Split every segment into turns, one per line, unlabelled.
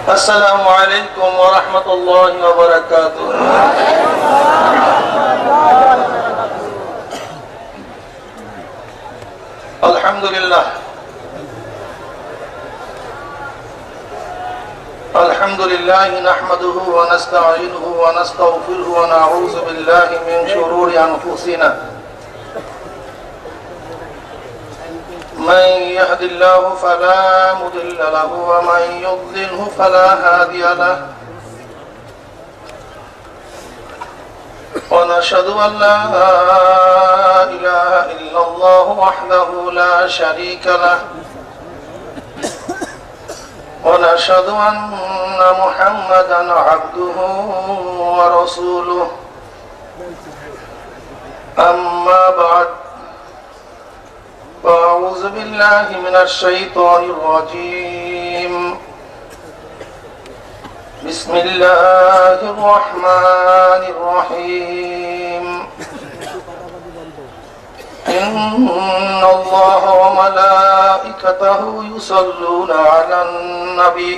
السلام عليكم ورحمة الله وبركاته. الحمد لله الحمد لله نحمده ونستعينه ونستغفره ونعوذ بالله من شرور أنفسنا من يهد الله فلا مضل له ومن يضلله فلا هادي له ونشهد أن لا إله إلا الله وحده لا شريك له ونشهد أن محمدا عبده ورسوله أما بعد فأعوذ بالله من الشيطان الرجيم بسم الله الرحمن الرحيم إن الله وملائكته يصلون على النبي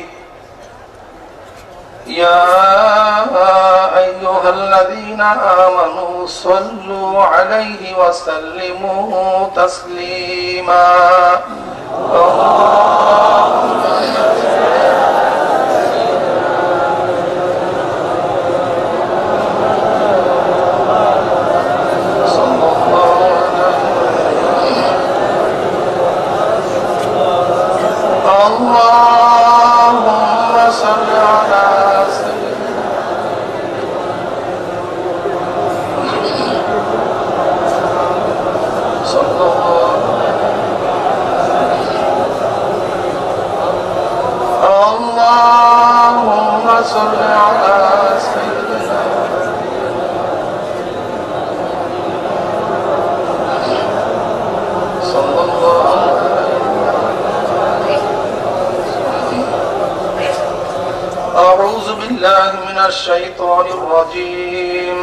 يا أيها الذين آمنوا صلوا عليه وسلموا تسليما اللهم صل على اللهم صل على سيدنا صلى الله أعوذ بالله من الشيطان الرجيم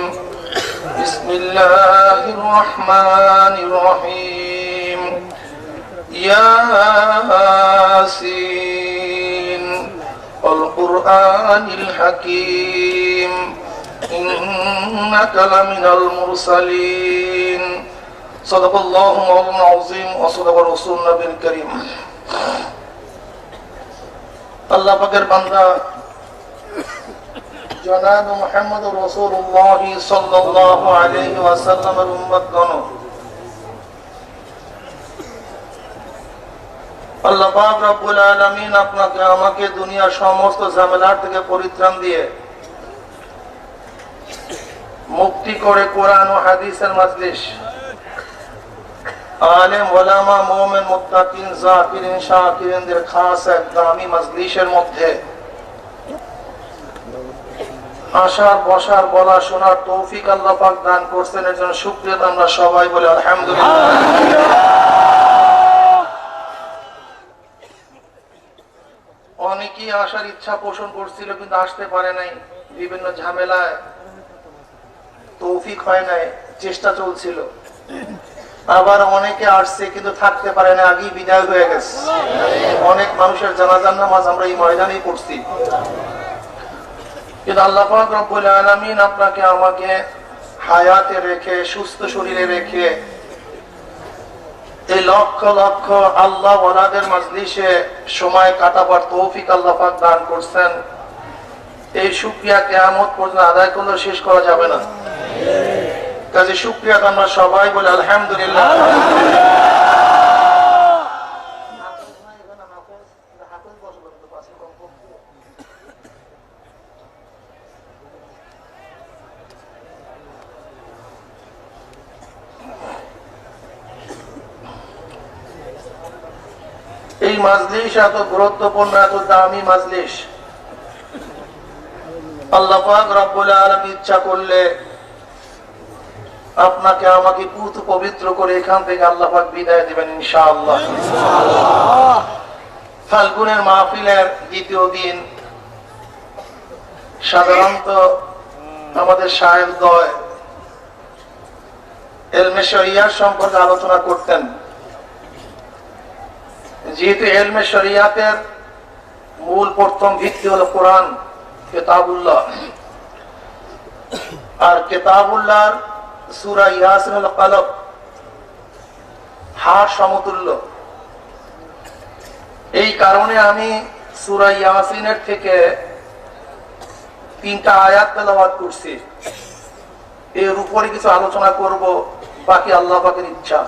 بسم الله الرحمن الرحيم ياسين والقرآن الحكيم إنك لمن المرسلين صدق الله مولانا العظيم وصدق رسول النبي الكريم আল্লাহ পাকের বান্দা জনাব মুহাম্মদ রাসূলুল্লাহ সাল্লাল্লাহু আলাইহি ওয়াসাল্লামের উম্মতগণ, আল্লাহ পাক রব্বুল আলামিন আপনাকে আমাকে দুনিয়ার সমস্ত ঝামেলার থেকে পরিত্রাণ দিয়ে মুক্তি করে কোরআন ও হাদিসের মাজলিস, আলেম ওলামা মুমিন মুত্তাকিন যাকিরিন শাকিরিনদের খাস এক দামি মাজলিসের মধ্যে আসার বসার বলা শোনার তৌফিক আল্লাহ পাক দান করছেন। এর জন্য শুকরিয়া আমরা সবাই বলি আলহামদুলিল্লাহ। অনেকেই আসার ইচ্ছা পোষণ করছিল কিন্তু আসতে পারে নাই, বিভিন্ন ঝামেলায় তৌফিক হয় নাই, চেষ্টা চলছিল। আবার অনেকে আসছে কিন্তু থাকতে পারে না, আগেই বিদায় হয়ে গেছে। অনেক মানুষের জানাজার নামাজ আমরা এই ময়দানেই পড়ছি, কিন্তু আল্লাহ পাক রব্বুল আলামিন আপনাকে আমাকে হায়াতে রেখে সুস্থ শরীরে রেখে এই লক্ষ লক্ষ আল্লাহ ওয়ালাদের মাজলিসে সময় কাটাবার তৌফিক আল্লাহ পাক দান করছেন। এই শুকরিয়া কিয়ামত পর্যন্ত আদায় করলে শেষ করা যাবে না। কাজে শুকরিয়া আমরা সবাই বলি আলহামদুলিল্লাহ। এই মাজলিস এত গুরুত্বপূর্ণ, এত দামি মাজলিস, আল্লাহ পাক রব্বুল আলামিন ইচ্ছা করলে আপনাকে আমাকে পুত পবিত্র করে এখান থেকে আল্লাহ পাক বিদায় দিবেন ইনশাআল্লাহ। ফাল্গুনের মাহফিলের দ্বিতীয় দিন সাধারণত আমাদের শায়েখদ্বয় ইলমে শরিয়াত সম্পর্কে আলোচনা করতেন। যেহেতু ইলমে শরিয়াতের মূল প্রথম ভিত্তি হলো কোরআন, কিতাবুল্লাহ। আর কিতাবুল্লাহর সূরা ইয়াসিন হলো কলব, হাড় সমতুল্য। এই কারণে আমি সূরা ইয়াসিনের থেকে 3টা আয়াত তেলাওয়াত করছি। এর উপরে কিছু আলোচনা করব, বাকি আল্লাহ পাকের ইচ্ছা।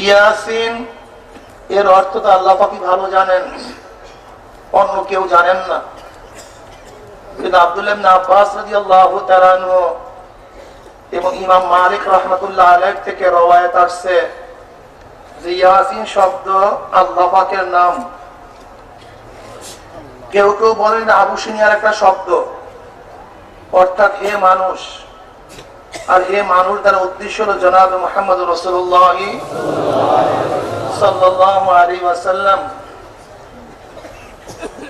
ইয়াসিন এর অর্থ তো আল্লাহ পাকই ভালো জানেন, অন্য কেউ জানেন না। কিন্তু আব্দুল্লাহ ইবনে আব্বাস রাদিয়াল্লাহু তাআলা আনহু এবং ইমাম মালিক রাহমাতুল্লাহ আলাইহি থেকে রওয়ায়াত আসছে যে ইয়াসিন শব্দ আল্লাহ পাকের নাম। কেউ কেউ বলেন আবুসিনিয়ার একটা শব্দ, অর্থাৎ হে মানুষ। আর হে মানুষ দ্বারা উদ্দেশ্য হলো জনাব মুহাম্মদ রাসূলুল্লাহ সাল্লাল্লাহু আলাইহি ওয়াসাল্লাম।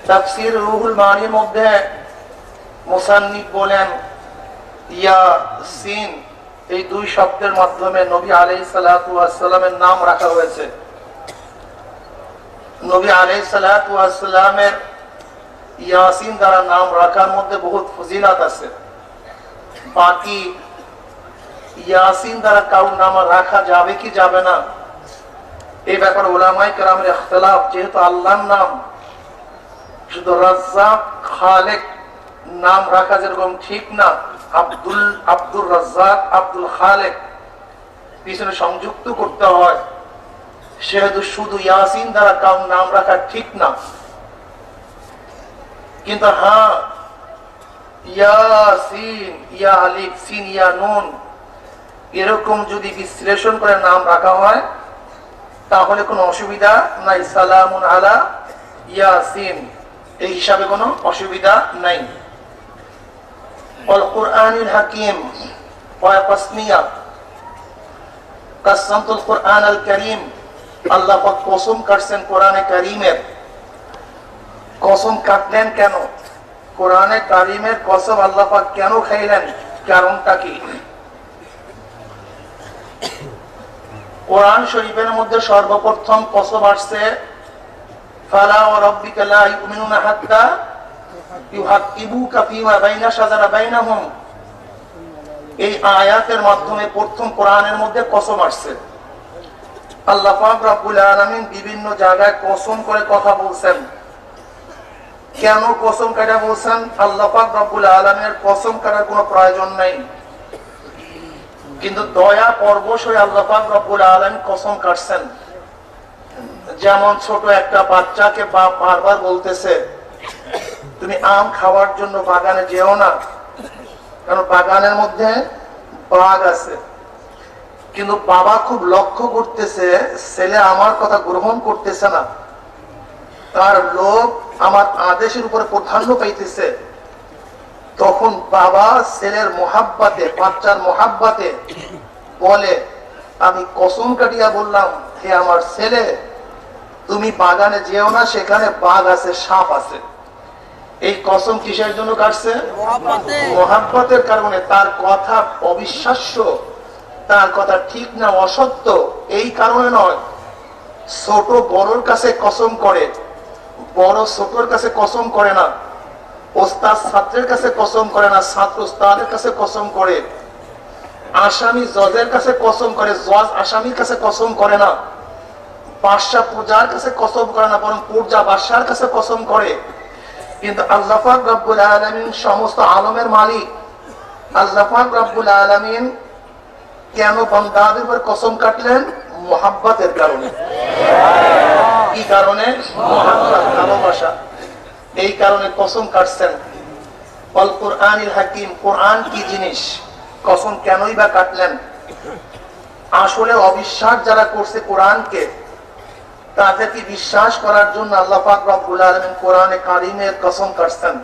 তাফসীর রুহুল মানির মধ্যে মুসান্নিফ বলেন ইয়াসিন এই 2 শব্দের মাধ্যমে নবী আলাইহিস সালাতু ওয়াস সালামের নাম রাখা হয়েছে। নবী আলাইহিস সালাতু ওয়াস সালামের ইয়াসিন দ্বারা নাম রাখার মধ্যে বহুত ফজিলত আছে। বাকি ইয়াসিন দ্বারা কারোর নাম রাখা যাবে কি যাবে না, এই ব্যাপারে উলামায়ে কেরামের ইখতিলাফ। যেহেতু আল্লাহর নাম, শুধু রাজ্জাক খালেক নাম রাখা যেরকম ঠিক না, আব্দুর রাজ্জাক আব্দুল খালেক পিছনে সংযুক্ত করতে হয়, সেহেতু শুধু ইয়াসিন দ্বারা কারোর নাম রাখা ঠিক না। কিন্তু হ্যাঁ, ইয়াসিন, ইয়া আলিফ, সিন, ইয়া নুন এরকম যদি বিশ্লেষণ করে নাম রাখা হয় তাহলে কোনো অসুবিধা নাই। সালামুন আলা ইয়াসিন এই হিসাবে কোনো অসুবিধা নাই। আল কুরআনুল হাকিম ওয়া তাসমিয়া কাসামতুল কুরআন আল কারীম। আল্লাহ পাক কসম কাটছেন কোরআনে কারীমের। কসম কাটলেন কেন? কোরআনে কারীমের কসম আল্লাহ পাক কেন খাইলেন, কারণটা কি? কোরআন শরীফের মধ্যে সর্বপ্রথম কসম আসছে ফালা ওয়া রাব্বিকা লা ইউমিনুনা হাত্তা ইউহাক্কিমুকা ফীমা বাইনা শাজারা বাইনাহুম। এই আয়াতের মাধ্যমে প্রথম কোরআনের মধ্যে কসম আসছে। আল্লাহ পাক রব্বুল আলামিন বিভিন্ন জায়গায় কসম করে কথা বলছেন। কেন কসম কাটা বলছেন? আল্লাহ পাক রব্বুল আলামিনের কসম কাটার কোনো প্রয়োজন নাই, কিন্তু দয়া পরবশ হয়ে আল্লাহ পাক রব্বুল আলামিন কসম কাটছেন। যেমন ছোট একটা বাচ্চাকে বাপ বারবার বলতেছে তুমি আম খাওয়ার জন্য বাগানে যেও না, কারণ বাগানের মধ্যে বাঘ আছে। কিন্তু বাবা খুব লক্ষ্য করতেছে ছেলে আমার কথা গ্রহণ করতেছে না, তার লোভ আমার আদেশের উপরে প্রাধান্য পাইতেছে। তখন বাবা ছেলের মোহাব্বতে, বাচ্চার মোহাব্বতে বলে আমি কসম কাটিয়া বললাম হে আমার ছেলে তুমি বাগানে যেও না, সেখানে বাঘ আছে, সাপ আছে। এই কসম কিসের জন্য কাটছে? মোহাব্বতের কারণে। তার কথা অবিশ্বাস্য, তার কথা ঠিক না, অসত্য, এই কারণে নয়। ছোট বড়র কাছে কসম করে, বড় ছোটর কাছে কসম করে না। ওস্তাদ ছাত্রের কাছে কসম করে না, ছাত্র ওস্তাদের কাছে কসম করে। আসামি জজের কাছে কসম করে, জজ আসামির কাছে কসম করে না। বাদশা প্রজার কাছে কসম করে না, বরং প্রজা বাদশার কাছে কসম করে। কিন্তু আল্লাহ পাক রব্বুল আলামিন সমস্ত আলমের মালিক। আল্লাহ পাক রব্বুল আলামিন কেন বান্দাদের উপর কসম কাটলেন? মুহাব্বতের কারণে। কি কারণে? মুহাব্বত, ভালোবাসা। এই কারণে কসম কাটছেন। আল কুরআনুল হাকিম, কোরআন কি জিনিস, কসম কেনই বা কাটলেন? আসলে অবিশ্বাস যারা করছে কোরআনকে, তাদেরকে বিশ্বাস করার জন্য আল্লাহ পাক রব্বুল আলামিন কোরআনে কারীমের কসম কাটছেন।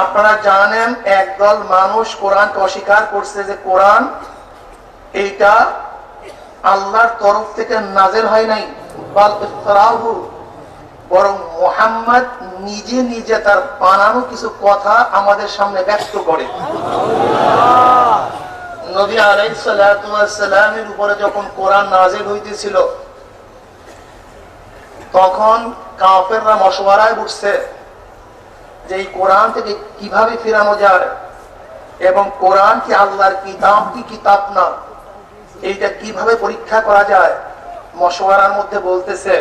আপনারা জানেন একদল মানুষ কোরআনকে অস্বীকার করছে যে কোরআন এইটা আল্লাহর তরফ থেকে নাযিল হয় নাই, বরং মুহাম্মদ নিজে নিজে তার বানানো কিছু কথা আমাদের সামনে ব্যক্ত করে। নবী আলাইহিস সালাতু ওয়াস সালামের উপরে যখন কোরআন নাযিল হইতেছিল, তখন কাফেররা মশওয়ারায় বসছে যে এই কোরআন থেকে কিভাবে ফেরানো যায়, এবং কোরআন কি আল্লাহর কিতাব কি কিতাব না, এইটা কিভাবে পরীক্ষা করা যায়। মশওয়ারার মধ্যে বলতেছে,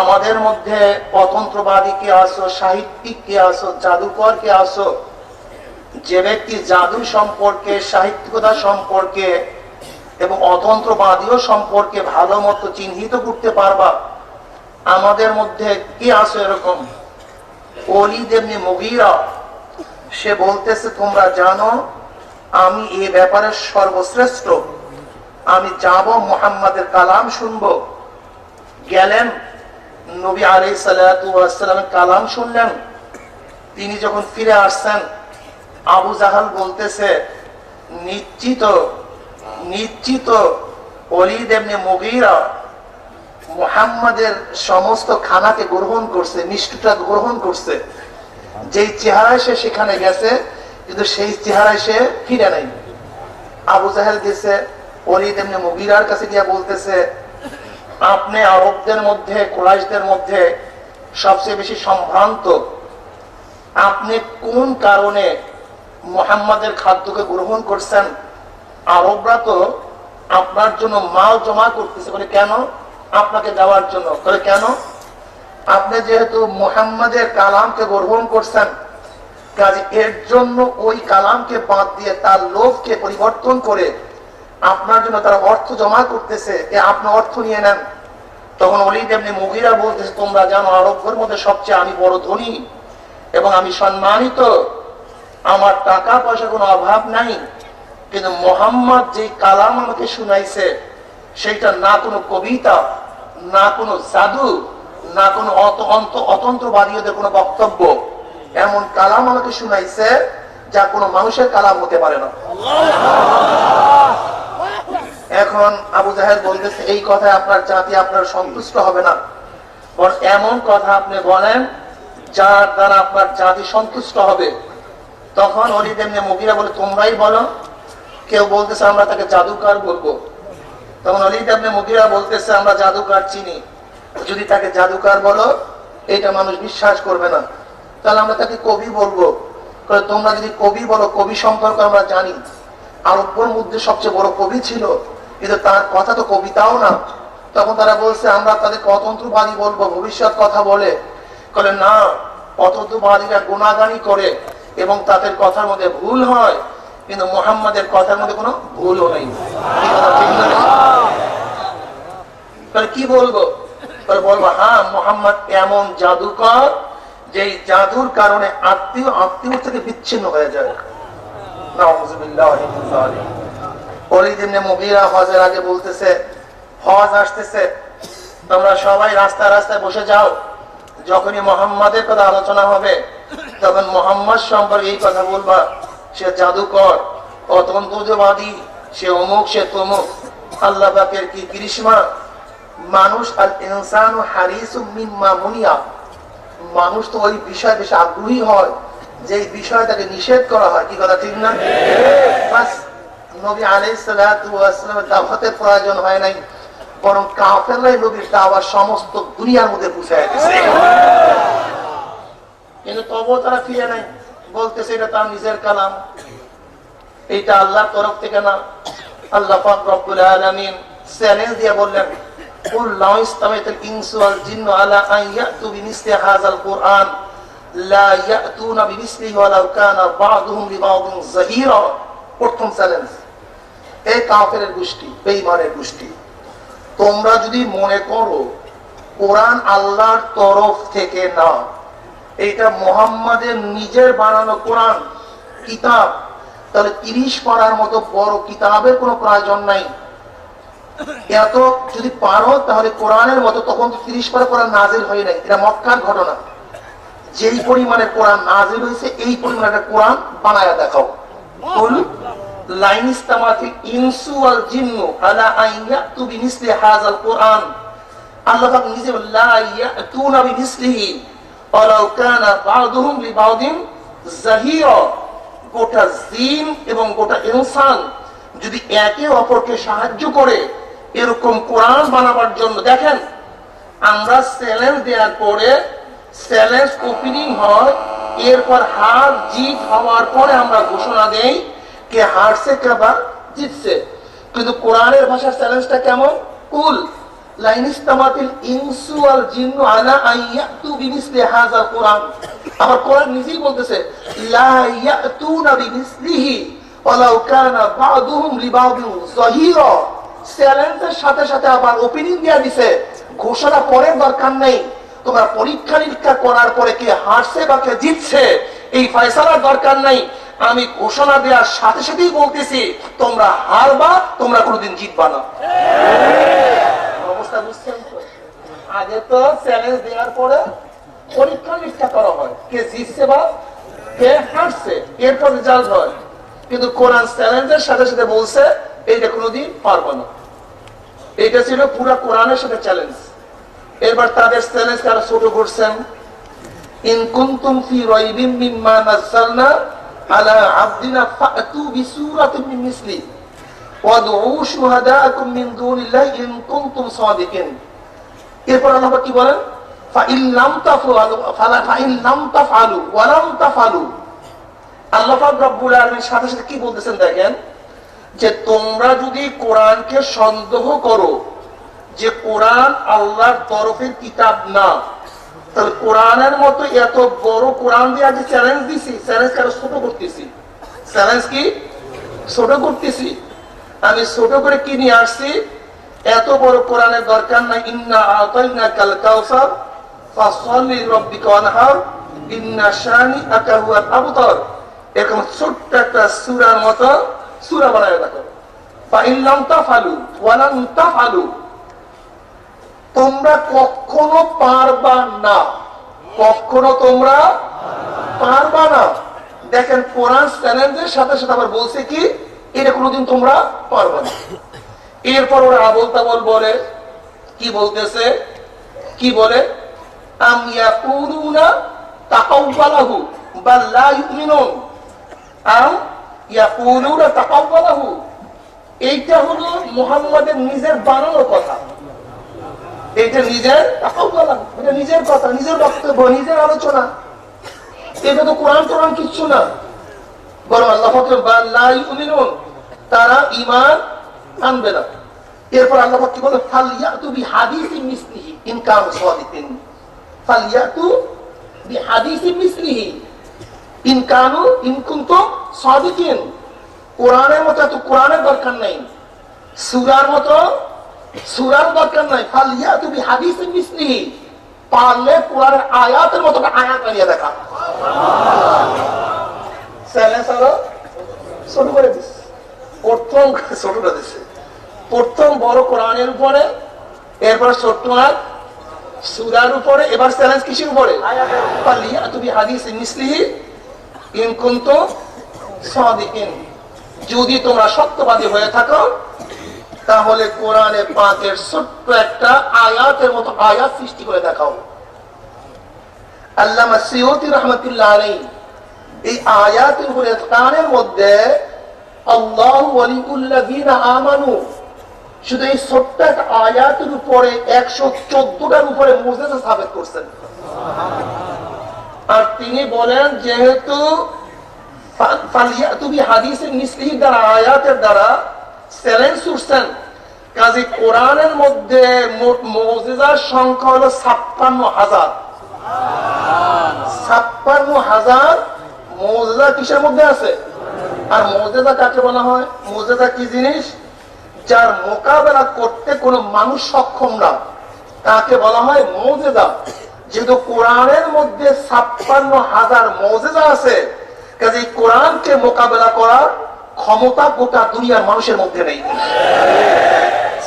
আমাদের মধ্যে অতন্ত্রবাদী কে আসো, সাহিত্যিক কে আসো, জাদুকর কে আসো, যে ব্যক্তি জাদু সম্পর্কে, সাহিত্যিকতা সম্পর্কে এবং অতন্ত্রবাদীও সম্পর্কে ভালো মতো চিহ্নিত করতে পারবা, আমাদের মধ্যে কে আসো এরকম। ওলীদ ইবনে মুগীরা সে বলতেছে, তোমরা জানো আমি এই ব্যাপারে সর্বশ্রেষ্ঠ, আমি যাব মুহাম্মাদের কালাম শুনবো। গেলেন, নবী আলাইহিস সালাতু ওয়াস সালামের কালাম শুনলেন। তিনি যখন ফিরে আসছেন, আবু জাহাল বলতেছে, নিশ্চিত নিশ্চিত ওলীদ ইবনে মুগীরা মুহাম্মাদের সমস্ত খানাকে গ্রহণ করছে, মিষ্টটা গ্রহণ করছে। যেই চেহারায় সে সেখানে গেছে, কিন্তু সেই চেহারায় সে ফিরে নাই। আবু জাহেল গেছে ওলীদ ইবনে মুগীরার কাছে গিয়ে বলতেছে, আপনি আরবদের মধ্যে, কুরাইশদের মধ্যে সবচেয়ে বেশি সম্ভ্রান্ত, আপনি কোন কারণে মুহাম্মাদের খাদ্যকে গ্রহণ করছেন? আরবরা তো আপনার জন্য মাল জমা করতেছে। বলে কেন? আপনাকে দেওয়ার জন্য। বলে কেন? আপনি যেহেতু মুহাম্মাদের কালামকে গ্রহণ করছেন, কাজে এর জন্য ওই কালামকে বাদ দিয়ে তার লোভকে পরিবর্তন করে আপনার জন্য তারা অর্থ জমা করতেছে, আপনি অর্থ নিয়ে নেন। তখন ওলীদ ইবনে মুগীরা বলতেছে, তোমরা জানো আরবদের মধ্যে সবচেয়ে আমি বড় ধনী এবং আমি সম্মানিত, আমার টাকা পয়সা কোনো অভাব নাই, কিন্তু মুহাম্মদ যে কালাম আমাকে শুনাইছে সেটা না কোনো কবিতা, না কোনো জাদু, না কোনো অতন্ত্রবাদীদের কোনো বক্তব্য, এমন কালাম আমাকে শুনাইছে যা কোনো মানুষের কালাম হতে পারে না। এখন আবু জাহেল বলতেছে, এই কথায় আপনার জাতি আপনার সন্তুষ্ট হবে না, বরং এমন কথা আপনি বলেন যার দ্বারা আপনার জাতি সন্তুষ্ট হবে। তখন ওলীদ ইবনে মুগীরা বলে, তোমরাই বলো। কেউ বলতেছে আমরা তাকে জাদুকর বলবো। তখন ওলীদ ইবনে মুগীরা বলতেছে, আমরা জাদুকর চিনি, যদি তাকে জাদুকর বলো এটা মানুষ বিশ্বাস করবে না, তাহলে আমরা তাকে কবি বলবো। তোমরা যদি কবি বলো, কবি সম্পর্কে আমরা জানি, আরবদের মধ্যে সবচেয়ে বড় কবি ছিল, কিন্তু তার কথা তো কবিতাও না। তখন তারা বলছে, আমরা তাদেরকে অতন্ত্রবাদী বলবো, ভবিষ্যৎ কথা বলে। না, অতন্ত্রবাদীরা গুণাগানি করে এবং তাদের কথার মধ্যে ভুল হয়, কিন্তু মুহাম্মাদের কথার মধ্যে কোনো ভুলও নেই। কি বলবো? বলবো, হ্যাঁ মুহাম্মদ এমন জাদুকর যে জাদুর কারণে আত্মীয় থেকে বিচ্ছিন্ন হয়ে যায়। নাউযুবিল্লাহি মিন যালিক। ওলীদ ইবনে মুগীরা হজের আগে বলতেছে, হজ আসতেছে, তোমরা সবাই রাস্তায় রাস্তায় বসে যাও, যখনই মুহাম্মাদের কথা আলোচনা হবে তখন মুহাম্মদ সম্পর্কে এই কথা বলবা, সে জাদুকর, অতন্ত্রবাদী, সে অমুক, সে তমুক। আল্লাহ পাকের কি করিশ্মা! মানুষ আল ইনসানু হারিসুম মিম্মা মুনিয়া, মানুষ তো ওই বিষয় বেশি আগ্রহী হয় যে বিষয় তাকে নিষেধ করা হয়। কি কথা ঠিক না? বাস নবী আলাইহিস সালাতু ওয়াস সালামের দাওয়াতের প্রয়োজন হয় নাই, বরং কাফেররাই নবীর দাওয়াত সমস্ত দুনিয়ার মধ্যে পৌঁছায় দিয়েছে। কিন্তু তবুও তারা ফিরে নাই, বলতেছে এটা তার নিজের কালাম, এটা আল্লাহর তরফ থেকে না। আল্লাহ পাক রব্বুল আলামিন চ্যালেঞ্জ দিয়ে বললেন, কুল লা ইসতামাইতুল ইনসু ওয়াল জিন্নু আলা আন ইয়াতু বিমিসলি হাযাল কুরআন লা ইয়াতুনা বিমিসলিহি ওয়ালাউ কানা বা'দুহুম লিবা'দিন যাহিরা। প্রথম চ্যালেঞ্জ, এই কাফেরের গোষ্ঠী, বেঈমানের গোষ্ঠী, তোমরা যদি মনে করো কোরআন আল্লাহর তরফ থেকে না, এটা মুহাম্মাদের নিজের বানানো কোরআন কিতাব, তাহলে 30 পারার মতো বড় কিতাবের কোনো প্রয়োজন নাই। এত যদি পারো তাহলে কোরআনের মতো, তখন 30 পারা কোরআন নাজিল হয় নাই, এটা মক্কার ঘটনা। যেই পরিমাণে কোরআন নাজিল হয়েছে এই পরিমাণে কোরআন বানায়া দেখাও। কুল লা ইসতামাতিল ইনসু ওয়াল জিন্নু আলা আন ইয়াতু বিমিসলি হাযাল কুরআন। আল্লাহ পাক নিজে লা ইয়াতুনা বিমিসলিহি ওয়ালাউ কানা বা'দুহুম লিবা'দিন যাহিরা। গোটা জিন এবং গোটা ইনসান যদি একে অপরকে সাহায্য করে এরকম কোরআন বানাবার জন্য, দেখেন আমরা চ্যালেঞ্জ দেওয়ার পরে চ্যালেঞ্জ ওপেনিং হয়, এরপর হার জিত হওয়ার পরে আমরা ঘোষণা দেই কে হারছে কে বা জিতছে। কিন্তু কোরআনের ভাষার চ্যালেঞ্জটা কেমন? কুল আবার কোরআন নিজেই বলতেছে লা ইয়াতুনা বিমিসলিহি ওয়ালাউ কানা বা'দুহুম লিবা'দিন যাহিরা। চ্যালেঞ্জের সাথে সাথে আবার ওপেনিং দেয়া দিছে, ঘোষণা পরের দরকার নেই। তোমরা পরীক্ষা নিরীক্ষা করার পরে কে হারছে বা কে জিতছে এই ফয়সালার দরকার নাই। আমি ঘোষণা দেওয়ার সাথে সাথেই বলতেছি তোমরা হারবা, তোমরা কোনোদিন জিতবা না। অবস্থা বুঝছেন তো? আগে তো চ্যালেঞ্জ দেওয়ার পরে পরীক্ষা নিরীক্ষা করা হয় কে জিতছে বা কে হারছে, এরপর রেজাল্ট হয়। কিন্তু কোরআন চ্যালেঞ্জের সাথে সাথে বলছে এইটা কোনোদিন পারবো না। এটা ছিল পুরো কোরআনের সাথে চ্যালেঞ্জ। এবার তাদের চ্যালেঞ্জ কারা ছোট করছেন, ইন কুনতুম ফি রাইবিন মিম্মা নাযালনা আলা আবদিনা ফাতু বিসূরাতিন মিন মিসলি ওয়াদউ শুহাদাআকুম মিন দুনিল্লাহি ইন কুনতুম সাদিকিন। এরপর আল্লাহ কি বলেন, ফাইন লাম তাফআলু ফাইন লাম তাফআলু ওয়া লাম তাফআলু। আল্লাহ পাক রব্বুল আলামিন সাথে সাথে কি বলতেছেন দেখেন, যে তোমরা যদি কোরআনকে সন্দেহ করো যে কোরআন আল্লাহর তরফের কিতাব না, তাহলে কোরআনের মতো এত বড় কোরআন দিয়ে আজ চ্যালেঞ্জ দিছি, চ্যালেঞ্জ কারো ছোট করতেছি, চ্যালেঞ্জ কি ছোট করতেছি। আমি ছোট করে কি নিয়ে আসছি, এত বড় কোরআনের দরকার নাই। ইন্না আতাইনাকাল কাউসার ফাসল্লি লিরাব্বিকা ওয়ানহার ইন্না শানিআকা হুয়াল আবতার। এরকম ছোট্ট একটা সূরার মতো সূরা বানায় রাখো। ফাইন লাম তাফআলু ওয়া লাম তাফআলু, তোমরা কখনো পারবা না, কখনো তোমরা পারবা না। দেখেন কোরআন চ্যালেঞ্জের সাথে সাথে আবার বলছে কি এটা কোনোদিন তোমরা পারবা না। এরপর ওরা আবল তাবল বলে, কি বলতেছে, কি বলে, আম ইয়াকুলুনা তাকাওয়ালাহু বাল লা ইউমিনুন। আম ইয়াকুলুনা তাকাওয়ালাহু, এইটা হলো মুহাম্মাদের নিজের বানানো কথা। এটা নিজের এটা নিজের কথা, নিজের বক্তব্য, নিজের আলোচনা। এটা তো কোরআন কোরআন কিচ্ছু না, বরং আল্লাহ তারা ঈমান আনবে না। এরপর আল্লাহ কি বলে, ফালিয়াতু বিহাদিসিন মিসলিহি ইন কানু সাদিকিন। ফালিয়াতু বিহাদিসিন মিসলিহি ইন কানু ইন কুনতুম সাদিকিন। কোরআনের মতো এত কোরআনের দরকার নাই, সূরার মতো সূরার দরকার নাই। ফালিয়াতু বিহাদিসিন মিসলিহি, পারলে কোরআনের আয়াতের মতো আয়াত বানিয়ে দেখা। চ্যালেঞ্জ আরো ছোট করে দিচ্ছে, প্রথম ছোটটা দিচ্ছে, প্রথম বড় কোরআনের উপরে, এরপর ছোট্ট আয়াত সূরার উপরে, এবার চ্যালেঞ্জ কিসের উপরে, ফালিয়াতু বিহাদিসিন মিসলিহি ইন কুনতুম সাদিকিন। যদি তোমরা সত্যবাদী হয়ে থাকো তাহলে কোরআনে পাকের ছোট্ট একটা আয়াতের মতো আয়াত সৃষ্টি করে দেখাও। আল্লামা সিয়ুতি রাহমাতুল্লাহ আলাইহি এই আয়াতুল কুরআনের মধ্যে আল্লাহু ওয়ালিউল্লাযিনা আমানু, শুধু এই ছোট্ট একটা আয়াতের উপরে 114টার উপরে মুজিজা সাবিত করছেন। আর তিনি বলেন যেহেতু ফালিয়াতু বিহাদিসিন মিসলিহি দ্বারা আয়াতের দ্বারা চ্যালেঞ্জ করছেন, কাজে কোরআনের মধ্যে মোট মুজিজার সংখ্যা হলো 56,000। 56,000 মুজিজা কিসের মধ্যে আছে? আর মুজিজা কাকে বলা হয়? মুজিজা কি জিনিস? যার মোকাবেলা করতে কোনো মানুষ সক্ষম না, তাকে বলা হয় মুজিজা। যেহেতু কোরআনের মধ্যে 56,000 মুজিজা আছে, কাজে কোরআনকে মোকাবেলা করার ক্ষমতা গোটা দুনিয়ার মানুষের মধ্যে নেই।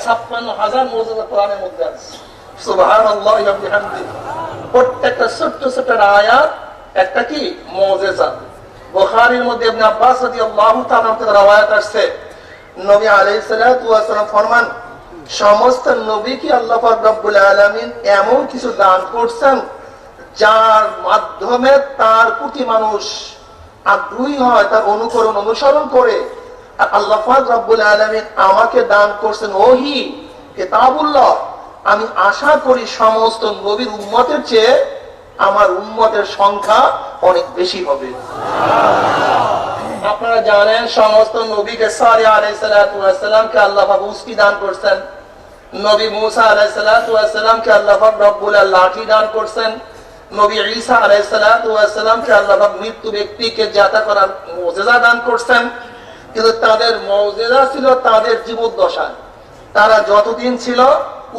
56,000 মুজিজা কোরআনের মধ্যে আছে। সুবহানাল্লাহ ওয়া বিহামদিহি। প্রত্যেকটা ছোট্ট ছোট্ট আয়াত একটা কি মুজিজা। বুখারীর মধ্যে ইবনে আব্বাস রাদিয়াল্লাহু তাআলা থেকে রওয়ায়াত আছে, নবী আলাইহিস সালাতু ওয়াস সালাম ফরমান, সমস্ত নবীকে আল্লাহ পাক রব্বুল আলামিন এমন কিছু দান করছেন যার মাধ্যমে তার প্রতি মানুষ আগ্রহী হয়, তার অনুকরণ অনুসরণ করে। আর আল্লাহ পাক রব্বুল আলামিন আমাকে দান করছেন ওহী, কিতাবুল্লাহ, আমি আশা করি সমস্ত নবীর উম্মতের চেয়ে আমার উম্মতের সংখ্যা অনেক বেশি হবে। আপনারা জানেন সমস্ত নবীকে সালেহ আলাইহিস সালাতু ওয়াস সালামকে আল্লাহ পাক উস্তি দান করেছেন। নবী মুসা আলাইহিস সালাতু ওয়াস সালামকে আল্লাহ পাক রব্বুল লাঠি দান করেছেন। নবী ঈসা আলাইহিস সালাতু ওয়াস সালামকে আল্লাহ পাক মৃত্যু ব্যক্তিকে জাতা করার মুজিজা দান করেছেন। কিন্তু তাদের মুজিজা ছিল তাদের জীবদ্দশায়। তারা যতদিন ছিল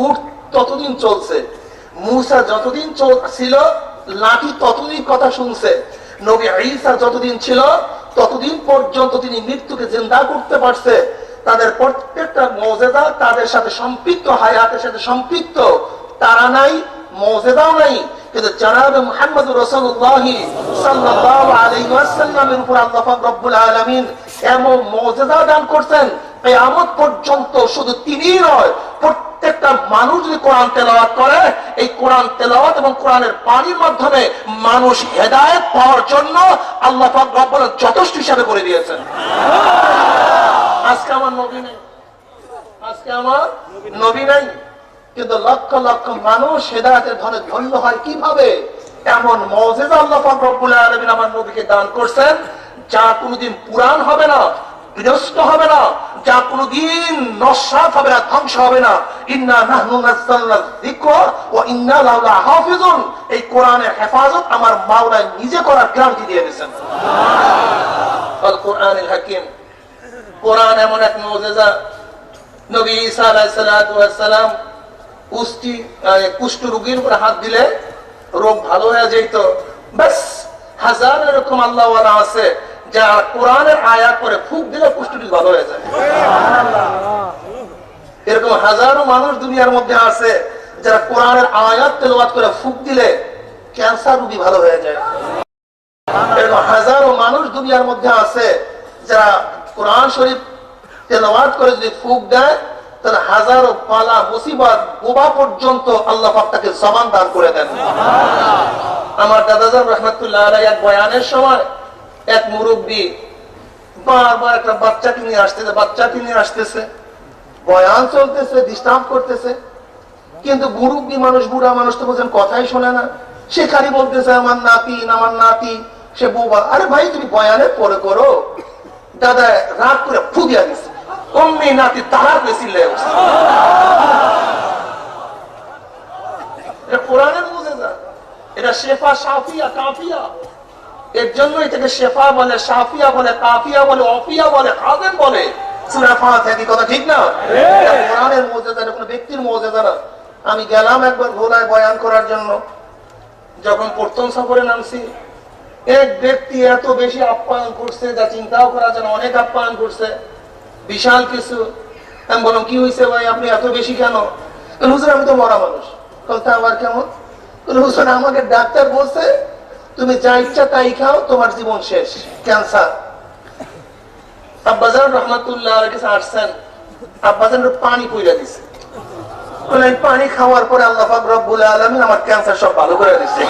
উট ততদিন চলছে, মুসা যতদিন ছিল লাঠি ততদিন কথা শুনছে, নবী ঈসা যতদিন ছিল ততদিন পর্যন্ত তিনি মৃত্যুকে জিন্দা করতে পারছে। তাদের প্রত্যেকটা মুজিজা তাদের সাথে সম্পৃক্ত, হায়াতের সাথে সম্পৃক্ত। তারা নাই, মুজিজাও নাই, কিন্তু জনাব মুহাম্মদুর রাসূলুল্লাহ সাল্লাল্লাহু আলাইহি ওয়াসাল্লামের উপর আল্লাহ পাক রব্বুল আলামিন এমন মুজিজা দান করেছেন কিয়ামত পর্যন্ত। শুধু তিনিই নয়, প্রত্যেকটা মানুষ যদি কোরআন তেলাওয়াত করে, এই কোরআন তেলাওয়াত এবং কোরআনের পানির মাধ্যমে মানুষ হেদায়েত পাওয়ার জন্য আল্লাহ পাক রব্বুল যথেষ্ট হিসাবে করে দিয়েছেন। আজকে আমার নবী নাই, আজকে আমার নবী নাই, কিন্তু লক্ষ লক্ষ মানুষ হেদায়েতের ধনে ধন্য হয় কিভাবে? এমন মুজিজা আল্লাহ পাক রব্বুল আলামিন আমার নবীকে দান করেছেন যা কোনোদিন পুরান হবে না, বিনষ্ট হবে না, যা কোনোদিন নস্যাৎ হবে না, ধ্বংস হবে না। ইন্না নাহনু নাযালনা যিকরা ওয়া ইন্না লাহু লাহাফিজুন। এই কোরআনের হেফাজত আমার মাওলা নিজে করার গ্যারান্টি দিয়ে দিয়েছেন। আল কোরআনুল হাকীম, কোরআন এমন এক মুজিজা। নবী ঈসা আলাইহিস সালাতু ওয়াস সালাম কুষ্ঠ রোগীর উপর হাত দিলে রোগ ভালো হয়ে যেত। বাস হাজার এরকম আল্লাহ ওয়ালা আছে যারা কোরআনের আয়াত করে ফুঁক দিলে কুষ্ঠটি ভালো হয়ে যায়। এরকম হাজারো মানুষ দুনিয়ার মধ্যে আছে যারা কোরআনের আয়াত তেলাওয়াত করে ফুঁক দিলে ক্যান্সার রোগী ভালো হয়ে যায়। এরকম হাজারো মানুষ দুনিয়ার মধ্যে আছে যারা কোরআন শরীফ তেলাওয়াত করে যদি ফুঁক দেয় তাহলে হাজারো পালা মুসিবত গোবা পর্যন্ত আল্লাহ পাক তাকে জবান দান করে দেন। আমার দাদাজান রাহমাতুল্লাহ আলাইহি এক বয়ানের সময় এক মুরব্বী বারবার একটা বাচ্চাকে নিয়ে আসতেছে, বয়ান চলতেছে, ডিস্টার্ব করতেছে, কিন্তু মুরব্বী মানুষ, বুড়া মানুষ তো বলছেন কথাই শোনে না। সে খালি বলতেছে আমার নাতি, সে বোবা। আরে ভাই তুমি বয়ানের পরে করো। দাদা রাগ করে ফু দিয়া দিছে, অমনি নাতি তাহার বেশি লেগেছে। এটা কোরআনের মুজিজা, এটা শেফা, শাফিয়া, কাফিয়া। এর জন্য এটাকে শেফা বলে, শাফিয়া বলে, কাফিয়া বলে, অফিয়া বলে, খাদেম বলে। সূরা ফাতিহা, কি কথা ঠিক না? এটা কোরআনের মুজিজা, এটা কোনো ব্যক্তির মুজিজা না। আমি গেলাম একবার ভোলায় বয়ান করার জন্য। যখন প্রথম সফরে নামছি, এক ব্যক্তি এত বেশি আপ্যায়ন করছে যা চিন্তাও করা যায় না। অনেক আপ্যায়ন করছে, বিশাল কিছু। আমি বললাম কি হয়েছে ভাই, আপনি এত বেশি কেন? হুজুর আমি তো মরা মানুষ। তা আবার কেমন? হুজুর আমাকে ডাক্তার বলছে তুমি যা ইচ্ছা তাই খাও, তোমার জীবন শেষ, ক্যান্সার। আব্বাজান রহমাতুল্লাহ আলাইহি কাছে আসছেন, আব্বাজান পানি কইরা দিছে। এই পানি খাওয়ার পরে আল্লাহ পাক রব্বুল আলামিন আমার ক্যান্সার সব ভালো করে দিছে।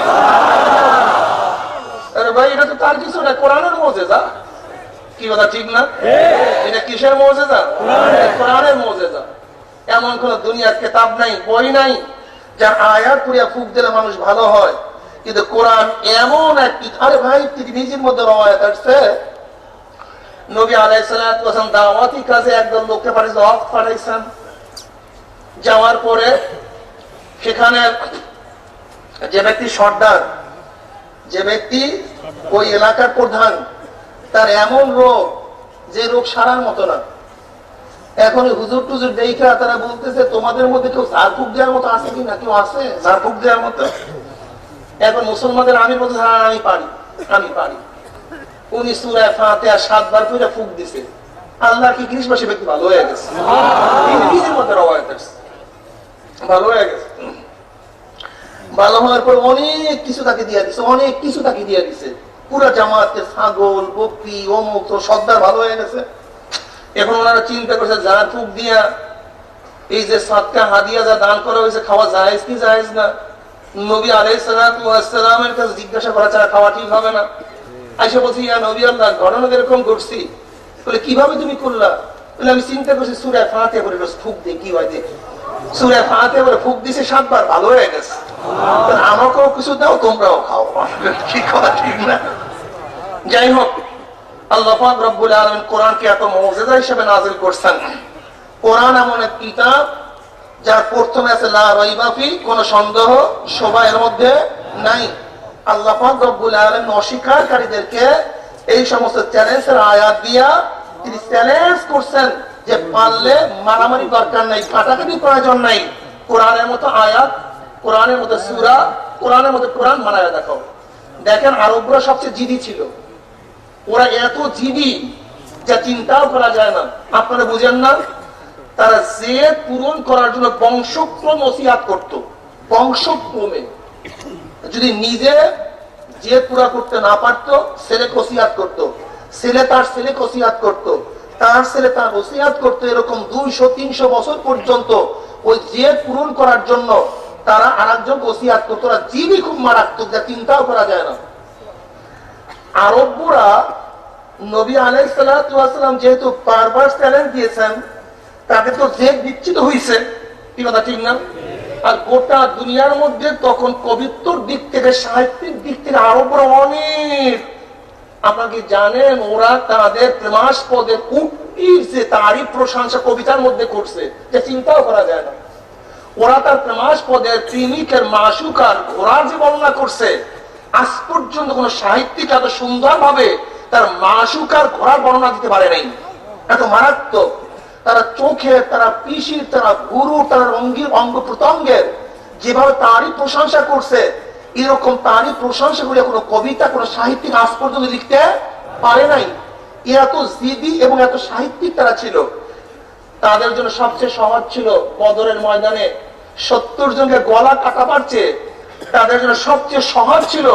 আরে ভাই এটা তো তার কিছু না, কোরআনের মুজিজা। কি কথা ঠিক না? এটা কিসের মুজিজা? কোরআনের মুজিজা। এমন কোন দুনিয়ার কিতাব নাই, বই নাই যার আয়াত পড়িয়া ফুঁক দিলে মানুষ ভালো হয়। কিন্তু কোরআন এমন একটি, আরে ভাই তিরমিজির মধ্যে রওয়ায়াত আছে নবী আলাইহিস সালাতু ওয়াস সালাম দাওয়াতি কাজে একদল লোককে পাঠাইছেন। যাওয়ার পরে সেখানে যে ব্যক্তি সর্দার, যে ব্যক্তি ওই এলাকার প্রধান, তার এমন রোগ যে রোগ সারার মতো না। এখন হুজুর টুজুর দেখা তারা বলতেছে তোমাদের মধ্যে কেউ ঝাড়ফুঁক দেওয়ার মতো আছে কি না? কেউ আছে ঝাড়ফুঁক দেওয়ার মতো? এখন মুসলমানদের আমি বলতে আমি পারি। উনি সূরা ফাতিহা 7 বার পড়ে ফুঁক দিছে। আল্লাহ কি কৃষ্ণবাসী ব্যক্তি ভালো হয়ে গেছে। নিজের মধ্যে রওয়ায়াত আছে, ভালো হয়ে গেছে। ভালো হওয়ার পর অনেক কিছু তাকে দিয়ে দিছে, পুরা জামাতকে ছাগল, বকরি, অমুক সর্দার ভালো হয়ে গেছে। এখন ওনারা চিন্তা করছে যার ফুঁক দিয়া এই যে সাতটা হাদিয়া যা দান করা হয়েছে খাওয়া জায়েজ কি জায়েজ না? নবী আলাইহিস সালাতু ওয়াস সালামের কাছে জিজ্ঞাসা করা ছাড়া খাওয়া ঠিক হবে না। আয়েশা বলছি ইয়া নবী আল্লাহ, ঘটনা এরকম ঘটছি। বলে কিভাবে তুমি করলা? বলে আমি চিন্তা করছি সূরা ফাতিহা পড়ে ফুঁক দিয়ে কি হয় দেখি। সূরা ফাতিহা বলে ফুক দিছে 7 বার, ভালো হয়ে গেছে। আমাকেও কিছু দাও, তোমরাও খাও। কি কথা ঠিক না? যাই হোক, আল্লাহ পাক রব্বুল আলামিন কোরআনকে এত মুজিজা হিসেবে নাযিল করছেন। কোরআন এমন এক কিতাব যার প্রথমে আছে লা রাইবা ফি, কোনো সন্দেহ সবার মধ্যে নাই। আল্লাহ পাক রব্বুল আলামিন অস্বীকারীদেরকে এই সমস্ত চ্যালেঞ্জের আয়াত দিয়া তিনি চ্যালেঞ্জ করছেন যে পারলে মারামারি দরকার নাই, কাটাকাটি প্রয়োজন নাই, কোরআনের মতো আয়াত, কোরআনের মতো সূরা, কোরআনের মতো কোরআন বানায় দেখাও। দেখেন আরবরা সবচেয়ে জিদি ছিল, ওরা এত জিদি যা চিন্তাও করা যায় না। আপনারা বুঝেন না, তারা জেদ পূরণ করার জন্য বংশক্রম ওসিয়াত করত। বংশক্রমে যদি নিজে জেদ পুরা করতে না পারত, ছেলে ওসিয়াত করত, ছেলে তার ছেলে ওসিয়াত করত, তার ছেলে তার ওসিয়াত করত। এরকম 200-300 বছর পর্যন্ত ওই জেদ পূরণ করার জন্য তারা আরেকজন ওসিয়াত করত। ওরা জিদি খুব মারাত্মক, যা চিন্তাও করা যায় না। আরবরা নবী আলাইহিস সালাতু ওয়াস সালাম যেহেতু বারবার চ্যালেঞ্জ দিয়েছেন, তাকে তো জেদ বিচ্ছিত হইছে, কি কথা ঠিক না? আর গোটা দুনিয়ার মধ্যে তখন কবিত্বর দিক থেকে, সাহিত্যিক দিক থেকে আরবরা অনেক, আপনারা কি জানেন, ওরা তাদের প্রেমাস্পদের উক্তির যে তারিফ প্রশংসা কবিতার মধ্যে করছে, যে চিন্তাও করা যায় না। ওরা তার প্রেমাস্পদের প্রেমিকের মাসুকার ঘোড়ার যে বর্ণনা করছে, আজ পর্যন্ত কোন সাহিত্যিক এত সুন্দর ভাবে তার মাসুকার ঘোড়ার বর্ণনা দিতে পারে নাই। এত মারাত্মক তারা চোখে, তারা পিসির, তারা গুরু, তারা অঙ্গ প্রত্যঙ্গের যেভাবে তারই প্রশংসা করছে, এরকম তারই প্রশংসা করে কোনো কবিতা, কোনো সাহিত্যিক আজ পর্যন্ত লিখতে পারে নাই। এত জিদি এবং এত সাহিত্যিক তারা ছিল। তাদের জন্য সবচেয়ে সহজ ছিল বদরের ময়দানে 70 জনকে গলা কাটা পারছে, তাদের জন্য সবচেয়ে সহজ ছিল,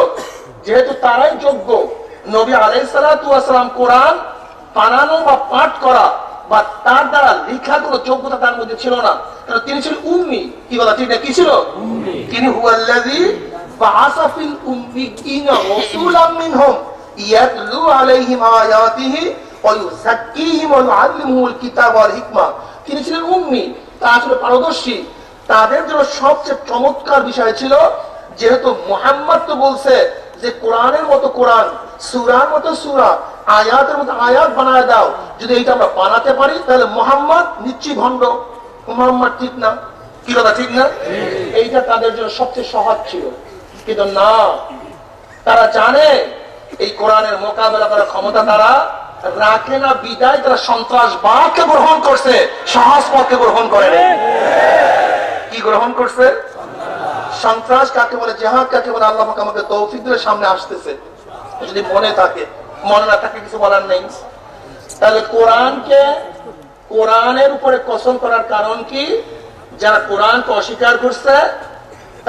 যেহেতু তারাই যোগ্য। নবী আলাইহিস সালাতু ওয়াস সালাম কোরআন বানানো বা পাঠ করা বা তার দ্বারা লেখা কোনো যোগ্যতা তার মধ্যে ছিল না, কারণ তিনি ছিলেন উম্মি। কি বলা ঠিক না? কি ছিল? তিনি হুয়াল্লাযী বাআসা ফিল উম্মিয়িনা রাসূলাম মিনহুম ইয়াতলু আলাইহিম আয়াতিহি ওয়া ইউযাক্কিহিম ওয়া ইউআল্লিমুহুল কিতাব ওয়াল হিকমা। তিনি ছিলেন উম্মি, তারা ছিল পারদর্শী। তাদের জন্য সবচেয়ে চমৎকার বিষয় ছিল, যেহেতু মুহাম্মদ তো বলছে যে কোরআনের মতো কোরআন, সূরার মতো সূরা, আয়াতের মতো আয়াত বানায় দাও। যদি এইটা আমরা বানাতে পারি তাহলে মুহাম্মদ নিশ্চয়ই ভণ্ড, মুহাম্মদ ঠিক না। কি কথা ঠিক না? এইটা তাদের জন্য সবচেয়ে সহজ ছিল। কিন্তু না, তারা জানে এই কোরআনের মোকাবেলা করার ক্ষমতা তারা রাখে না, বিদায় তারা সন্ত্রাসবাদকে গ্রহণ করছে, সহজ পথকে গ্রহণ করে। কি গ্রহণ করছে? সন্ত্রাস কাকে বলে, জিহাদ কাকে বলে, আল্লাহ পাক আমাকে তৌফিক দিলে সামনে আসতেছে। যদি মনে থাকে, মনে না থাকে কিছু বলার নেই। তাহলে কোরআনকে, কোরআনের উপরে কসম করার কারণ কি? যারা কোরআনকে অস্বীকার করছে,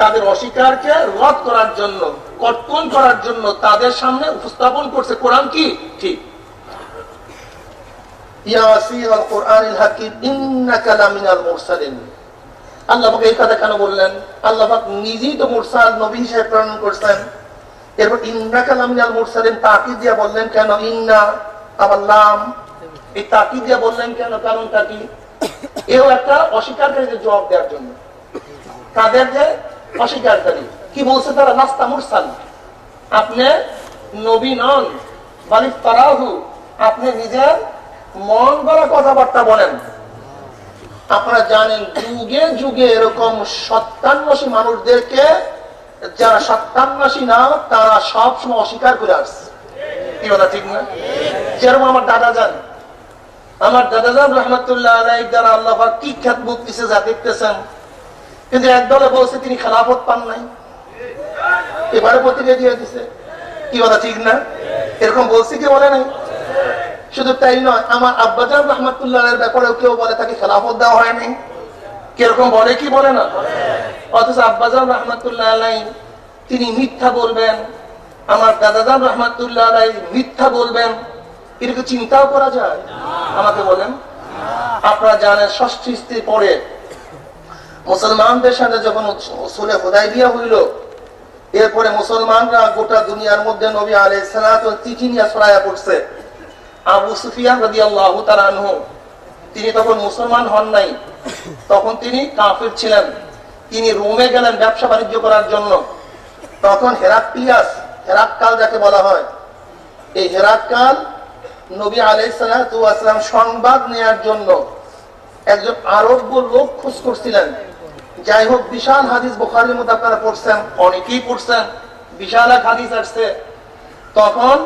তাদের অস্বীকারকে রদ করার জন্য, কর্তন করার জন্য তাদের সামনে উপস্থাপন করছে কোরআন কি ঠিক। ইয়াসিনুল কুরআনিল হাকীম ইন্নাকা লামিনাল মুরসালিন। আল্লাহ পাক এই কথা কেন বললেন? আল্লাহ পাক নিজেই তো মুরসাল নবী হিসেবে প্রেরণ করেছেন। এরপর ইন্নাকা লামিনাল মুরসালিন তাকিদ দিয়ে বললেন কেন? ইন্না আবার লাম, এই তাকিদ দিয়ে বললেন কেন? কারণটা কি? এও একটা অস্বীকারীদের জবাব দেওয়ার জন্য। কাদের? যে অস্বীকারী। কি বলছে তারা? নাস্তা মুরসাল, আপনি নবী নন, বালিফ তারাহু, আপনি নিজের মন গড়া কথাবার্তা বলেন। আপনারা জানেন যুগে যুগে এরকম সত্যান্বেষী মানুষদেরকে, যারা সত্যান্বেষী না তারা সবসময় অস্বীকার করে আসছে। কি কথা ঠিক না? যেরকম আমার দাদা যান, আমার দাদা যান রহমতুল্লাহ আলাইহি দ্বারা আল্লাহ পাক কি খ্যাত দিচ্ছে যা দেখতেছেন। কিন্তু একদলে বলছে তিনি খেলাফত পান নাই, এবারে প্রতিনিধি দিয়ে দিছে। কি কথা ঠিক না? এরকম বলছি কি বলে নাই? শুধু তাই নয়, আমার আব্বাজান রহমতুল্লাহ এর ব্যাপারেও কেউ বলে তাকে খেলাফত দেওয়া হয়নি। কিরকম বলে? কি বলে না? অথচ আব্বাজান রহমতুল্লাহ আলাই তিনি মিথ্যা বলবেন, আমার দাদাজান রহমতুল্লাহ আলাই মিথ্যা বলবেন, এটাকে চিন্তাও করা যায়? আমাকে বলেন। আপনারা জানেন ষষ্ঠ স্ত্রী পরে মুসলমানদের সাথে যখন সুলহ হুদায়বিয়া হইল, এরপরে মুসলমানরা গোটা দুনিয়ার মধ্যে নবী আলাইহিস সালাতু চিঠি নিয়ে ছড়ায়া পড়ছে। আবু সুফিয়ান রাদিয়াল্লাহু তাআলা আনহু তিনি তখন মুসলমান হন নাই, তখন তিনি কাফির ছিলেন। তিনি রোমে গেলেন ব্যবসা বাণিজ্য করার জন্য। তখন হেরাক্লিয়াস, হেরাক্কাল যাকে বলা হয়, এই হেরাক্কাল নবী আলাইহিস সালাতু ওয়াস সালাম সংবাদ নেয়ার জন্য একজন আরব্য লোক খোঁজ করছিলেন। যাই হোক, বিশাল হাদিস বুখারীর মধ্যে আপনারা পড়ছেন, অনেকেই পড়ছেন, বিশাল এক হাদিস আসছে। তখন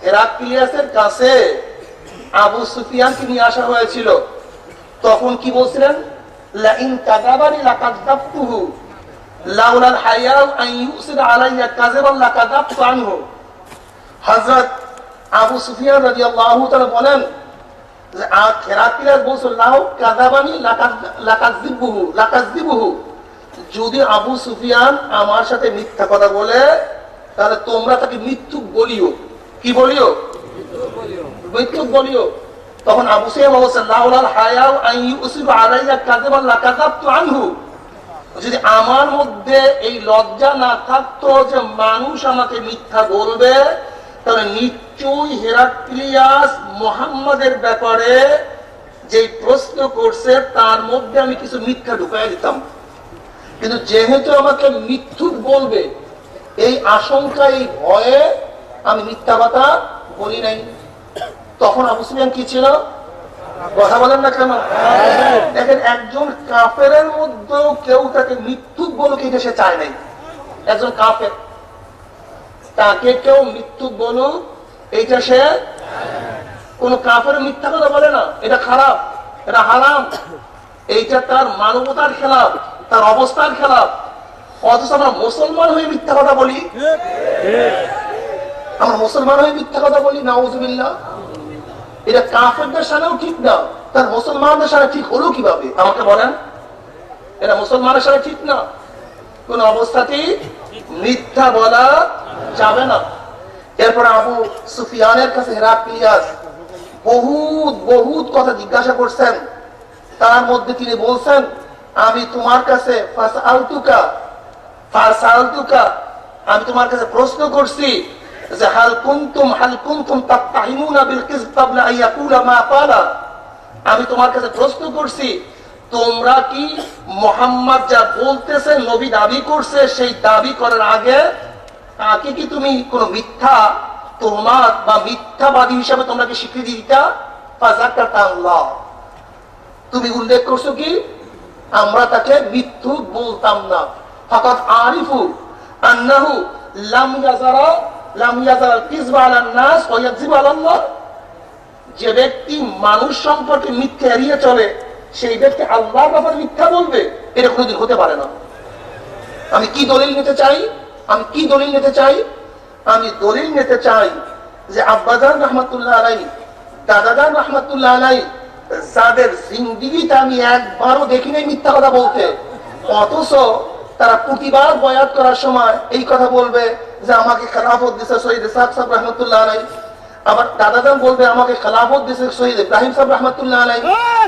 হেরাক্লিয়াসের কাছে আবু সুফিয়ানকে নিয়ে আসা হয়েছিল। তখন কি বলছিলেন? লাইন কাযাবানি লাকাযাবতুহু লাউলাল হায়াউ আন ইউসির আলাইয়া কাযাবান লাকাযাবতু আনহু। হযরত আবু সুফিয়ান রাদিয়াল্লাহু তাআলা বলেন যে হেরাক্লিয়াস বলছিল লাউ কাযাবানি লাকাযিবুহু, যদি আবু সুফিয়ান আমার সাথে মিথ্যা কথা বলে তাহলে তোমরা তাকে মিথ্যুক বলিও। কি বলিও? মিথ্যুক বলিও। তখন আবু সুফিয়ান বলছেন লাউলাল হায়াউ আন ইউসির আলাইয়া কাযাবান লাকাযাবতু আনহু, যদি আমার মধ্যে এই লজ্জা না থাকতো যে মানুষ আমাকে মিথ্যা বলবে, তাহলে নিশ্চয়ই হেরাক্লিয়াস মুহাম্মাদের ব্যাপারে যে প্রশ্ন করছে তার মধ্যে আমি কিছু মিথ্যা ঢুকাই দিতাম। কিন্তু যেহেতু আমাকে মিথ্যুক বলবে এই আশঙ্কা, এই ভয়ে আমি মিথ্যা কথা বলি নাই। তখন আবু সুফিয়ান কি ছিল? কথা বলেন না কেন? দেখেন, একজন কাফেরের মধ্যেও কেউ তাকে মিথ্যুক বলুক এটা সে চায় নাই। একজন কাফের, তাকে কেউ মৃত্যু বলুক এইটা সে, কোন কাফের মিথ্যা কথা বলে না, এটা খারাপ, এটা হারাম, এইটা তার মানবতার খেলাফ, তার অবস্থার খেলাফ। অথচ আমরা মুসলমান হয়ে মিথ্যা কথা বলি, আমরা মুসলমান হয়ে মিথ্যা কথা বলি, নাউজুবিল্লাহ। এটা কাফেরদের সাথেও ঠিক না, তার মুসলমানদের সাথে ঠিক হলো কিভাবে আমাকে বলেন? এটা মুসলমানের সাথে ঠিক না, কোন অবস্থাতেই মিথ্যা বলা যাবে না। এরপর আবু সুফিয়ানের কাছে হেরাক্লিয়াস বহুত কথা জিজ্ঞাসা করছেন। তার মধ্যে তিনি বলছেন, আমি তোমার কাছে আমি তোমার কাছে প্রশ্ন করছি যে হাল কুনতুম তাত্তাহিমুনা বিল কিযব ক্বাবলা আন ইয়াকুলা মা ক্বালা। আমি তোমার কাছে প্রশ্ন করছি, তোমরা কি মুহাম্মদ যা বলতেছে, নবী দাবি করছে, সেই দাবি করার আগে তাকে কি তুমি কোন মিথ্যা তোহমাত বা মিথ্যাবাদী হিসাবে তোমরা কি স্বীকৃতি দিতা? ফাযাকাতাল্লাহ, তুমি উল্লেখ করছো কি আমরা তাকে মিথ্যুক বলতাম না। ফাকাদ আরিফু আন্নাহু লাম ইয়াজারা কিযবা আলান নাস ওয়া ইয়াকযিবু আলাল্লাহ। যে ব্যক্তি মানুষ সম্পর্কে মিথ্যা এড়িয়ে চলে, সেই ব্যক্তি আল্লাহর ব্যাপারে মিথ্যা বলবে, এটা কোনোদিন হতে পারে না। আমি কি দলিল নিতে চাই? আমি দলিল নিতে চাই যে আব্বাজান রহমাতুল্লাহ আলাইহি, দাদাজান রহমাতুল্লাহ আলাইহি, যাদের জিন্দেগিতে আমি একবারও দেখি নাই মিথ্যা কথা বলতে, অথচ তারা প্রতিবার বয়াত করার সময় এই কথা বলবে যে আমাকে খেলাফত দিছে শহীদ ইসহাক সাহেব রহমাতুল্লাহ আলাইহি, আবার দাদাজান বলবে আমাকে খেলাফত দিছে শহীদ ইব্রাহিম সাহেব রহমাতুল্লাহ আলাইহি।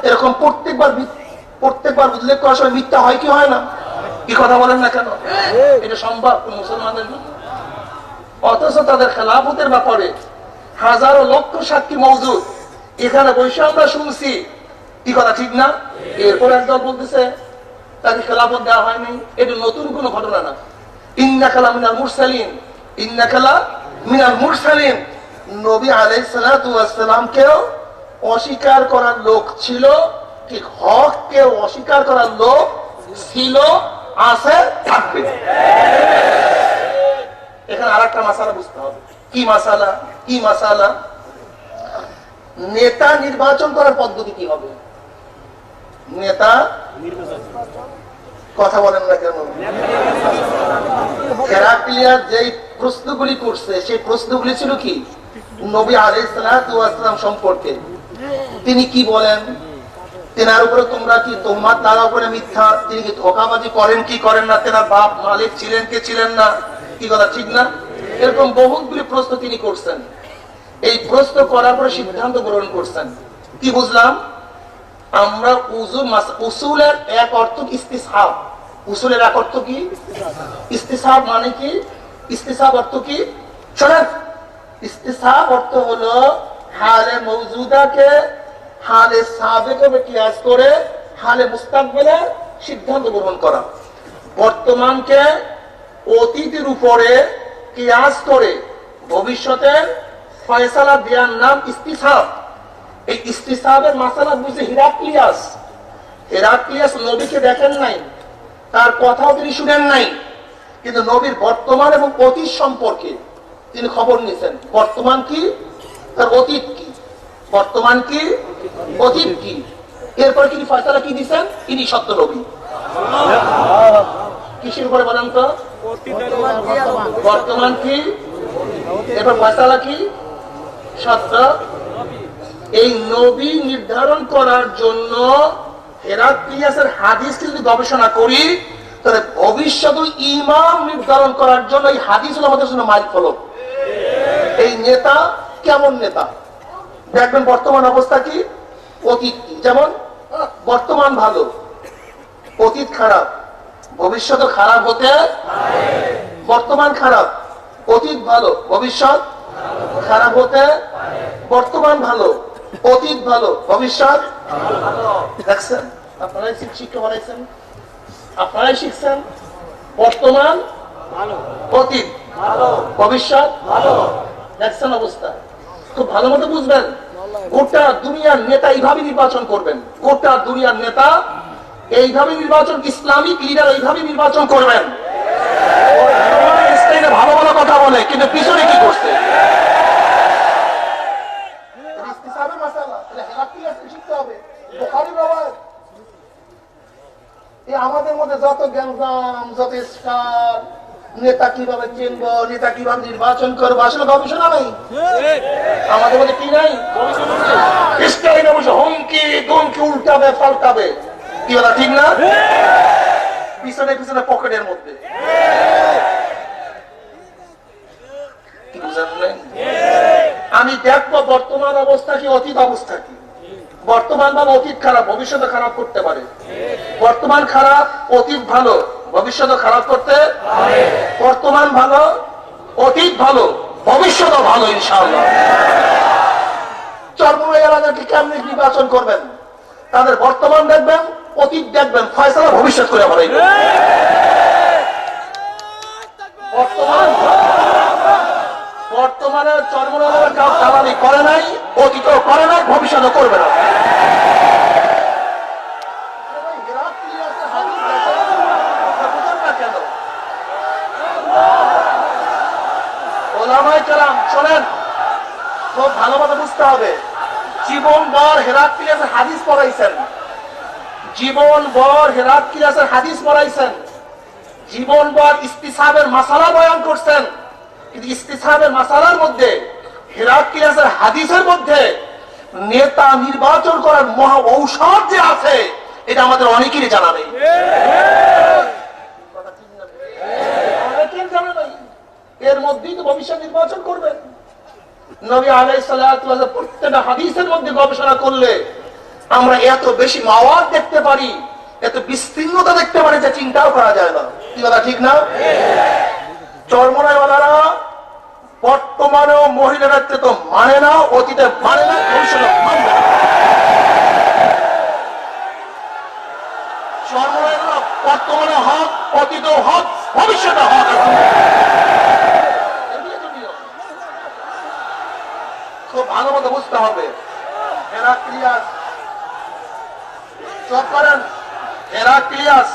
এরকম প্রত্যেকবার উল্লেখ করার সময় মিথ্যা হয় কি হয় না? কি কথা বলেন না কেন? এটা সম্ভব কোন মুসলমানদের জন্য? অথচ তাদের খেলাফতের ব্যাপারে হাজারো লক্ষ সাক্ষী মওজুদ, এখানে বসে আমরা শুনছি। কি কথা ঠিক না? এরপর একদল বলতেছে তাকে খেলাফত দেওয়া হয়নি। এটা নতুন কোন ঘটনা না। ইন্নাকা লামিনাল মুরসালিন, নবী আলাইহিস সালাতু ওয়াস সালামকেও অস্বীকার করার লোক ছিল, ঠিক হককে অস্বীকার করার লোক ছিল, আছে, থাকবে। এখানে আরেকটা মাসালা বুঝতে হবে। কি মাসালা? নেতা নির্বাচন করার পদ্ধতি কি হবে? নেতা কথা বলেন না কেন? হেরাক্লিয়াস যেই প্রশ্নগুলি করছে, সেই প্রশ্নগুলি ছিল কি নবী আলাইহিস সালাতু ওয়াস সালাম সম্পর্কে। তিনি কি বলেন, তেনার উপরে তোমরা কি তোহমাত লাগাও করে মিথ্যা, তিনি কি ধোঁকাবাজি করেন কি করেন না, তেনার বাপ মালিক ছিলেন কি ছিলেন না, কি কথা ঠিক না? এরকম বহুতগুলি প্রশ্ন তিনি করছেন। এই প্রশ্ন করার পরে সিদ্ধান্ত গ্রহণ করছেন। কি বুঝলাম আমরা? উসুলের এক অর্থ ইস্তিসহাব। উসুলের এক অর্থ কি? ইস্তিসহাব মানে কি? ইস্তিসহাব অর্থ কি? শোনেন, ইস্তিসহাব অর্থ হলো হালে মওজুদাকে হালে সাবেকের কিয়াস করে হালে মুস্তাকবিলের সিদ্ধান্ত গ্রহণ করা। বর্তমানকে অতীতের উপরে কিয়াস করে ভবিষ্যতের ফয়সালা দেওয়ার নাম ইস্তিসাব। এই ইস্তিসাবের মাসালা বুঝে হিরাক্লিয়াস। হিরাক্লিয়াস নবীকে দেখেন নাই, তার কথাও তিনি শুনেন নাই, কিন্তু নবীর বর্তমান এবং অতীত সম্পর্কে তিনি খবর নিয়েছেন। বর্তমান কি, তার অতীত কি, বর্তমান কি, অতীত কি, এরপর তিনি ফয়সালা কি দিচ্ছেন, তিনি সত্য নবী। কিসের উপরে বলেন তো? বর্তমান কি, এরপর ফয়সালা কি, সত্য। এই নবী নির্ধারণ করার জন্য হেরাক্লিয়াসের হাদিস যদি গবেষণা করি, তাহলে ভবিষ্যৎ ইমাম নির্ধারণ করার জন্য এই হাদিস হলো আমাদের জন্য মাইল ফলক। এই নেতা কেমন নেতা দেখবেন, বর্তমান অবস্থা কি, অতীত কি। যেমন বর্তমান ভালো, অতীত খারাপ, ভবিষ্যৎ খারাপ হতে, বর্তমান খারাপ, অতীত ভালো, ভবিষ্যৎ খারাপ হতে, বর্তমান ভালো, অতীত ভালো, ভবিষ্যৎ। দেখছেন, আপনারাই শিক্ষা বানাইছেন, আপনারাই শিখছেন। বর্তমান অতীত ভবিষ্যৎ, দেখছেন অবস্থা। খুব ভালো মতো বুঝবেন, গোটা দুনিয়ার নেতা এইভাবে নির্বাচন করবেন, গোটা দুনিয়ার নেতা এইভাবে নির্বাচন, ইসলামিক লিডার এইভাবে নির্বাচন করবেন। ভালো ভালো কথা বলে, কিন্তু পিছনে কি করছে আমাদের মধ্যে যত জ্ঞানজাম, যত স্টার, নেতা কিভাবে চিনব, নেতা কিভাবে নির্বাচন করবো, আসলে গবেষণা নাই আমাদের মধ্যে। কি নাই? হুমকি দুমকি উল্টাবে পাল্টাবে, কি বলা ঠিক না? পিছনে পিছনে পকেটের মধ্যে। আমি দেখবো বর্তমান অবস্থা কি, অতীত অবস্থা কি। বর্তমান ভালো, অতীত খারাপ, ভবিষ্যতে খারাপ করতে পারে। বর্তমান খারাপ, অতীত ভালো, ভবিষ্যতে খারাপ করতে। বর্তমান ভালো, অতীত ভালো, ভবিষ্যৎ ভালো ইনশাআল্লাহ। চরমোনাই এলাকাকে কেমনি নির্বাচন করবেন, তাদের বর্তমান দেখবেন, অতীত দেখবেন, ফয়সালা ভবিষ্যৎ করে বানাইবেন। বর্তমানে চরমোনাই দালালি করে নাই, অতীতও করে নাই, ভবিষ্যৎও করবে না। শোনেন, খুব ভালো মতো বুঝতে হবে। জীবনভর হেরাক্লিয়াসের হাদিস পড়াইছেন, জীবনভর হেরাক্লিয়াসের হাদিস পড়াইছেন, জীবনভর ইস্তিসাবের মাসালা বয়ান করছেন, কিন্তু ইস্তিসাবের মাসালার মধ্যে, হেরাক্লিয়াসের হাদিসের মধ্যে নেতা নির্বাচন করার মহা ঔষধ যে আছে, এটা আমাদের অনেকেরই জানা নেই। এর মধ্যেই তো ভবিষ্যৎ নির্বাচন করবেন। নবী আলাইহিস সালাতু ওয়াস সালাম প্রত্যেকটা হাদিসের মধ্যে গবেষণা করলে আমরা এত বেশি মাওয়াত দেখতে পারি, এত বিস্তীর্ণতা দেখতে পারি যে চিন্তাও করা যায় না। কি কথা ঠিক না? চরমোনাইওয়ালারা বর্তমানেও মহিলারা তো মানে না, অতীতে মানে না, ভবিষ্যতে মানবে না। চরমোনাইওয়ালারা বর্তমানে হক, অতীতেও হক, ভবিষ্যতে হক। খুব ভালো মতো বুঝতে হবে। হেরাক্লিয়াস চুপ করেন। হেরাক্লিয়াস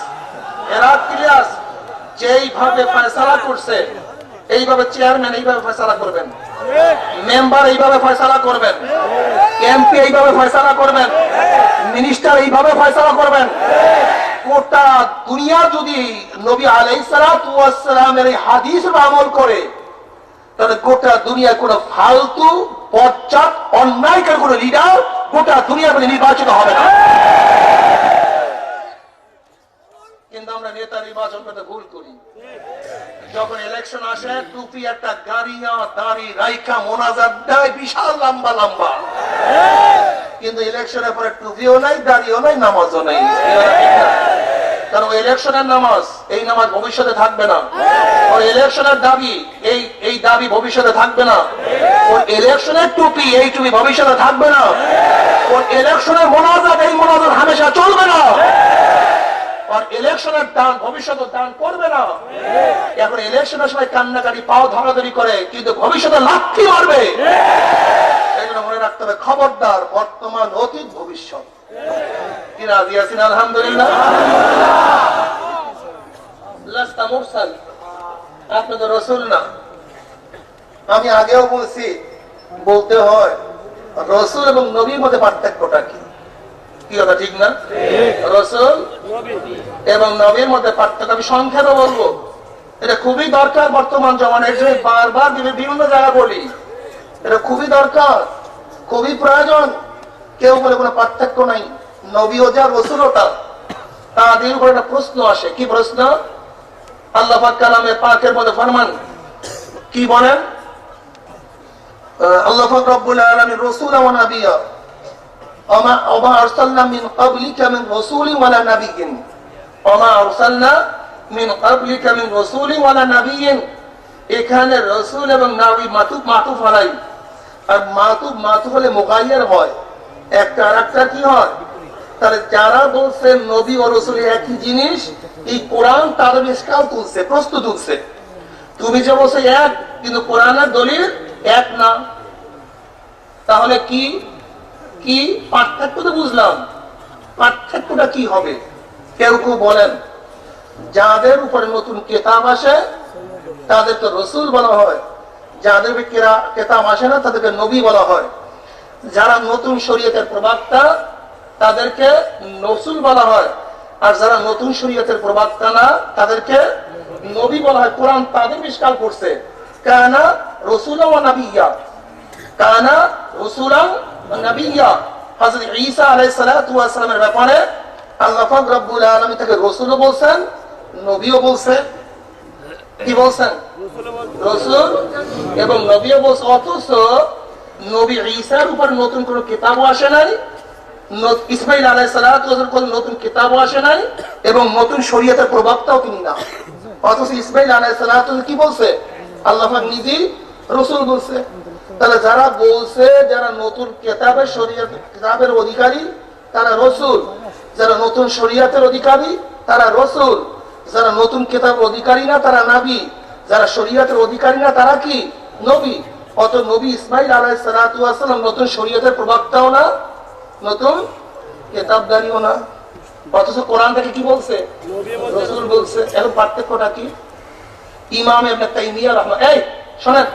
যেইভাবে ফয়সালা করছে, এইভাবে চেয়ারম্যান এইভাবে ফয়সালা করবেন, মেম্বার এইভাবে ফয়সালা করবেন, এমপি এইভাবে ফয়সালা করবেন, মিনিস্টার এইভাবে ফয়সালা করবেন। গোটা দুনিয়া যদি নবী আলাইহিস সালাতু ওয়াস সালামের এই হাদিসের আমল করে, তাহলে গোটা দুনিয়ার কোন ফালতু পশ্চাৎ অন্যায়কার কোন লিডার গোটা দুনিয়ার মধ্যে নির্বাচিত হবে না। কিন্তু আমরা নেতা নির্বাচন করতে ভুল করি। যখন ইলেকশন আসে, টুপি একটা গাড়িয়া দাড়ি রাইখা মোনাজাত দেয় বিশাল লম্বা লম্বা, কিন্তু ইলেকশনের পরে টুপিও নাই, দাড়িও নাই, নামাজও নাই। কারণ ওই ইলেকশনের নামাজ, এই নামাজ ভবিষ্যতে থাকবে না। ওই ইলেকশনের দাবি, এই দাবি ভবিষ্যতে থাকবে না। ওই ইলেকশনের টুপি, এই টুপি ভবিষ্যতে থাকবে না। কোন ইলেকশনের মোনাজাত, এই মোনাজাত হামেশা চলবে না। আর ইলেকশনের দান ভবিষ্যতে দান করবে না। এখন ইলেকশনের সময় কান্নাকাটি পাও ধরাধরি করে, কিন্তু ভবিষ্যতে লাথি মারবে। এগুলো মনে রাখতে হবে। খবরদার, বর্তমান, অতীত, ভবিষ্যৎ। কি রাজি আছেন? আলহামদুলিল্লাহ। লাস্তা মুরসাল, আপনি তো রাসূল না। আমি আগেও বলছি, বলতে হয়, রাসূল এবং নবীর মধ্যে পার্থক্যটা কি? কি কথা ঠিক না? রাসূল এবং নবীর মধ্যে পার্থক্য আমি সংক্ষেপে বলবো। এটা খুবই দরকার বর্তমান জমানায়, যে বারবার বিভিন্ন জায়গায় বলি, এটা খুবই দরকার, খুবই প্রয়োজন। কেউ বলে কোনো পার্থক্য নাই, নবীও যা রাসূলও তা। তাদের উপর একটা প্রশ্ন আসে। কি প্রশ্ন? আল্লাহ পাক কালামে পাকের মধ্যে ফরমান, কি বলেন? আল্লাহ পাক রব্বুল আলামিন রাসূলা ওয়া নাবিয়্যা ওমা আরসালনা মিন ক্বাবলিকা মিন রাসূলিন ওয়ালা নাবিয়্যিন। ওমা আরসালনা মিন ক্বাবলিকা মিন রাসূলিন ওয়ালা নাবিয়্যিন। এখানে রাসূল এবং নবী মাতুফ আলাই। আর মাতুফ হলে মুগায়্যার হয়, একটা আরেকটা কি হয়? তাহলে যারা বলছে নবী ও রাসূল একই জিনিস, এই কোরআন তাদের ইশকাল তুলছে, প্রশ্ন তুলছে। তুমি যে বলছো এক, কিন্তু কোরআনের দলিল এক না। তাহলে কি কি পার্থক্য? তো বুঝলাম, পার্থক্যটা কি হবে? কেউ কেউ বলেন, যাদের উপরে নতুন কিতাব আসে তাদেরকে রাসূল বলা হয়, যাদের কিতাব আসে না তাদেরকে নবী বলা হয়। যারা নতুন শরীয়তের প্রবক্তা তাদেরকে রাসূল বলা হয়, আর যারা নতুন শরীয়তের প্রবক্তা না তাদেরকে নবী বলা হয়। কোরআন তাদের ইশকাল করছে, কানা রাসূলা ওয়া নাবিয়্যা, কানা রাসূলা ওয়া নাবিয়্যা। হযরত ঈসা আলাইহিস সালাতু ওয়াস সালামের ব্যাপারে আল্লাহ পাক রব্বুল আলামিন তাকে রাসূলও বলছেন, নবীও বলছেন। কি বলছেন? রাসূল এবং নবীও বলছেন। অথচ নবী ঈসার উপর নতুন কোনো কিতাবও আসে নাই, ইসমাঈল আলাইহিস সালাতু ওয়াস সালাম নতুন কিতাবও আসে নাই, এবং নতুন শরীয়তের প্রবক্তাও তিনি না। অথচ ইসমাঈল আলাইহিস সালাতু কি বলছে? আল্লাহ পাক নিজেই রাসূল বলছে। তাহলে যারা বলছে যারা নতুন কিতাবের শরীয়ত কিতাবের অধিকারী তারা রাসূল, যারা নতুন শরীয়তের অধিকারী তারা রাসূল, যারা নতুন কিতাবের অধিকারী না তারা নবী, যারা শরীয়তের অধিকারী না তারা কি? নবী। অত নবী ইসমাঈল আলাইহিস সালাতু ওয়াস সালাম নতুন শরীয়তের প্রবক্তাও না, নতুন কিতাবদারিও না। অথচ কোরআন থেকে কি বলছে? রাসূল বলছে। এর পার্থক্যটা কি? ইমাম ইবনে তাইমিয়া রাহমাতুল্লাহ, এই শুনেন,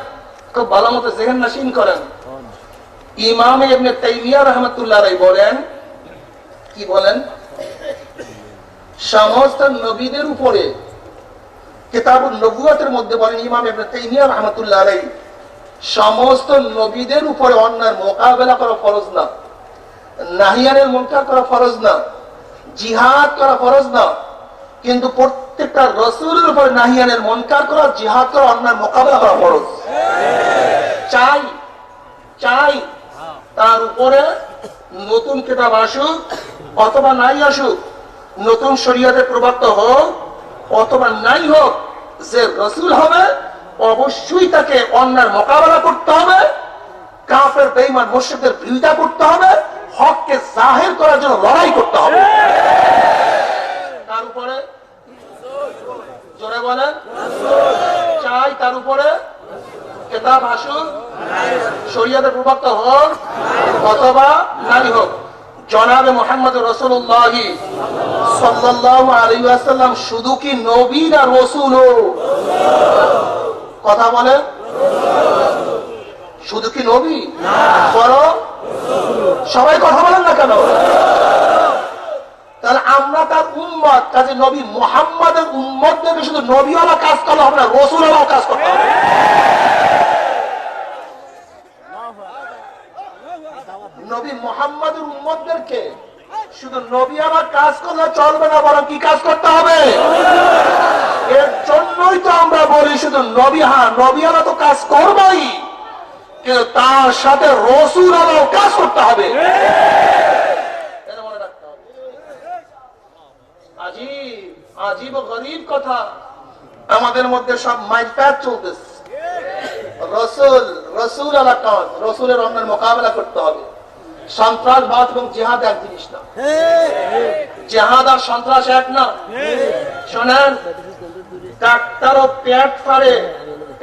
খুব ভালো মতো জেহেন নশীন করেন। ইমাম ইবনে তাইমিয়া রাহমাতুল্লাহ আলাইহি বলেন, কি বলেন? সমস্ত নবীদের উপরে কিতাবুন নবুয়তের মধ্যে বলেন ইমাম ইবনে তাইমিয়া রাহমাতুল্লাহ আলাইহি, সমস্ত নবীদের উপরে অন্যায়ের মোকাবেলা করা ফরজ না, নাহিয়ানের মুনকার করা ফরজ না, জিহাদ করা ফরজ না, কিন্তু প্রত্যেকটা রাসূলের উপরে নাহিয়ানের মুনকার করা, জিহাদ করা, অন্যায়ের মোকাবেলা করা ফরজ। চাই চাই তার উপরে নতুন কিতাব আসুক অথবা নাই আসুক, নতুন শরীয়তের প্রবক্তা হোক অথবা নাই হোক, যে রাসূল হবে অবশ্যই তাকে অন্যায়ের মোকাবেলা করতে হবে, কাফের বেঈমান মুশরিকদের বিরোধিতা করতে হবে, হককে জাহির করার জন্য লড়াই করতে হবে। তার উপরে জোরে বলেন চাই, তার উপরে কিতাব আসুক, শরীয়তের প্রবক্তা হোক অথবা নাই হোক। জনাবে মুহাম্মদ রাসূলুল্লাহ সাল্লাল্লাহু আলাইহি ওয়াসাল্লাম শুধু কি নবী না রাসূল? কথা বলেন, শুধু কি নবী? বরং সবাই কথা বলেন না কেন? তাহলে আমরা তার উম্মত, কাজে নবী মুহাম্মাদের উম্মতদেরকে শুধু নবীওয়ালা কাজ করলে হবে না, রাসূলওয়ালা কাজ করতে হবে। নবী মুহাম্মাদের উম্মতদেরকে শুধু নবীওয়ালা কাজ করলে চলবে না, বরং কি কাজ করতে হবে? এর জন্যই তো আমরা বলি শুধু নবী, হ্যাঁ নবীওয়ালা তো কাজ করবেই, কিন্তু তার সাথে রাসূলওয়ালাও কাজ করতে হবে। আজীব গরীব কথা, আমাদের মধ্যে সব মাইফাত চলতেছে। রাসূল আলা কাজ, রাসূলের অন্যের মোকাবেলা করতে হবে। সন্ত্রাসবাদ এবং জিহাদ এক জিনিস না। জিহাদ আর সন্ত্রাস এক না। শোনেন, ডাক্তারও পেট ফাড়ে,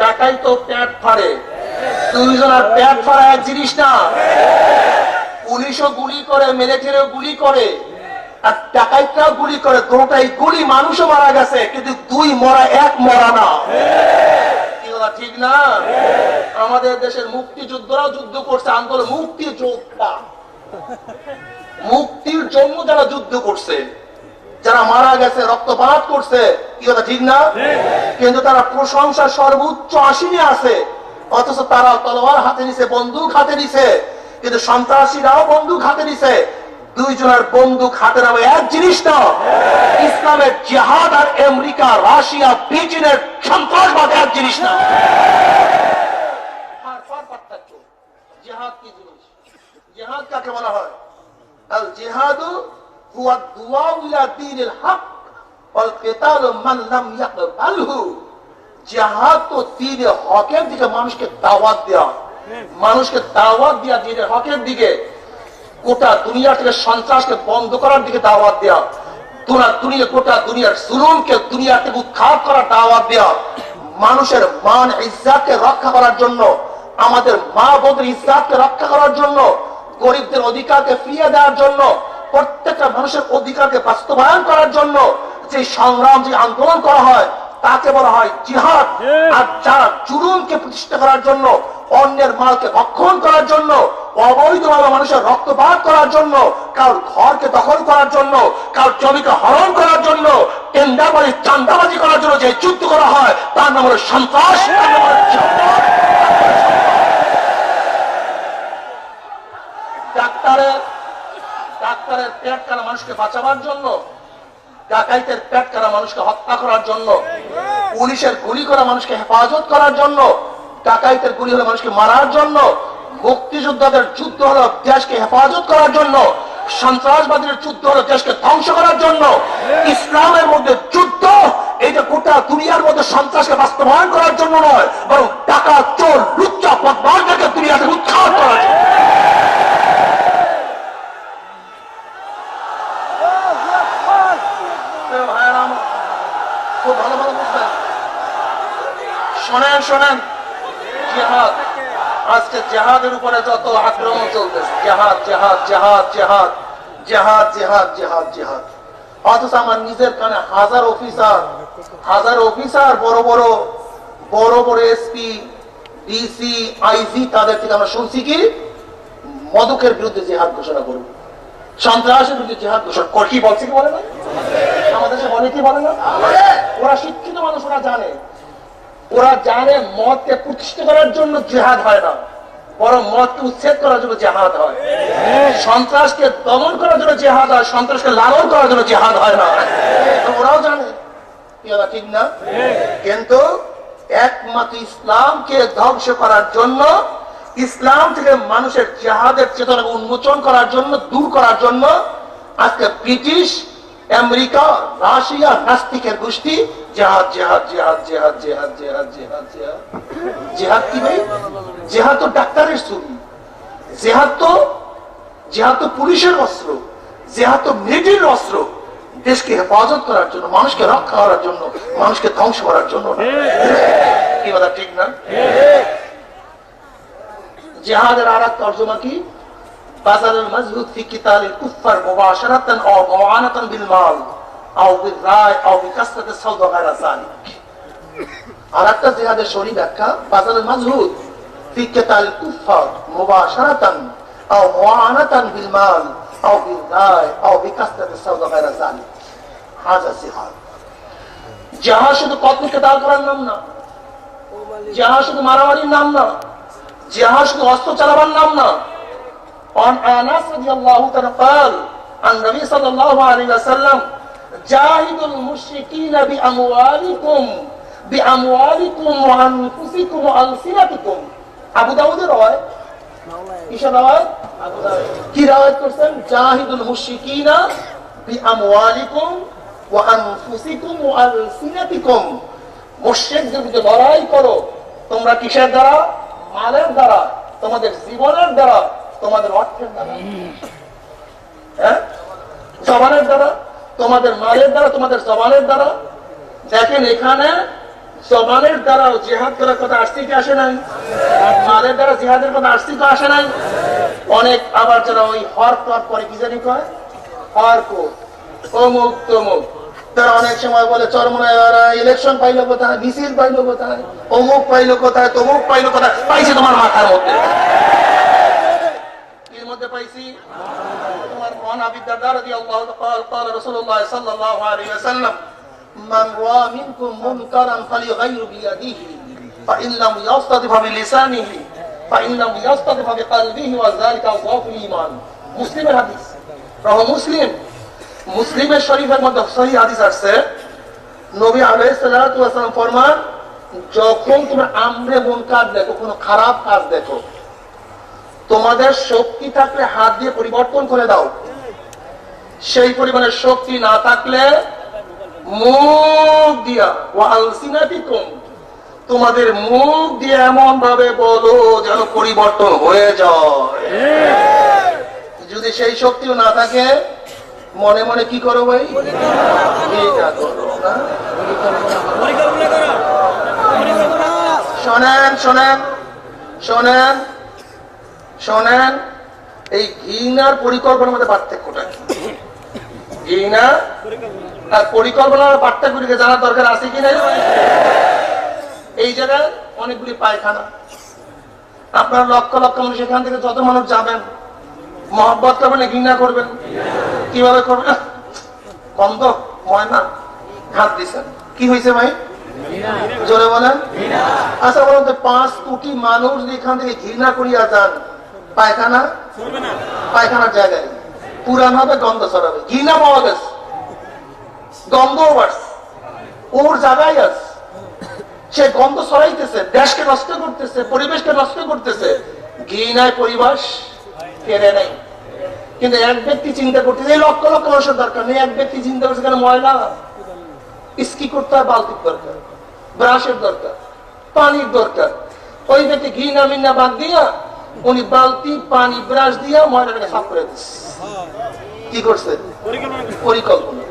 টাকাই তো পেট ফাড়ে, দুইজনের পেট ফাড়া এক জিনিস না। পুলিশও গুলি করে, মিলিটারিও গুলি করে, আর টাকাইটাও গুলি করে, দুটাই গুলি, মানুষও মারা গেছে, কিন্তু দুই মরা এক মরা না। ঠিক না? আমাদের দেশের মুক্তিযোদ্ধারাও যুদ্ধ করছে, আন্দোলন মুক্তিযোদ্ধা, মুক্তির জন্য যারা যুদ্ধ করছে, যারা মারা গেছে, রক্তপাত করছে, কি কথা ঠিক না? কিন্তু তারা প্রশংসা সর্বোচ্চ আসীনে আছে, অথচ তারা তলোয়ার হাতে নিছে, বন্দুক হাতে নিছে, কিন্তু সন্ত্রাসীরাও বন্দুক হাতে নিছে। দুইজনের বন্দুক হাতে নেওয়া এক জিনিস না। ইসলামের জিহাদ আর আমেরিকা, রাশিয়া, ব্রিটেনের সন্ত্রাসবাদ এক জিনিস না। জিহাদ কি জিনিস? জিহাদ কাকে বলা হয়? আল জিহাদু হুয়া দুআউ ইলা দীনিল হক ওয়াল কিতালু মান লাম ইয়াকবালহু। জিহাদ তো দ্বীনে হকের দিকে মানুষকে দাওয়াত দেওয়া, মানুষকে দাওয়াত দেওয়া দ্বীনের হকের দিকে, গোটা দুনিয়া থেকে সন্ত্রাসকে বন্ধ করার দিকে দাওয়াত দেওয়া, গোটা দুনিয়ার জুলুমকে দুনিয়া থেকে উৎখাত করার দাওয়াত দেওয়া, মানুষের মান ইজ্জতকে রক্ষা করার জন্য, আমাদের মা বোনদের ইজ্জতকে রক্ষা করার জন্য, গরিবদের অধিকারকে ফিরিয়ে দেওয়ার জন্য, প্রত্যেকটা মানুষের অধিকারকে বাস্তবায়ন করার জন্য যে সংগ্রাম, যে আন্দোলন করা হয়, তাকে বলা হয় জিহাদ। আর যারা জুলুমকে প্রতিষ্ঠা করার জন্য, অন্যের মালকে ভক্ষণ করার জন্য, অবৈধভাবে মানুষের রক্তপাত করার জন্য, কারোর ঘরকে দখল করার জন্য, কারোর জমিকে হরণ করার জন্য, টেন্ডারবাজি, চাঁদাবাজি করার জন্য যে যুদ্ধ করা হয়, তার নাম হলো সন্ত্রাস। ডাক্তারের পেট কাটা মানুষকে বাঁচাবার জন্য, ডাকাইতের পেট কাটা মানুষকে হত্যা করার জন্য, পুলিশের গুলি করা মানুষকে হেফাজত করার জন্য, ডাকাইতের গুলি হলো মানুষকে মারার জন্য, মুক্তিযোদ্ধাদের যুদ্ধ হলো দেশকে হেফাজত করার জন্য, সন্ত্রাসবাদীদের যুদ্ধ হলো দেশকে ধ্বংস করার জন্য। ইসলামের মধ্যে যুদ্ধ এইটা গোটা দুনিয়ার মধ্যে সন্ত্রাসকে বাস্তবায়ন করার জন্য নয়, বরং টাকা, চোর, লুচ্চা, বদমাশদেরকে দুনিয়া থেকে উৎখাত করার জন্য। খুব ভালো ভালো বুঝবেন। শোনেন শোনেন, জিহাদ, আজকে জিহাদের উপরে যত আক্রমণ চলতেছে, জিহাদ জিহাদ জিহাদ জিহাদ জিহাদ জিহাদ জিহাদ জিহাদ, অথচ আমার নিজের কানে হাজার অফিসার বড় বড় এসপি, ডিসি, আইজি, তাদের থেকে আমরা শুনছি কি মদকের বিরুদ্ধে জিহাদ ঘোষণা করব, সন্ত্রাসের বিরুদ্ধে জিহাদ ঘোষণা কর। কি বলছে কি বলে না? আমাদের দেশে বলে কি বলে না? ওরা শিক্ষিত মানুষ, ওরা জানে মদকে প্রতিষ্ঠা করার জন্য জিহাদ হয় না, বরং মদকে উচ্ছেদ করার জন্য জিহাদ হয়। সন্ত্রাসকে দমন করার জন্য জিহাদ হয়, সন্ত্রাসকে লালন করার জন্য জিহাদ হয় না। ওরাও জানে, ঠিক না? কিন্তু একমাত্র ইসলামকে ধ্বংস করার জন্য, ইসলাম থেকে মানুষের জিহাদের চেতনা উন্মোচন করার জন্য, দূর করার জন্য আজকে ব্রিটিশ, আমেরিকা, রাশিয়া, নাস্তিকের গোষ্ঠী জিহাদ জিহাদ জিহাদ জিহাদ জিহাদ জিহাদ জিহাদ জিহাদ জিহাদ কি ভাই? জিহাদ তো ডাক্তারের ছবি, জিহাদ তো পুলিশের অস্ত্র, জিহাদ তো মিলিটারির অস্ত্র, দেশকে হেফাজত করার জন্য, মানুষকে রক্ষা করার জন্য, মানুষকে ধ্বংস করার জন্য। কি কথা ঠিক না? জিহাদের আর এক তর্জমা কি? বাযালুল মাজহুদ ফি কিতালিল কুফফার মুবাশারাতান আও মুআনাতান বিল মাল আও বিল রায় আও বিকাসরাতিস সাওদা গায়রা যালিক। আরেকটা জিহাদের শরী ব্যাখ্যা, বাযালুল মাজহুদ ফি কিতালিল কুফফার মুবাশারাতান আও মুআনাতান বিল মাল আও বিল রায় আও বিকাসরাতিস সাওদা গায়রা যালিক। হাযা জিহাদ। জিহাদ শুধু কতকে দাল করার নাম না, জিহাদ শুধু মারামারির নাম না, জিহাদ শুধু অস্ত্র চালাবার নাম না। عن انس رضي الله عنه قال عن النبي صلى الله عليه وسلم جاهدوا المشركين باموالكم وانفسكم والسنتكم। আবু দাউদের রওয়ায়াত, কিসের রওয়ায়াত? আবু দাউদ। কি রওয়ায়াত করছেন? জাহিদুল মুশরিকিনা বিআমওয়ালিকুম ওয়া আনফুসিকুম ওয়া আলসিনাতিকুম। মুশরিকদের বিরুদ্ধে লড়াই করো তোমরা কিসের দ্বারা? মালের দ্বারা, তোমাদের জীবনের দ্বারা, তোমাদের অর্থের দ্বারা, হ্যাঁ, জবানের দ্বারা, তোমাদের মালের দ্বারা, তোমাদের জবানের দ্বারা। দেখেন এখানে জবানের দ্বারা জিহাদ করার কথা আসছে কি আসে নাই? মালের দ্বারা জিহাদের কথা আসছে কি আসে নাই? অনেক আবার যারা ওই হর টর করে কি জানি কয়, হরকট, অমুক তমুক, তারা অনেক সময় বলে চরমনায় ইলেকশন পাইলো কোথায়, মিছিল পাইলো কোথায়, অমুক পাইলো কোথায়, তমুক পাইলো কোথায়, পাইছে তোমার মাথার মধ্যে। এর মধ্যে পাইছি তোমার মহান আবি দারদা রাদিয়াল্লাহু তাআলা قال رسول الله صلى الله عليه وسلم من رأى منكم منكرا فليغير بيده فإن لم يستطع بلسانه فإن لم يستطع بقلبه وذلك ضعف الإيمان। মুসলিমের হাদিস, রাহু মুসলিম। মুসলিমের শরীফের মধ্যে সহিহ হাদিস আছে, নবী আলাইহিস সালাতু ওয়াস সালাম ফরমান, যখন তুমি আমরে মুনকার দেখো, কোনো খারাপ কাজ দেখো, তোমাদের শক্তি থাকলে হাত দিয়ে পরিবর্তন করে দাও। সেই পরিমাণের শক্তি না থাকলে মুখ দিয়া, ওয়ালসিনাতিকুম, তোমাদের মুখ দিয়ে এমন ভাবে বলো যেন পরিবর্তন হয়ে যায়। যদি সেই শক্তিও না থাকে, মনে মনে কি করো ভাই? শোনেন শোনেন শোনেন শোনেন, এই ঘৃণার পরিকল্পনার মধ্যে পার্থক্যটা কি? ঘৃণা আর পরিকল্পনার পার্থক্যকে জানার দরকার আছে কি না? এই জায়গায় অনেকগুলি পায়খানা, আপনার লক্ষ লক্ষ মানুষ এখান থেকে যত মানুষ যাবেন, মহব্বত করবেন, ঘৃণা করবেন। কিভাবে করবেন? গন্ধ, ময়না, হাত দিচ্ছেন, কি হয়েছে ভাই? জোরে বলেন। আচ্ছা বলুন তো, 5 কোটি মানুষ এখান থেকে ঘৃণা করিয়া যান, পায়খানা পায়খানার জায়গায় পুরান হবে, গন্ধ ছড়াবে। ঘৃণা পাওয়া গেছে, গন্ধ বাড়ছে, ওর জায়গায় আছে, সে গন্ধ ছড়াইতেছে, দেশকে নষ্ট করতেছে, পরিবেশকে নষ্ট করতেছে। ঘৃণায় পরিবেশ ফেরে নাই। কিন্তু এক ব্যক্তি চিন্তা করতেছে, এই লক্ষ লক্ষ মানুষের দরকার নেই, এক ব্যক্তি চিন্তা করছে কেন ময়লা ইস্কি করতে হয়, বালতির দরকার, ব্রাশের দরকার, পানির দরকার। ওই ব্যক্তি ঘৃণা মিন্না বাদ দিয়া উনি বালতি, পানি, ব্রাশ দিয়া ময়লাটাকে সাফ করে দিচ্ছে। কি করছে? পরিকল্পনা।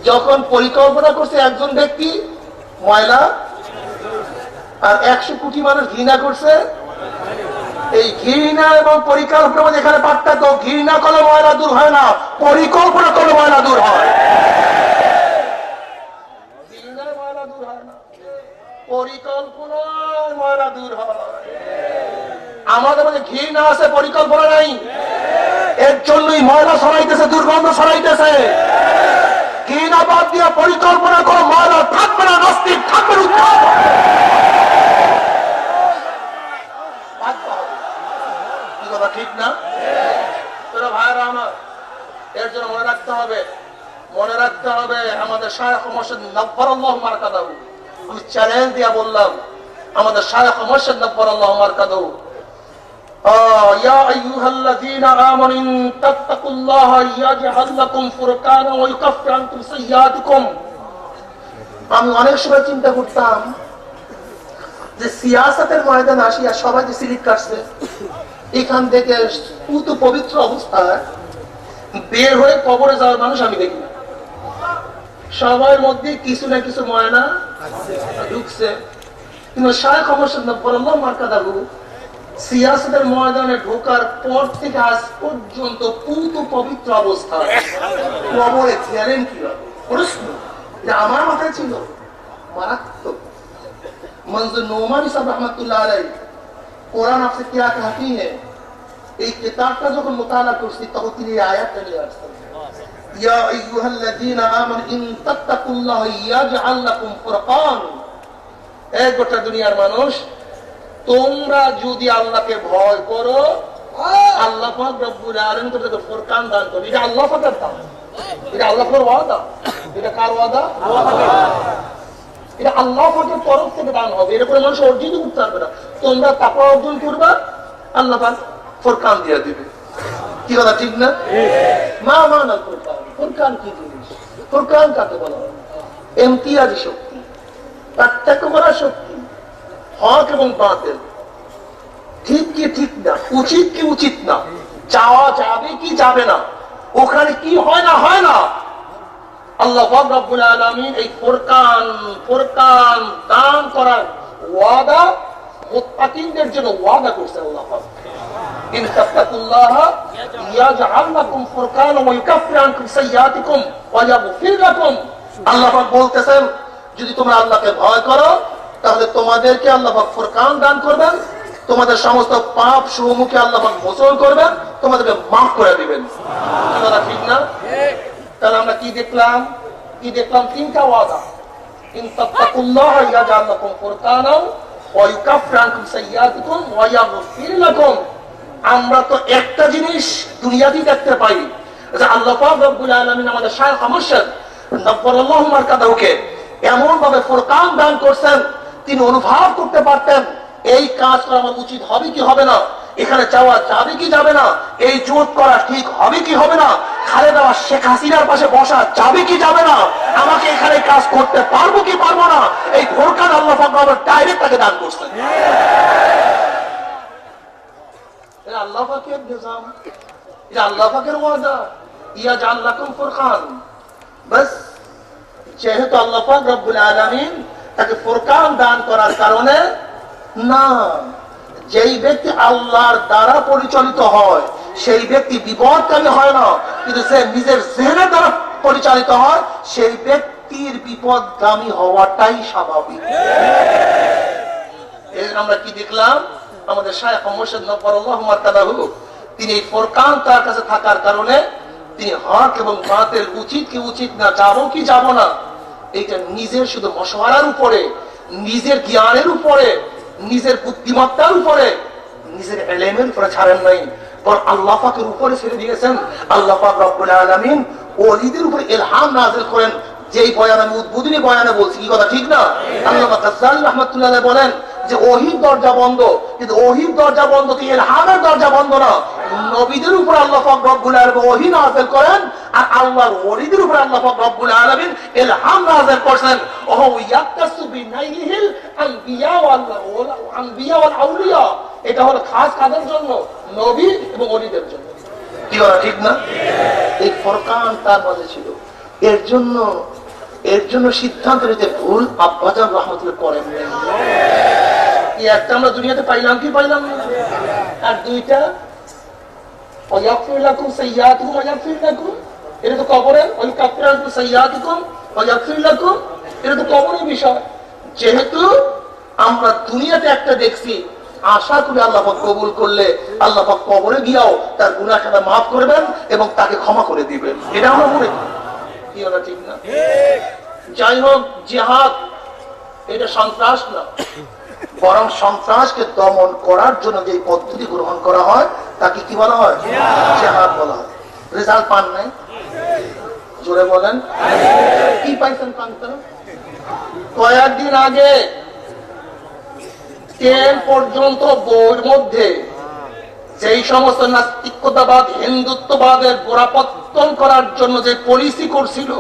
যখন পরিকল্পনা করছে একজন ব্যক্তি ময়লা, আর 100 কোটি মানুষ ঘৃণা করছে, এই ঘৃণা এবং পরিকল্পনা এখানে পার্থক্য। ঘৃণা করলে ময়লা দূর হয় না, পরিকল্পনা করলে ময়লা দূর হয়। ঘৃণায় ময়লা দূর হয় না, পরিকল্পনায় ময়লা দূর হয়। আমাদের মধ্যে ঘৃণা আছে, পরিকল্পনা নাই, এর জন্যই ময়লা ছড়াইতেছে, দুর্গন্ধ ছড়াইতেছে। ঘৃণা বাদ দিয়ে পরিকল্পনা করো, ময়লা থাকবে না, নাস্তিক থাকবে না। কি কথা ঠিক না? তোরা ভাইরা আমার, এর জন্য মনে রাখতে হবে, মনে রাখতে হবে আমাদের শায়খ মুর্শিদ নব্বরাল্লাহু মারকাদাহু। আমি চ্যালেঞ্জ দিয়া বললাম, আমাদের শায়খ মুর্শিদ নব্বরাল্লাহু মারকাদাহু, ইয়া আইয়ুহাল্লাযীনা আমানু ইন তাত্তাকুল্লাহা ইয়াজআল লাকুম ফুরকানা ওয়া ইউকাফির আনকুম সাইয়্যাতিকুম। আমি অনেক সময় চিন্তা করতাম যে সিয়াসতের ময়দানে আসিয়া সবাই যে সিলিপ কাটছে, এখান থেকে পুত পবিত্র অবস্থায় বের হয়ে কবরে যাওয়ার মানুষ আমি দেখি না। সবার মধ্যে কিছু না কিছু ময়না ঢুকছে। কিন্তু শায়খ মুর্শিদ নব্বরাল্লাহু মারকাদাহু সিয়াসতের ময়দানে ঢোকার পর থেকে আজ পর্যন্ত পুত পবিত্র অবস্থায় কবরে গেলেন কিভাবে? প্রশ্ন যে আমার মাথায় ছিল। মারাত্মক। মনজুর নোমানী সাহেব রহমতুল্লাহ আলাইহি কোরআন আপসে কিয়া কাহতি है, এই কিতাবটা যখন মুতালা করছি তখন তিনি এই আয়াতটা নিয়ে আসছেন, ইয়া আইয়ুহাল্লাযীনা আমানু ইন তাত্তাকুল্লাহা ইয়াজআল লাকুম ফুরকান। এই গোটা দুনিয়ার মানুষ, তোমরা যদি আল্লাহকে ভয় করো, আল্লাহ পাক রব্বুল আলামিন তোমাদেরকে ফুরকান দান করবে। এটা আল্লাহ পাকের দান, এটা আল্লাহ পাকের ওয়াদা। এটা কার ওয়াদা? আল্লাহ পাকের। এটা আল্লাহ পাকের তরফ থেকে দান হবে, এটা করে মানুষ অর্জিত করতে পারবে না। তোমরা তাকওয়া অর্জন করবা, আল্লাহ পাক ফুরকান দিয়ে দিবে। কি কথা ঠিক না? মা মানাল ফুরকান। ফুরকান কি জিনিস? ফুরকান কাকে বলা হয়? ইমতিয়াজি শক্তি, পার্থক্য করার শক্তি, হক এবং বাতিল। ঠিক কি ঠিক না, উচিত কি উচিত না, যাওয়া যাবে কি যাবে না, ওখানে কি হয় না হয় না, আল্লাহ পাক রব্বুল আলামিন এই ফুরকান দান করার ওয়াদা মুত্তাকিনদের জন্য ওয়াদা করছেন। আল্লাহ পাক ইন তাত্তাকুল্লাহ ইয়াজআল লাকুম ফুরকানা ওয়া ইউকাফফির আনকুম সাইয়্যাতিকুম ওয়া ইয়াগফির লাকুম। আল্লাহ পাক বলতেছেন যদি তোমরা আল্লাহকে ভয় করো তাহলে তোমাদেরকে আল্লাহ পাক ফুরকান দান করবেন, তোমাদের সমস্ত পাপ সমূহকে আল্লাহ পাক মোচন করবেন, তোমাদেরকে মাফ করে দিবেন। কথা ঠিক না? তাহলে আমরা কি দেখলাম? তিনটা ওয়াদা। ইন তাত্তাকুল্লাহ ইয়াজআল লাকুম ফুরকানা ওয়া ইউকাফফির আনকুম সাইয়্যাতিকুম ওয়া ইয়াগফির লাকুম। আমরা তো একটা জিনিস দুনিয়াতেই দেখতে পাই যে আল্লাহ পাক রব্বুল আলামিন আমাদের শায়খ মুর্শিদ নব্বরাল্লাহু মারকাদাহুকে এমন ভাবে ফুরকান দান করছেন, তিনি অনুভব করতে পারতেন এই কাজ করা আমার উচিত হবে কি হবে না, এখানে যাওয়া যাবে কি যাবে না, এই জোট করা ঠিক হবে কি হবে না, খালেদা শেখ হাসিনার পাশে বসা যাবে কি যাবে না, আমাকে এখানে কাজ করতে পারবো কি পারবো না, এই ফুরকান আল্লাহ পাক ডাইরেক্ট তাকে দান করছেন। আল্লাহ পাকের নিজাম, এটা আল্লাহ পাকের ওয়াদা, ইয়াজআল লাকুম ফুরকান। বাস যেহেতু আল্লাহ পাক রব্বুল আলামিন তাকে ফুরকান দান করার কারণে না, যেই ব্যক্তি আল্লাহর দ্বারা পরিচালিত হয় সেই ব্যক্তি বিপদকামী হয় না, কিন্তু সে নিজের জেহেনের দ্বারা পরিচালিত হয় সেই ব্যক্তির বিপদগামী হওয়াটাই স্বাভাবিক। আমরা কি দেখলাম? আমাদের শায়খ মুর্শিদ নব্বরাল্লাহু মারকাদাহু তিনি এই ফুরকান তার কাছে থাকার কারণে তিনি হক এবং বাতিল, উচিত কি উচিত না, যাবো কি যাব না, এইটা নিজের শুধু মশওয়ারার উপরে, নিজের জ্ঞানের উপরে, নিজের বুদ্ধিমত্তার উপরে, নিজের ইলমের উপরে ছাড়েন নাই, বরং আল্লাহ পাকের উপরে ছেড়ে দিয়েছেন। আল্লাহ পাক রব্বুল আলামিন ওলিদের উপরে ইলহাম নাযিল করেন। যেই বয়ান আমি উদ্বোধনী বয়ানে বলছি, কি কথা ঠিক না? আল্লামা গাজ্জালী রাহমাতুল্লাহ আলাইহি বলেন যে ওহীর দরজা বন্ধ, কিন্তু ওহীর দরজা বন্ধ কি ইলহামের দরজা বন্ধ না। নবীদের উপর আল্লাহ পাক রব্বুল আলামিন ওহী নাযিল করেন, আর আল্লাহর ওলিদের উপর আল্লাহ পাক রব্বুল আলামিন ইলহাম নাযিল করেন। ওহু ইয়াক্তাসু বিনাইলিহিল আনবিয়া ওয়াল আউলিয়া। এটা হলো খাস কাদের জন্য? নবী এবং ওলিদের জন্য। কি কথা ঠিক না? এই ফুরকান তার মাঝে ছিল। এর জন্য সিদ্ধান্ত নিতে ভুল আব্বাজান রাহমাতুল্লাহ করেন নাই। একটা আমরা দুনিয়াতে পাইলাম কি পাইলাম না, আর দুইটা ওয়ায়াগফির লাকুম সাইয়্যাতিকুম ওয়ায়াগফির লাকুম, এটা তো কবরের, ওয়ায়াগফির লাকুম সাইয়্যাতিকুম ওয়ায়াগফির লাকুম, এটা তো কবরের বিষয়। যেহেতু আমরা দুনিয়াতে একটা দেখছি, আশা করি আল্লাহ পাক কবুল করলে আল্লাহ পাক কবরে গিয়াও তার গুনাহ খাতা মাফ করবেন এবং তাকে ক্ষমা করে দিবেন, এটা আমরা মনে করি। কি ওটা ঠিক না? যাই হোক, জিহাদ এটা সন্ত্রাস না, বরং সন্ত্রাসকে দমন করার জন্য যে পদ্ধতি গ্রহণ করা হয় তাকে কি বলা হয়? জিহাদ বলা হয়। রেজাল্ট পান নাই? জোরে বলেন, কি পাইছেন? পান কয়েকদিন আগে 10 পর্যন্ত বইয়ের মধ্যে যেই সমস্ত নাস্তিকতাবাদ, হিন্দুত্ববাদের গোড়াপত্তন করার জন্য যে পলিসি করছিল,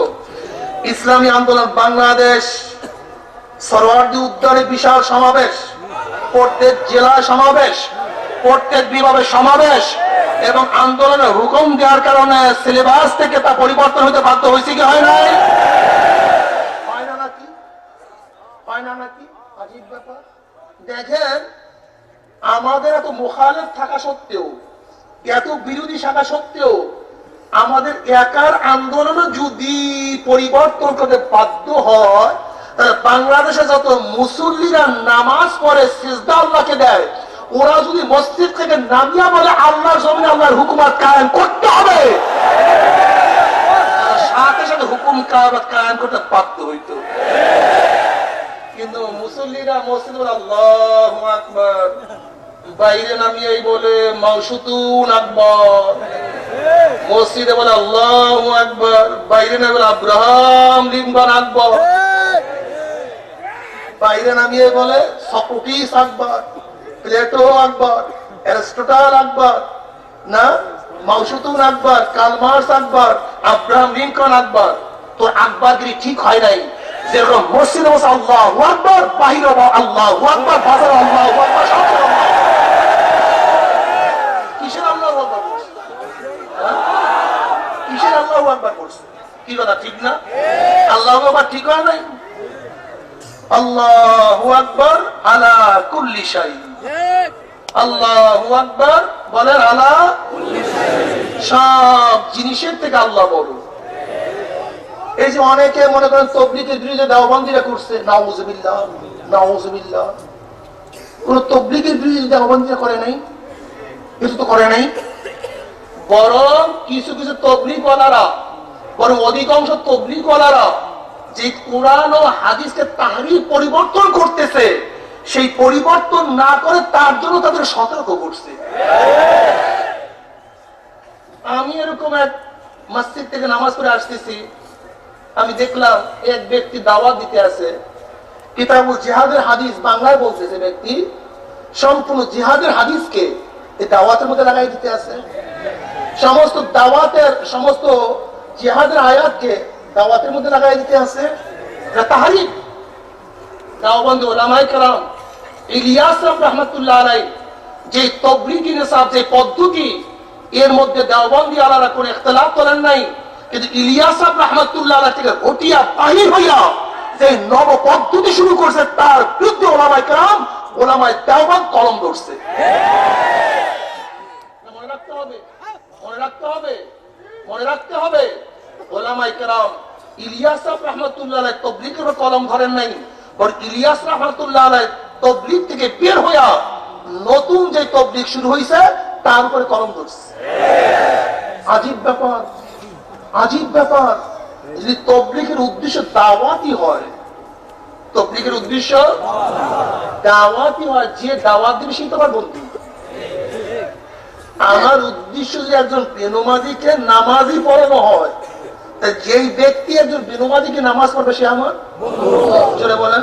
ইসলামী আন্দোলন বাংলাদেশ সরওয়ার্দী উদ্যানে বিশাল সমাবেশ, প্রত্যেক জেলায় সমাবেশ, প্রত্যেক বিভাগে সমাবেশ, এবং আন্দোলনের হুকুম দেওয়ার কারণে সিলেবাস থেকে তা পরিবর্তন হতে বাধ্য হয়েছে কি হয় নাই? হয় না নাকি? হয় না নাকি? আজীব ব্যাপার। দেখেন, আমাদের এত মুখালেফ থাকা সত্ত্বেও, এত বিরোধী থাকা সত্ত্বেও, আমাদের একার আন্দোলন যদি পরিবর্তন করতে বাধ্য হয়, তাহলে বাংলাদেশে যত মুসল্লিরা নামাজ পড়ে সিজদা আল্লাহকে দেয়, ওরা যদি মসজিদ থেকে নামিয়া বলে আল্লাহর জমিনে আল্লাহর হুকুমত কায়েম করতে হবে, সাথে সাথে হুকুম কায়েম করতে বাধ্য হইত। কিন্তু মুসল্লিরা মসজিদে বলে আল্লাহু আকবার, বাইরে নামিয়েই বলে মাউশুতুন আকবার, মসজিদে বলে আল্লাহু আকবার, বাইরে নামিয়ে বলে আব্রাহাম লিঙ্কন আকবার, বাইরে নামিয়ে বলে সক্রেটিস আকবার, প্লেটো আকবার, অ্যারিস্টটল আকবার, না মাউশুতুন আকবার, কার্ল মার্কস আকবার, আব্রাহাম লিঙ্কন আকবার। তো আকবরগিরি ঠিক হয় নাই। যেরকম মসজিদে বসে আল্লাহু আকবার, বাহিরে আল্লাহু আকবার, বাজারে আল্লাহু আকবার, সব ঠিক হয় নাই? আল্লাহু আকবার আলা কুল্লি শাই, আল্লাহু আকবার বলেন, আলা কুল্লি শাই, সব জিনিসের থেকে আল্লাহ বড়। এই যে অনেকে মনে করেন তাবলীগের বিরুদ্ধে দেওবন্দিরা করছে, নাউযুবিল্লাহ নাউযুবিল্লাহ। কোন তাবলীগের বিরুদ্ধে দেওবন্দিরা করে নাই, কিছু তো করে নাই। বরং কিছু কিছু তাবলীগওয়ালারা, বরং অধিকাংশ তাবলীগওয়ালারা যে কোরআন ও হাদিসকে তাহরিফ পরিবর্তন করতেছে, সেই পরিবর্তন না করে তার জন্য তাদের সতর্ক করছে। আমি এরকম এক মসজিদ থেকে নামাজ পড়ে আসতেছি, আমি দেখলাম এক ব্যক্তি দাওয়াত দিতে আছে, কিতাবুল জিহাদের হাদিস বাংলায় বলতেছে, ব্যক্তি সম্পূর্ণ জিহাদের হাদিসকে এই দাওয়াতের মধ্যে লাগাই দিতে আছে। সমস্ত দাওয়াতের, সমস্ত জিহাদের আয়াতকে দাওয়াতের মধ্যে লাগাই দিতে আছে। তাহরিফ। দাওবন্দ উলামায়ে কেরাম ইলিয়াস রাহমাতুল্লাহ আলাইহি যে তাবলীগী নিসাব, যে পদ্ধতি, এর মধ্যে দেওবন্দি আলারা কোনো ইখতিলাফ করেন নাই, কিন্তু ইলিয়াস রাহমাতুল্লাহ আলাইহি থেকে ঘটিয়া বাহির হইয়া যে নব পদ্ধতি শুরু করছে, তার বিরুদ্ধে উলামায়ে কেরাম, উলামায়ে দেওবন্দ কলম ধরছে। মনে রাখতে হবে, মনে রাখতে হবে, মনে রাখতে হবে। উলামায়ে কেরাম ইলিয়াস রাহমাতুল্লাহ আলাইহি তাবলীগের কলম ধরেন নাই, বরং ইলিয়াস রাহমাতুল্লাহ আলাইহি তাবলীগ থেকে বের হইয়া নতুন যে তাবলীগ শুরু হইছে তার উপরে কলম ধরছে। আজীব ব্যাপার, আজীব ব্যাপার। যদি তাবলীগের উদ্দেশ্য দাওয়াতি হয়, তাবলীগের উদ্দেশ্য দাওয়াতি হয়, যে দাওয়াত দিবে সেই তোমার বন্ধু। আমার উদ্দেশ্য যদি একজন বেনমাজিকে নামাজই পড়ানো হয়, যেই ব্যক্তি একজন বেনমাজিকে নামাজ পড়বে সে আমার চলে বলেন।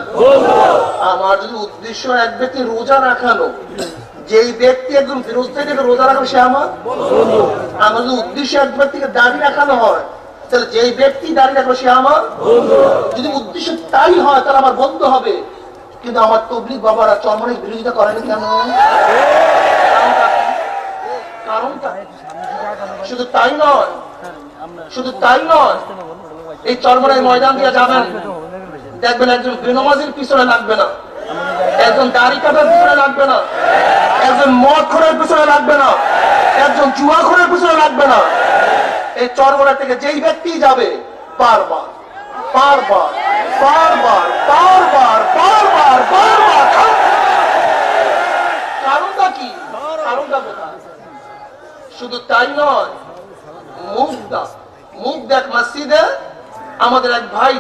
আমার যদি উদ্দেশ্য এক ব্যক্তি রোজা রাখানো, যেই ব্যক্তি একজন বিরোধীকে রোজা রাখানো সে আমার। আমার যদি উদ্দেশ্য এক ব্যক্তিকে দাঁড়িয়ে রাখানো হয়, তাহলে যেই ব্যক্তি দাঁড়িয়ে রাখবে সে আমার। যদি উদ্দেশ্য তাই হয় তাহলে আমার বন্ধু হবে। কিন্তু আমার তাবলীগ বাবারা চরমনের বিরোধিতা করেনি কেন? কারণটা শুধু তাই নয়, শুধু তাই নয়, এই চরমনের ময়দান দিয়ে যাবেন, দেখবেন একজন বেনমাজির পিছনে লাগবে না, একজন দাড়ি কাটার পিছনে লাগবে না, একজন মদ খোরের পিছনে লাগবে না, একজন জুয়া খোরের পিছনে লাগবে না। এই চরমনা থেকে যেই ব্যক্তি যাবে, বারবার বারবার বারবার বারবার বারবার বারবার। কারণটা কি? কারণটা কোথায়? শুধু তাই নয়, মুখ দেখ মসজিদে আমাদের এক ভাই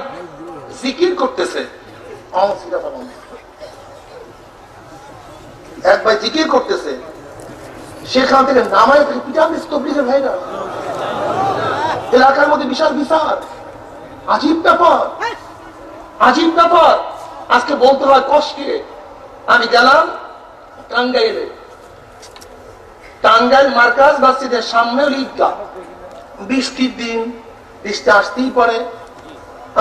জিকির করতেছে, এক ভাই জিকির করতেছে, সেখান থেকে নামায় পিটামিস তবলীগের ভাইরা এলাকার মধ্যে বিশাল বিচার। আজীব ব্যাপার, আজীব ব্যাপার। আজকে বলতে হয় কষ্টে। আমি গেলাম টাঙ্গাইলে, টাঙ্গাইল মার্কাজ মসজিদের সামনে ঈদগাহ, বৃষ্টির দিন, বৃষ্টি আসতেই পড়ে।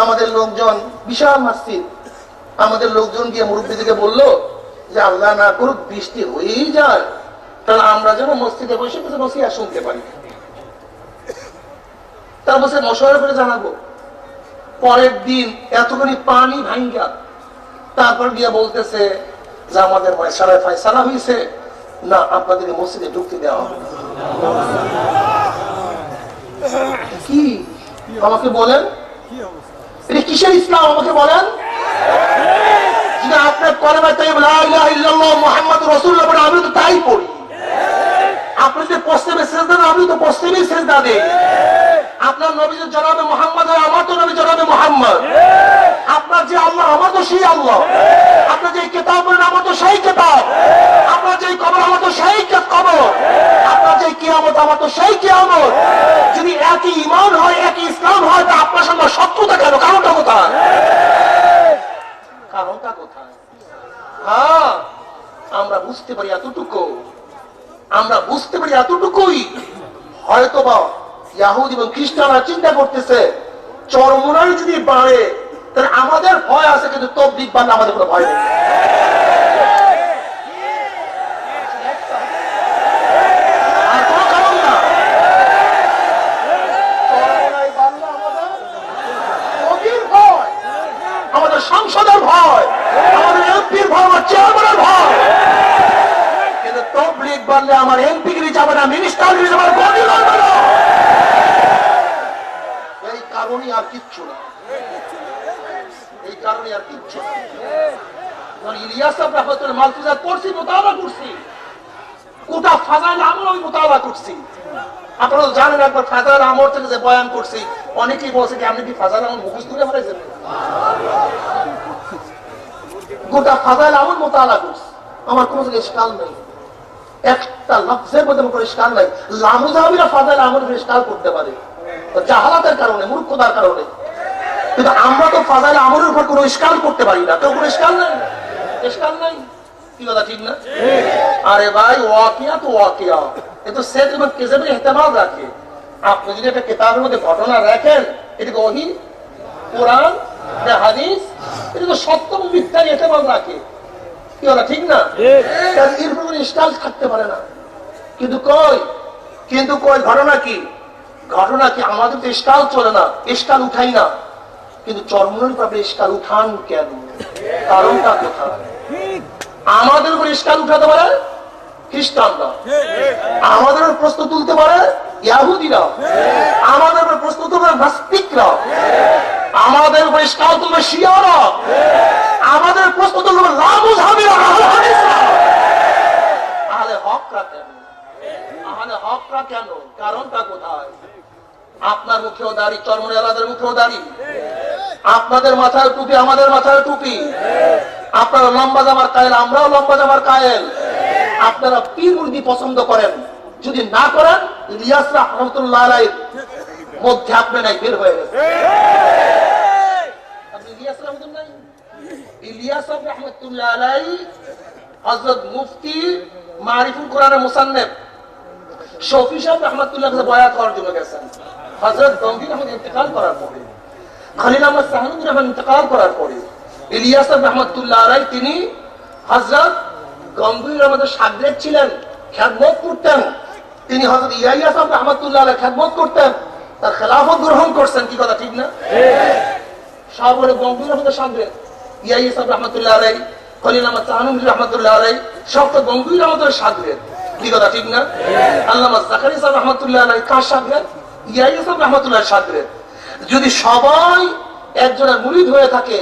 আমাদের লোকজন, বিশাল মসজিদ, আমাদের লোকজন গিয়ে মুরব্বীদেরকে বললো যে আল্লাহ না করুক বৃষ্টি হয়েই যায়, তাহলে আমরা যেন মসজিদে বসে বসে নসিহত শুনতে পারি। তার বসে মশওয়ারা করে জানাবো। পরের দিন এতখানি পানি ভাঙ্গা, তারপর গিয়ে বলতেছে যে আমাদের মাশাআল্লাহ ফয়সালা হয়েছে না, আপনাদের মসজিদে ঢুকতে দেওয়া হবে। কি আমাকে বলেন, এটা কিসের ইসলাম আমাকে বলেন? যদি আপনার কলেমায় তাইয়্যিব লা ইলাহা ইল্লাল্লাহ মুহাম্মাদুর রাসূলুল্লাহ বলেন, আমি তো তাই পড়ি। আপনি যদি পশ্চিমে সেজদা দেন, আমি তো পশ্চিমেই সেজদা দেই। আপনার নবী যে জনাবে মুহাম্মদ, আমার তো নবী জনাবে মুহাম্মদ। আপনার যে আল্লাহ, আমার তো সেই আল্লাহ। আপনার যে কিতাব বলেন, আমার তো সেই কিতাব। আপনার যে কবর, আমার তো সেই কবর। আপনার যে কিয়ামত, আমার তো সেই কিয়ামত। যদি একই ঈমান হয়, একই ইসলাম হয়, তা আপনার সঙ্গে শত্রুতা কেন? কারণটা কোথায়? কারণটা কোথায়? হ্যাঁ, আমরা বুঝতে পারি এতটুকু, আমরা বুঝতে পারি এতটুকুই। হয়তোবা ইহুদি এবং খ্রিস্টানরা চিন্তা করতেছে চরমনাই যদি বাড়ে তাহলে আমাদের ভয় আছে, কিন্তু তাবলীগ বাড়লে আমাদের কোনো ভয় নেই। আর কোনো কারণ না, চরমনাই বাড়লে আমাদের গভীর ভয়। পারলে আমার এমপিগিরি যাবে না, মিনিস্টারগিরি যাবে না, এই কারণে আর কিচ্ছু না, এই কারণে আর কিচ্ছু না। ইলিয়াস সাহেব রাহমাতুল্লাহ মালফুজা পড়ছি, মোতালা করছি, গোটা ফাজাইল আমল আমি মোতালা করছি। আপনারা জানেন একবার ফাজাইল আমল থেকে যে বয়ান করছি, অনেকেই বলছে কি আপনি কি ফাজাইল আমল মুখস্থ করে ফেলেছেন? গোটা ফাজাইল আমল মোতালা করছি, আমার কোনো জায়গায় ইশকাল নেই, একটা লফজের মধ্যে কোনো ইশকাল নাই। লামুজাহাবিরা ফাজাইল আমলের ইশকাল করতে পারে জাহালাতের কারণে, মূর্খতার কারণে, কিন্তু আমরা তো ফাজাইল আমলের উপর কোনো ইশকাল করতে পারি না, তো কোনো ইশকাল নাই, ইশকাল নাই, কি কথা ঠিক না? আরে ভাই ওয়াকিয়া তো ওয়াকিয়া, এ তো সেট এবং কেজেবের ইহতিমাল রাখে। আপনি যদি একটা কিতাবের মধ্যে ঘটনা রাখেন, এটাকে ওহী, কোরআন, হাদিস, এটা তো সত্য এবং মিথ্যার ইহতিমাল রাখে, কি কথা ঠিক না? এর উপর কোনো ইশকাল থাকতে পারে না। কিন্তু কই ঘটনা কি? ঘটনা কি? আমাদের তো ইশকাল চলে না, ইশকাল উঠাই না, কিন্তু চরমনের ব্যাপারে ইশকাল উঠান কেন? কারণটা কোথায়? আমাদের উপর ইশকাল উঠাতে পারে খ্রিস্টানরা, আমাদের উপর প্রশ্ন তুলতে পারে ইহুদিরা, আমাদের উপর প্রশ্ন তুলতে পারে নাস্তিকরা, আমাদের উপর ইশকাল তুলবে শিয়ারা, আমাদের প্রশ্ন তুলবে লামুজাহাবিরা, আহলে হকরা কেন? আহলে হকরা কেন? কারণটা কোথায়? আপনার মুখেও দাড়ি, চরমনে আলাদের মুখেও দাড়ি, আপনাদের মাথায় টুপি, আমাদের মাথায় টুপি, আপনারা লম্বা জামার কায়েল, আমরাও লম্বা জামার কায়েল, আপনারা পীর মুরিদি পছন্দ করেন, যদি না করেন ইলিয়াস রাহমাতুল্লাহ আলাইহির মধ্যে আপনি নাই, বের হয়ে গেছে। আপনি ইলিয়াস রাহমাতুল্লাহ, ইলিয়াস রাহমাতুল্লাহ আলাইহি হযরত মুফতি মারিফুল কোরআনের মুসান্নিফ শফি সাহেব রাহমাতুল্লাহ কাছে বয়াত করার জন্য গেছেন। হযরত গঙ্গির আহমদ ইন্তেকাল করার পরে, খলিল আহমদ সাহানুদ্দিন রহমান ইন্তেকাল করার পরে ইলিয়াস রাহমাতুল্লাহ আলাইহি তিনি হযরত গঙ্গির আহমদের শাগরেদ ছিলেন, খেদমত করতেন। তিনি হযরত ইয়াহিয়া সাহেব রাহমাতুল্লাহ আলাইহি খেদমত করতেন, তার খেলাফত গ্রহণ করছেন, কি কথা ঠিক না? সব হলো গঙ্গির আহমদের শাগরেদ, ইয়াহিয়া সাহেব রাহমাতুল্লাহ আলাইহি, খলিল আহমদ সাহানুদ্দিন রাহমাতুল্লাহ আলাইহি সব তো গঙ্গির আহমদের শাগরেদ, কি কথা ঠিক না? আল্লামা জাকারিয়া সাহেব রাহমাতুল্লাহ আলাইহি কার শাগরেদ? ইয়াহিয়া সাহেব রাহমাতুল্লাহ শাগরেদ। যদি সবাই একজনের মুরিদ হয়ে থাকে,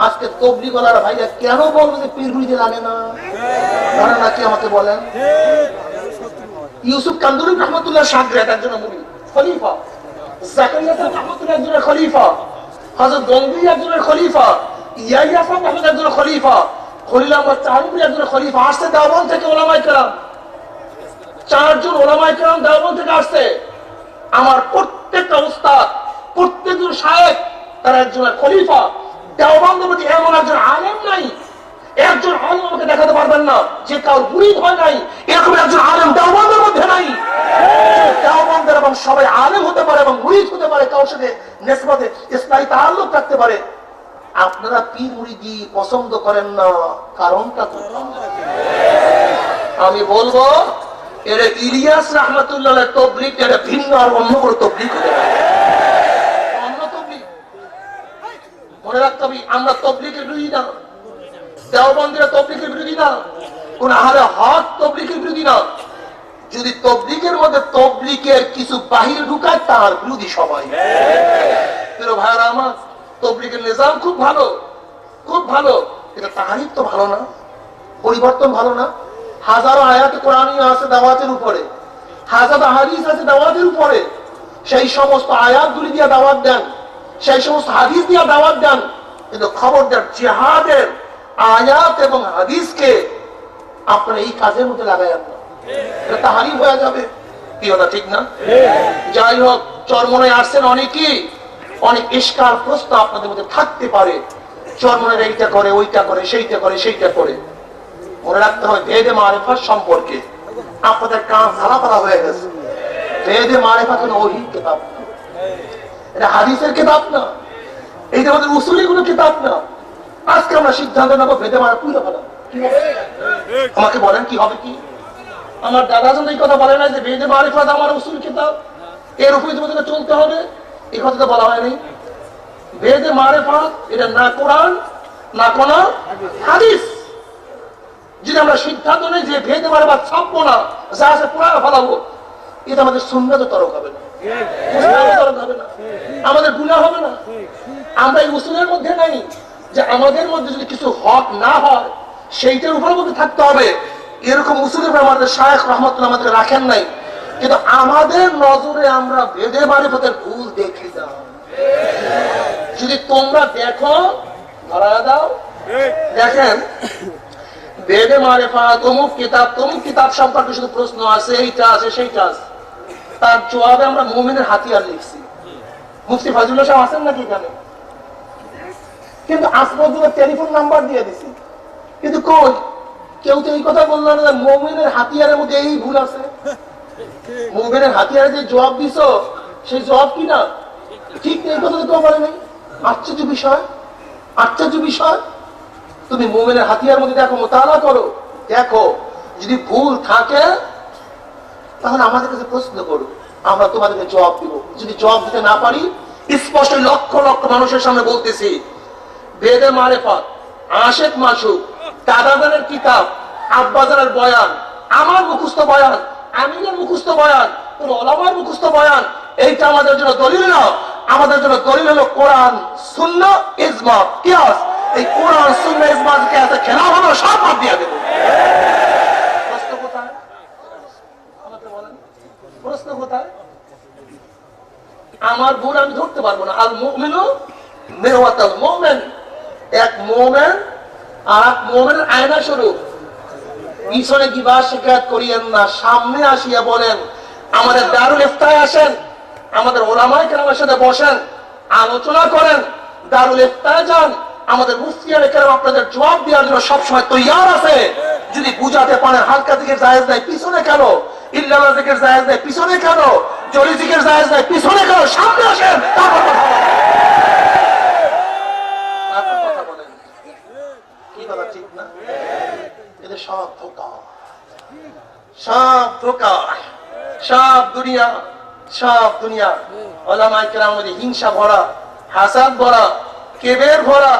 আজকে তবলিগ ওয়ালারা ভাইরা কেন বলবে যে পীর মুরিদে লাগে না? জানেন না কি আমাকে বলেন? ইউসুফ কান্দুরি রাহমাতুল্লাহ শাগরেদ একজনের মুরিদ, খলিফা। জাকারিয়া সাহেব রাহমাতুল্লাহ একজনের খলিফা, হযরত গঙ্গি একজনের খলিফা, ইয়াহিয়া সাহেব রাহমাতুল্লাহ একজনের খলিফা, খলিল আহমদ সাহানুদ্দিন একজনের খলিফা। আসছে দেওবন্দ থেকে ওলামায়ে কেরাম, চারজন ওলামায়ে কেরাম দেওবন্দ থেকে আসছে। আমার প্রত্যেকটা উস্তাদ, প্রত্যেকজন শায়েখ, তারা একজনের খলিফা। দেওবন্দের মধ্যে এমন একজন আলেম নাই, একজন আলেম আমাকে দেখাতে পারবেন না যে কারোর মুরিদ হয় নাই, এরকম একজন আলেম দেওবন্দের মধ্যে নাই। দেওবন্দের এবং সবাই আলেম হতে পারে এবং মুরিদ হতে পারে, কারোর সাথে নিসবতে ইসলাহি তাআল্লুক রাখতে পারে। আপনারা পীর মুরিদি পছন্দ করেন না, কারণটা কোথায়? আমি বলবো এর ইলিয়াস রাহমাতুল্লাহ আলাইহি তবলিগ, এর ভিন্ন আর অন্য কোনো তবলিগ হতে পারে, অন্য তবলিগ। মনে রাখতে হবে, আমরা তবলিগের বিরোধী না, দেওবন্দিরা তবলিগের বিরোধী না, কোন আহলে হক তবলিগের বিরোধী না। যদি তবলিগের মধ্যে তবলিগের কিছু বাহির ঢুকায়, তার বিরোধী সবাই। প্রিয় ভাইরা আমার, তবলিগের নিজাম খুব ভালো, খুব ভালো, এটা তাহারিফ তো ভালো না, পরিবর্তন ভালো না। হাজারো আয়াত কোরআনী আছে দাওয়াতের উপরে, হাজারো হাদিস আছে দাওয়াতের উপরে, সেই সমস্ত আয়াতগুলি দিয়ে দাওয়াত দেন, সেই সমস্ত হাদিস দিয়ে দাওয়াত দেন, কিন্তু খবরদার জিহাদের আয়াত এবং হাদিসকে আপনারা এই কাজের মধ্যে লাগাইয়েন না, এটা তাহারিফ হয়ে যাবে, কি কথা ঠিক না? যাই হোক, চরমনে আসছেন অনেকেই, অনেক ইশকাল প্রশ্ন আপনাদের মধ্যে থাকতে পারে, চরমনের এইটা করে, ওইটা করে, সেইটা করে, সেইটা করে। মনে রাখতে হবে ভেদে মারিফাত সম্পর্কে আপনাদের কান ঝালাপালা হয়ে গেছে। ভেদে মারিফাত কোনো ওহীর কিতাব না, এটা হাদিসের কিতাব না, এইটা আমাদের উসুলি কোনো কিতাব না। আজকে আমরা সিদ্ধান্ত নেবো ভেদে মারিফাত পুরো ফেলা, আমাকে বলেন কি হবে? কি আমার দাদাজন এই কথা বলে না যে ভেদে মারিফাত আমার উসুল কিতাব, এর উপরে তোমাদের চলতে হবে, এই কথাটা বলা হয়নি। ভেদে মারিফাত এটা না কোরআন না কোন হাদিস, যদি আমরা সিদ্ধান্ত নেই যে ভেদে মারে বা ছাপবো না, যা আছে পুরা ফেলাবো, এটা আমাদের সুন্নাত তরক হবে না, তরক হবে না, আমাদের গুনাহ হবে না। আমরা এই উসুলের মধ্যে নাই যে আমাদের মধ্যে যদি কিছু হক না হয় সেইটার উপর মধ্যে থাকতে হবে, এরকম উসুলের আমাদের শায়েখ রহমতুল্লাহ আমাদের রাখেন নাই। কিন্তু আমাদের নজরে আমরা ভেদে মারিফতের ভুল দেখি না। যদি তোমরা দেখো ধরা দাও, দেখেন বেদে মারিফাত অমুক কিতাব সম্পর্কে শুধু প্রশ্ন আছে, এইটা আছে সেইটা আছে, তার জবাবে আমরা মুমিনের হাতিয়ার লিখছি। মুফতি ফাজিলুল্লাহ সাহেব আছেন নাকি এখানে? কিন্তু আজ পর্যন্ত টেলিফোন নাম্বার দিয়ে দিছি, কিন্তু কই কেউ তো এই কথা বললো না মুমিনের হাতিয়ারের মধ্যে এই ভুল আছে। মুমিনের হাতিয়ারে যে জবাব দিছ সেই জবাব কি না ঠিক এই কথা তো কেউ বলে নাই। আশ্চর্য বিষয়, আশ্চর্য বিষয়। তুমি মুমিনের হাতিয়ার মধ্যে দেখো, মোতালা করো, দেখো যদি ভুল থাকে তাহলে আমাদের কাছে প্রশ্ন করো, আমরা তোমাদেরকে জবাব দিব। যদি জবাব দিতে না পারি, স্পষ্ট লক্ষ লক্ষ মানুষের সামনে বলতেছি, বেদে মারিফাত, আশেক মাসুক, দাদাজানের কিতাব, আব্বাজানের বয়ান, আমার মুখস্থ বয়ান, আমিনের মুখস্থ বয়ান, কোন ওলামার মুখস্থ বয়ান, এইটা আমাদের জন্য দলিল না। আমাদের জন্য দলিল হলো কোরআন, সুন্নাহ, ইজমা, কিয়াস। এই কোরআন, সুন্নাহ, ইজমা কিয়াসে খেলা হলো, সব বাদ দিয়ে দেব। প্রশ্ন কোথায়? আমাকে বলেন, প্রশ্ন কোথায়? আমার ভুল আমি ধরতে পারবো না। আল মুমিনু মিরওয়াতুল মুমিন, এক মুমিন আর এক মুমিনের আয়না স্বরূপ। পিছনে গিবা শিকায়ত করিয়েন না, সামনে আসিয়া বলেন, আমাদের দারুল ইফতায় আসেন, আমাদের ওলামায়ে কেরামের সাথে বসেন, আলোচনা করেন, দারুল ইফতায় যান, আমাদের মুফতিয়ানে কেরাম আপনাদের জবাব দেওয়ার জন্য সবসময় তৈয়ার আছে। যদি বুঝাতে পারেন হালকা দিকের জায়েজ নাই, পিছনে কেন? ইল্লাল্লাহ জিকির জায়েজ নাই, পিছনে কেন? জলি জিকির জায়েজ নাই, পিছনে কেন? সামনে আসেন, তারপর কথা বলেন। তারপর কথা বলেন। কি কথা ঠিক না? এদের সব ধোঁকা, সব ধোঁকা, সব দুনিয়া, সব দুনিয়া। ওলামায়ে কেরামের মধ্যে হিংসা ভরা, হাসাদ ভরা, কিবর ভরা।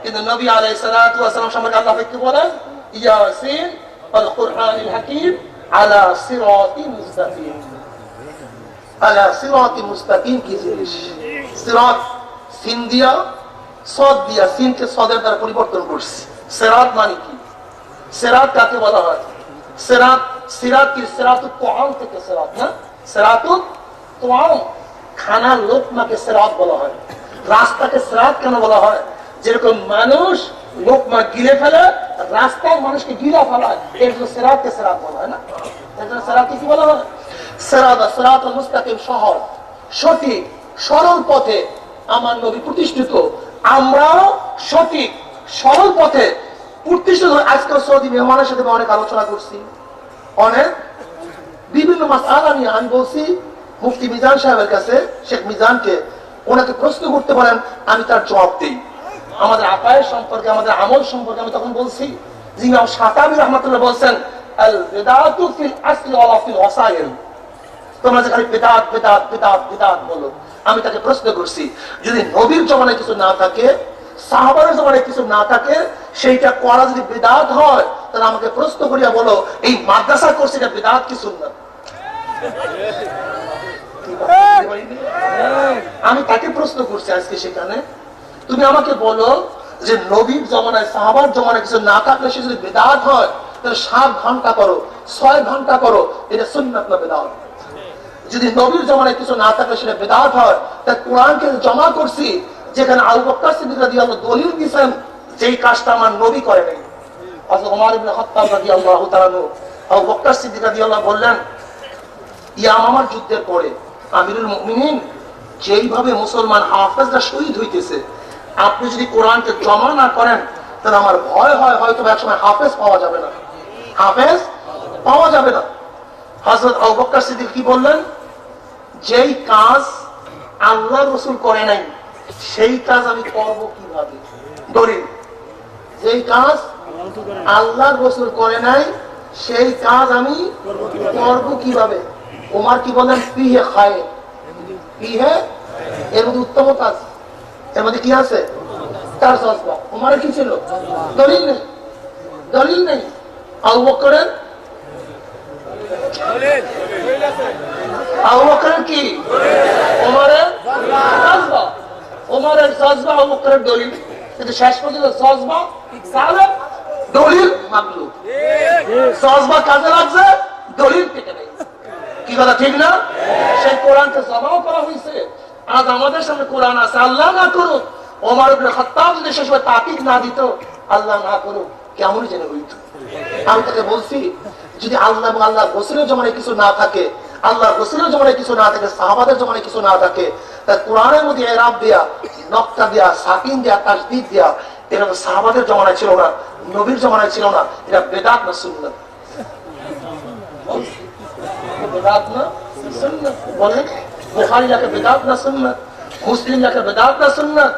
কিন্তু নবী আলাইহিস সালাতু ওয়াস সালাম সম্পর্কে আল্লাহ কি বলেন? ইয়াসিন ওয়াল কুরআনিল হাকীম আলা সিরাতিন মুস্তাকিম। আলা সিরাতিন মুস্তাকিম কি জিনিস? সিরাত সিন দিয়া, সদ দিয়া, সিনকে সদের দ্বারা পরিবর্তন করছে। সিরাত মানে কি? সিরাত কাকে বলা হয়? সিরাত, সিরাত কি? সিরাতুত তুআম থেকে সিরাত না? সিরাতুত তুআম, খানা লোকমাকে সিরাত বলা হয়। রাস্তাকে সিরাত কেন বলা হয়? যেরকম মানুষ লোকমা গিলে ফেলে, রাস্তায় মানুষকে গিলা ফেলায়, এর জন্য সিরাতকে সিরাত বলা হয় না? এর জন্য সিরাতকে কি বলা হয়? সিরাত, সিরাতুল মুস্তাকিম, সহজ, সঠিক, সরল পথে আমার নবী প্রতিষ্ঠিত। আমরাও সঠিক সরল পথে প্রতিষ্ঠিত। আজকাল সৌদি মেহমানের সাথে অনেক আলোচনা করছি, অনেক বিভিন্ন মাসআলা নিয়ে। আমি বলছি মুফতি মিজান সাহেবের কাছে, শেখ মিজানকে, ওনাকে প্রশ্ন করতে পারেন, আমি তার জবাব দিই। আমাদের আকায়েদ সম্পর্কে, আমাদের আমল সম্পর্কে আমি তখন বলছি যে ইমাম শাতাবী রাহমাতুল্লাহ বলছেন, আল বিদআতু ফিল আসল ওয়া ফিল ওয়াসাইল। তোমরা যে খালি বিদআত বিদআত বিদআত বিদআত বলো। আমি তাকে প্রশ্ন করছি, যদি নবীর জমানায় কিছু না থাকে, সাহাবাদের জমানায় কিছু না থাকে, সেইটা করা যদি বিদআত হয়, তাহলে আমাকে প্রশ্ন করিয়া বলো, এই মাদ্রাসা করছে এটা বিদআত কি সুন্নাত? আমি তাকে প্রশ্ন করছি আজকে সেখানে, তুমি আমাকে বলো যে নবীর জমানায়, সাহাবার জমানায় কিছু না থাকলে সে যদি বিদআত হয়, তাহলে 7 ঘন্টা করো, 6 ঘন্টা করো, এটা সুন্নাত না বিদআত? যদি নবীর জমানায় কিছু না থাকলে সেটা বিদআত হয়, তাই কোরআনকে জমা করছি, যেখানে আবু বকর সিদ্দিক রাদিয়াল্লাহু দলিল দিয়েছেন যেই কাজটা আমার নবী করে নাই। হযরত ওমর ইবনে খাত্তাব রাদিয়াল্লাহু তাআলা আবু বকর সিদ্দিক রাদিয়াল্লাহু বললেন, ইয়ামামার যুদ্ধের পরে আমিরুল মুমিনিন যেইভাবে মুসলমান হাফেজরা শহীদ হইতেছে, আপনি যদি কোরআনকে জমা না করেন, তাহলে আমার ভয় হয় হয়তো একসময় হাফেজ পাওয়া যাবে না, হাফেজ পাওয়া যাবে না। হযরত আবু বকর সিদ্দিক কি বললেন? যেই কাজ আল্লাহ রাসূল করে নাই, সেই কাজ আমি করব কিভাবে? দলিল, যেই কাজ আল্লাহ রাসূল করে নাই, সেই কাজ আমি করব কিভাবে? ওমর কি বলেন? ফিহে খায়র, ফিহে, এর মধ্যে উত্তমতা আছে, এর মধ্যে কি আছে? তার জজবা। ওমরের কি ছিল? দলিল নেই, দলিল নেই। আবু বকরের কি ওমরের জজবা, ওমরের জজবা আবু বকরের দলিল, কিন্তু শেষ পর্যন্ত জজবা সালেম দলিল মাগলুব, জজবা কাজে লাগছে দলিল থেকে নেই। কি কথা ঠিক না? সেই কোরআনকে জমাও করা হয়েছে। আজ আমাদের সামনে কোরআন আছে। আল্লাহ না করুক ওমর ইবনে খাত্তাব যদি সে সময় তাকিদ না দিত, আল্লাহ না করুক কেমন যেন হইত। আমি তাকে বলছি যদি আল্লাহ এবং আল্লাহ রাসূলের জমানায় কিছু না থাকে, আল্লাহ রাসূলের জমানায় কিছু না থাকে, সাহাবাদের জমানায় কিছু না থাকে, তা কোরআনের মধ্যে ইরাব দেয়া, নকতা দেয়া, সাকিন দেয়া, তাসদীদ দেয়া, এটা সাহাবাদের জমানায় ছিল না, নবীর জমানায় ছিল না। এটা বেদাত না সুন্নাত? বেদাত না সুন্নাত বলেন? বুখারী লেখা বেদাত না সুন্নাত? মুসলিম লেখা বেদাত না সুন্নাত?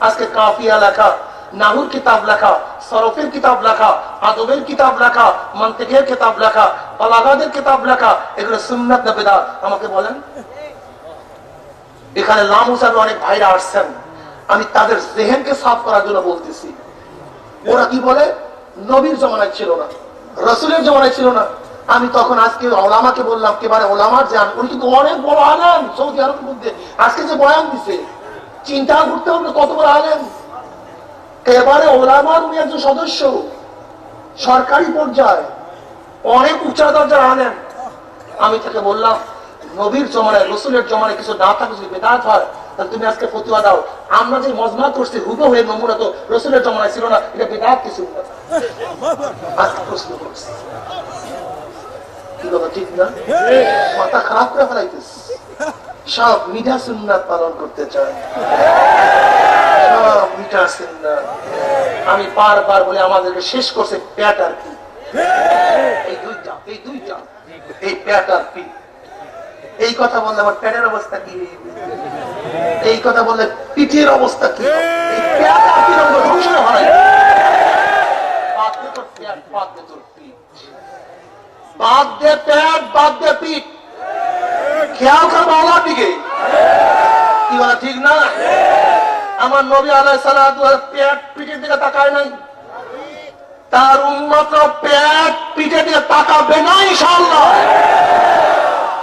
আজকে কাফিয়া লেখা, নাহুর কিতাব লেখা, সরফের কিতাব লেখা, আদবের কিতাব লেখা, মান্তিকের কিতাব লেখা, বালাগাতের কিতাব লেখা, এগুলো সুন্নাত না বেদাত? আমাকে বলেন। এখানে লামুসার অনেক ভাইরা আসছেন, আমি তাদের জেহেনকে সাফ করার জন্য বলতেছি। ওরা কি বলে নবীর জমানায় ছিল না, রাসূলের জমানায় ছিল না। আমি তখন আজকে ওলামাকে বললাম, কেবারে ওলামার জান, উনি কিন্তু অনেক বড় আলেম সৌদি আরবের মধ্যে। আজকে যে বয়ান দিছে চিন্তা করতে হবে কত বড় আলেম। এবারে ওলামার উনি একজন সদস্য, সরকারি পর্যায়ে অনেক উচ্চ দরজার আলেম। আমি তাকে বললাম নবীর জমানায় রাসূলের জমানায় কিছু না থাকে যদি বেদাত হয়, তাহলে তুমি আজকে ফতোয়া দাও। আমরা যে মজমা করছি হুবহু এর নমুনা তো রাসূলের জমানায় ছিল না, এটা বেদাত কিছু না। আজকে প্রশ্ন করছি, কি কথা ঠিক না? মাথা খারাপ করে ফেলাইতেছে। সব মিঠা সুন্নাত পালন করতে চায়, সব মিঠা সুন্নাত। আমি বারবার বলে আমাদেরকে শেষ করছে পেট আর কি, এই দুইটা এই পেট আর কি। এই কথা বললে আমার পেটের অবস্থা কি, এই কথা বললে পিঠের অবস্থা কি, এই পেট আর কি ধ্বংস হয়। বাদ দে তোর পেট, বাদ দে তোর পিঠ, বাদ দে পেট, বাদ দে পিঠ, খেয়াল কর মাওলার দিকে। কি বলা ঠিক না? আমার নবী আলাইহিস সালাতু ওয়াস পেট পিঠের দিকে তাকায় নাই, তার উম্মত পেট পিঠের দিকে তাকাবে না ইনশাআল্লাহ।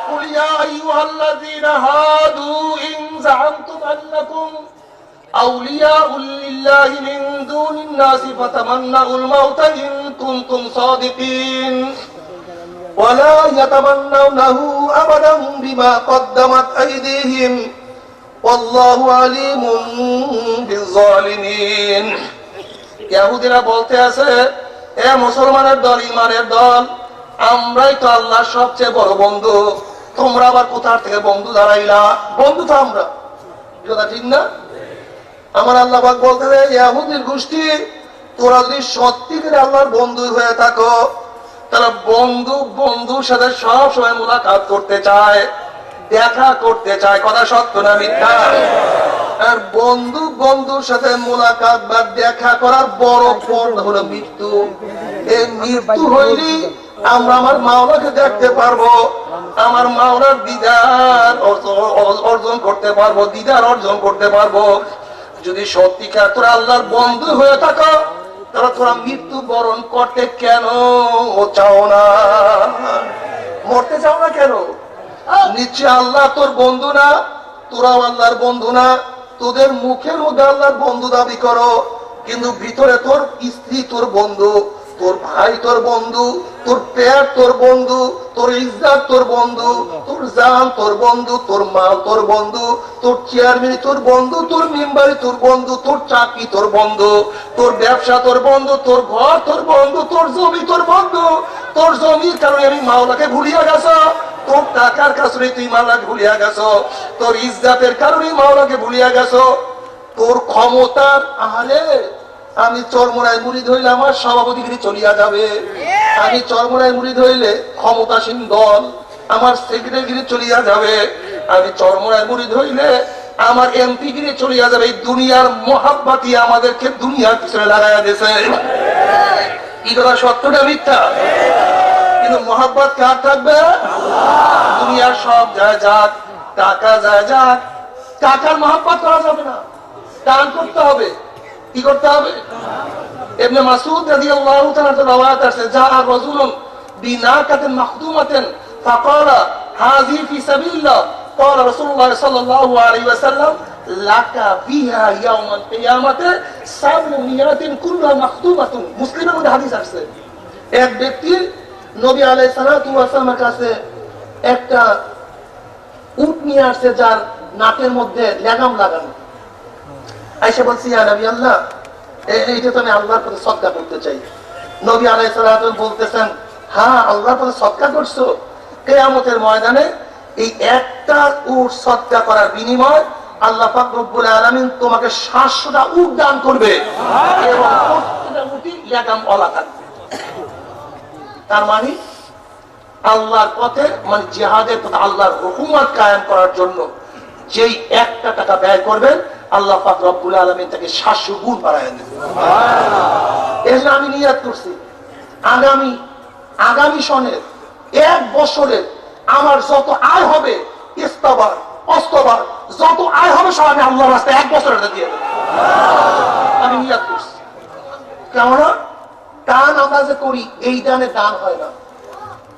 কুল ইয়া আইয়ুহাল্লাযীনা হাদু ইন যাআমতুম আন্নাকুম আউলিয়াউ লিল্লাহি মিন দুনিন নাসি ফাতামান্নাউল মাউতা ইন কুনতুম সাদিকিন ولا يتمنونه أبدا بما قدمت أيديهم والله عليم بالظالمين। ইহুদিরা বলতে আছে, এ মুসলমানের দল, ইমানের দল, আমরাই তো আল্লাহর সবচেয়ে বড় বন্ধু, তোমরা আবার কোথা থেকে বন্ধু দাঁড়াইলা? বন্ধু তো আমরা, কথা ঠিক না? আমার আল্লাহ পাক বলতে ইহুদির গোষ্ঠী, তোরা যদি সত্যিকারে আল্লাহর বন্ধু হয়ে থাকো, তারা বন্ধুর সাথে সব সময় মুলাকাত করতে চায়, দেখা করতে চায়। কথা সত্য না মিথ্যা? আর বন্ধুর সাথে মুলাকাত বা দেখা করার বড় পথ হলো মৃত্যু। এই মৃত্যু হইলে আমরা আমার মাওলাকে দেখতে পারবো, আমার মাওলার দিদার অর্জন করতে পারবো, দিদার অর্জন করতে পারবো। যদি সত্যিকার তোরা আল্লাহর বন্ধু হয়ে থাকো, তারা তোরা মৃত্যু বরণ করতে কেন চাও না? মরতে চাও না কেন? নিশ্চয় আল্লাহ তোর বন্ধু না, তোরাও আল্লাহর বন্ধু না। তোদের মুখের মধ্যে আল্লাহর বন্ধু দাবি করো, কিন্তু ভিতরে তোর স্ত্রী তোর বন্ধু, তোর ভাই তোর বন্ধু, তোর পেট তোর বন্ধু, তোর ইজ্জত তোর বন্ধু, তোর জান তোর বন্ধু, তোর মাল তোর বন্ধু, তোর চেয়ারম্যান তোর বন্ধু, তোর মেম্বারি তোর বন্ধু, তোর চাকরি তোর বন্ধু, তোর ব্যবসা তোর বন্ধু, তোর ঘর তোর বন্ধু, তোর জমি তোর বন্ধু। তোর জমির কারণে আমি মাওলাকে ভুলিয়া গেছ, তোর টাকার কারণে তুই মাওলাকে ভুলিয়া গেছ, তোর ইজ্জতের কারণে মাওলাকে ভুলিয়া গেছ, তোর ক্ষমতার আহারে আমি চরমোনায় মুরিদ হইলে আমার সভাপতিগিরি চলিয়া যাবে, আমি চরমোনায় মুরিদ হইলে ক্ষমতাসীন দল আমার সেক্রেটারিগিরি চলিয়া যাবে, আমি চরমোনায় মুরিদ হইলে আমার এমপি গিরি চলিয়া যাবে। এই দুনিয়ার মোহাব্বতই আমাদেরকে দুনিয়ার পিছনে লাগাইয়া দিয়েছে। কি কথা সত্যটা মিথ্যা? কিন্তু মোহাব্বত কার থাকবে? দুনিয়ার সব যায় যাক, টাকা যায় যাক, টাকার মোহাব্বত করা যাবে না, দান করতে হবে। কি করতে হবে? ইবনে মাসউদ রাদিয়াল্লাহু তাআলা রওয়ায়াত আছে, জাআ রাজুলুন বিনাকাতিন মাখদুমাতিন ফাকালা হাযি ফি সাবিলিল্লাহ ক্বালা রাসূলুল্লাহ সাল্লাল্লাহু আলাইহি ওয়াসাল্লাম লাকা বিহা ইয়াউমাল কিয়ামাতি সাবমিয়াতিন কুল্লুহা মাখদুমাতুন। মুসলিমের মধ্যে হাদিস আছে, এক ব্যক্তি নবী আলাইহিস সালাতু ওয়াস সালামের কাছে একটা উট নিয়ে আসছে যার নাকের মধ্যে লাগাম লাগানো। আয়েশা বলছি, ইয়া নবী আল্লাহ, এইটা তো আমি আল্লাহর পথে সদকা করতে চাই। নবী আলাইহিস সালাতু বলতেছেন, হ্যাঁ আল্লাহর পথে সদকা করছো, কিয়ামতের ময়দানে এই একটা উট সদকা করার বিনিময় আল্লাহ পাক রব্বুল আলামিন তোমাকে 700টা উট দান করবে এবং প্রত্যেকটা উটই লাগাম ওলা থাকবে। তার মানে আল্লাহর পথে, মানে জিহাদের পথে আল্লাহর হুকুমত কায়েম করার জন্য যেই একটা টাকা ব্যয় করবেন আল্লাহ পাক রব্বুল আলামিন তাকে 700 গুণ বাড়ায় দেবেন। এজন্য আমি নিয়ত করছি আগামী সনের 1 বছরে আমার যত আয় হবে, ইস্তাবার অস্তবার যত আয় হবে সব আমি আল্লাহর রাস্তায় 1 বছরে দিয়ে দেব। আমি নিয়ত করছি। কেননা দান আমরা যে করি, এই দানে দান হয় না,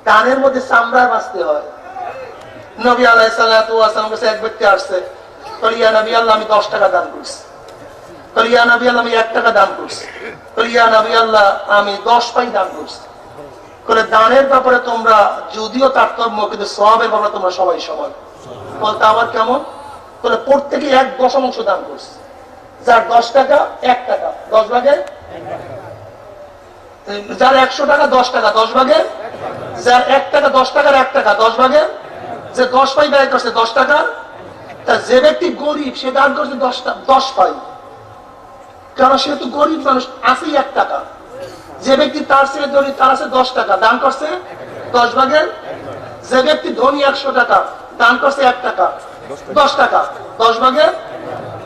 দানের মধ্যে চামড়ায় বাঁচতে হয়। নবী আলাইহিস সালাতু ওয়াস সালাম কাছে এক ব্যক্তি আসছে, বলে ইয়া নবী আল্লাহ, আমি 10 টাকা দান করছি। বলে ইয়া নবী আল্লাহ, আমি 1 টাকা দান করছি। বলে ইয়া নবী আল্লাহ, আমি 10 পাই দান করছি। বলে দানের ব্যাপারে তোমরা যদিও তারতম্য, কিন্তু সওয়াবের ব্যাপারে তোমরা সবাই সমান। বলতে আবার কেমন? বলে প্রত্যেকে 1/10 দান করছে। যার 10 টাকা 1 টাকা 10 ভাগে, যার 100 টাকা 10 টাকা 10 ভাগে, যার 1 টাকা 10 টাকার 1 টাকা 10 ভাগে, যে 10 পাই ব্যয় করছে 10 টাকা। তা যে ব্যক্তি গরিব সে দান করছে 10 পাই, কারণ সে তো গরিব মানুষ, আছে 1 টাকা। যে ব্যক্তি তার চেয়ে ধনী, তার আছে 10 টাকা, দান করছে 10 ভাগে। যে ব্যক্তি ধনী 100 টাকা, দান করছে 1 টাকা 10 টাকা 10 ভাগে।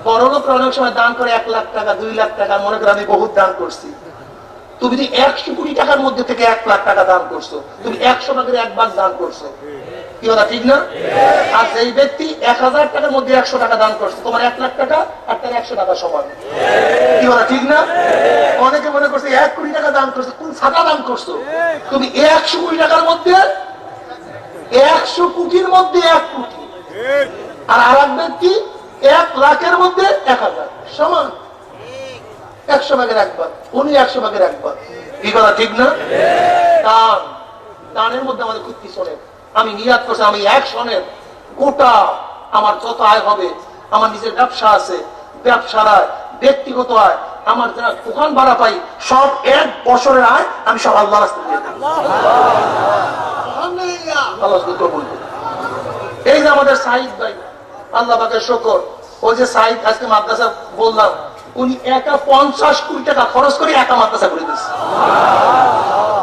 বড় লোক অনেক সময় দান করে 1 লাখ টাকা 2 লাখ টাকা, মনে করে আমি বহুত দান করছি। তুমি যদি 100 কোটি টাকার মধ্যে থেকে 1 লাখ টাকা দান করছো, তুমি 100 ভাগের 1 ভাগ দান করছো, কি কথা ঠিক না? আর এই ব্যক্তি 1000 টাকার মধ্যে 100 টাকা দান করছে, তোমার 1 লাখ টাকা আর তার 100 টাকা সমান, কি কথা ঠিক না? অনেকে মনে করছে 1 কোটি টাকা দান করছে, কোন সাদা দান করছো? তুমি 100 কোটি টাকার মধ্যে 100 কোটির মধ্যে 1 কোটি, আর আরেক ব্যক্তি 1 লাখের মধ্যে 1000, সমান। 100 ভাগের 1 ভাগ, উনি 100 ভাগের 1 ভাগ, কি কথা ঠিক না? দানের মধ্যে আমাদের খুব পিছনে। আমি নিয়াত করছি আমি 1 সনের গোটা আমার যত আয় হবে, আমার নিজের ব্যবসা আছে, ব্যবসার আয়, ব্যক্তিগত আয়, আমার যারা দোকান ভাড়া পাই, সব 1 বছরের আয় আমি সব আল্লাহর রাস্তায় দিয়ে দেব। এই যে আমাদের সাইদ ভাই, আল্লাহ পাকের শুকর, ওই যে সাইদ আজকে মাদ্রাসা বললাম, উনি একা 50 কোটি টাকা খরচ করে একা মাদ্রাসা করে দিচ্ছে।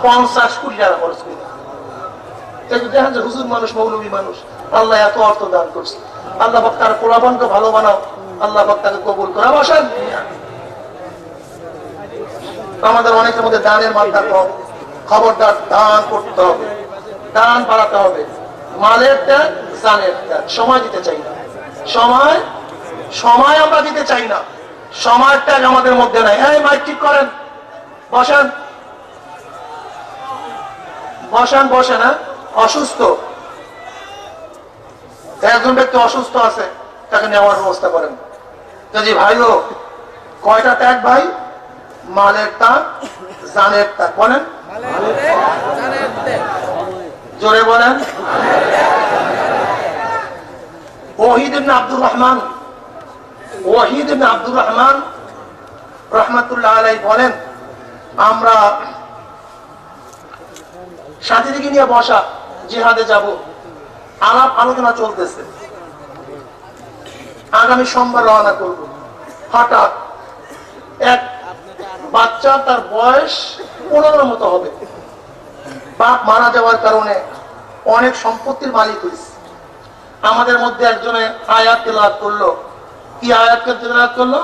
50 কোটি টাকা খরচ করে। দেখেন যে হুজুর মানুষ, মৌলবী মানুষ, আল্লাহ এত অর্থ দান করছে। আল্লাহ পাক তার পোলাপানকে ভালো বানাও, আল্লাহ পাক তাকে কবুল করা। বসেন, আমাদের অনেকের মধ্যে দানের মাত্রা কম। খবরদার, দান করতে হবে, দান বাড়াতে হবে। মালের ত্যাগ, জানের ত্যাগ। সময় দিতে চাই না, সময় আমরা দিতে চাই না, সময়ের ত্যাগ আমাদের মধ্যে নাই। এই মাইক ঠিক করেন, বসেন বসেন বসেন। হ্যাঁ, অসুস্থ একজন ব্যক্তি অসুস্থ আছে, তাকে নেওয়ার ব্যবস্থা করেন। যদি ভাইও কয়টা ত্যাগ ভাই? মালের ত্যাগ, জানের ত্যাগ। বলেন জোরে বলেন। ওয়াহিদ ইবনে আব্দুর রহমান রহমাতুল্লাহ আলাইহি বলেন, আমরা সাথী দিকে নিয়ে বসা, জিহাদে যাব, আলাপ আলোচনা চলতেছে, আগামী সোমবার রওনা করব। হঠাৎ এক বাচ্চা, তার বয়স 15 মতো হবে, বাপ মারা যাওয়ার কারণে অনেক সম্পত্তির মালিক হয়েছে। আমাদের মধ্যে একজনে আয়াত তেলাওয়াত করলো। কি আয়াত তেলাওয়াত করলো?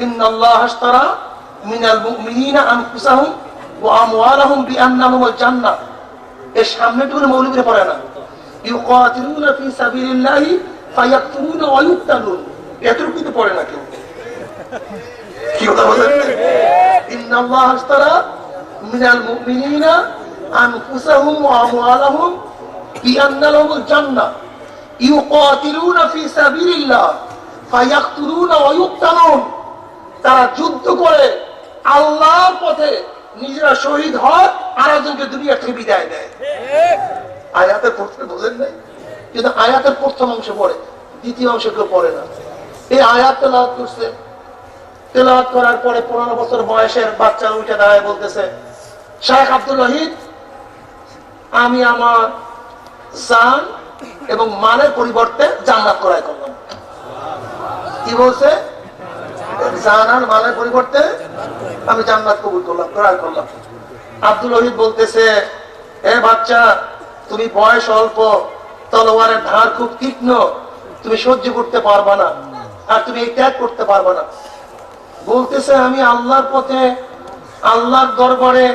ইন্নাল্লাহ আশতারা মিনাল মুমিনিনা আনফুসাহুম ওয়া আমওয়ালাহুম বিআন্না লাহুমুল জান্নাহ। এর সামনেটুকু মৌলবীরা পড়ে না। ইউকাতিলুনা ফি সাবিলিল্লাহি ফায়াকতুলুনা ওয়া ইউকতালুন, এতটুকু তো পড়ে না কেউ। কি কথা বলেন? ইন্নাল্লাহ আশতারা মিনাল মুমিনিনা আনফুসাহুম ওয়া আমওয়ালাহুম বিআন্না লাহুমুল জান্নাহ ইউকাতিলুনা ফি সাবিলিল্লাহ ফায়াকতুলুনা ওয়া ইউকতালুন। তারা যুদ্ধ করে আল্লাহর পথে নিজেরা শহীদ হয়, আরেকজনকে দুনিয়া থেকে বিদায় দেয়। আয়াতের প্রথমে বলেন নাই, কিন্তু আয়াতের প্রথম অংশ পড়ে, দ্বিতীয় অংশ কেউ পড়ে না। এই আয়াত তেলাওয়াত করছে, তেলাওয়াত করার পরে 15 বছর বয়সের বাচ্চা উঠে দাঁড়ায় বলতেছে, শাইখ আব্দুল ওয়াহিদ, আমি আমার জান এবং মালের পরিবর্তে জান্নাত ক্রয় করলাম। কি বলছে? জান আর মালের পরিবর্তে আমি জান্নাত কবুল করলাম, ক্রয় করলাম। আব্দুল ওয়াহিদ বলতেছে, এ বাচ্চা, তুমি বয়স অল্প, তলোয়ারের ধার খুব তীক্ষ্ণ, তুমি সহ্য করতে পারবা না, আর তুমি এই ত্যাগ করতে পারবা না। বলতেছে, আমি আল্লাহর পথে, আল্লাহর দরবারে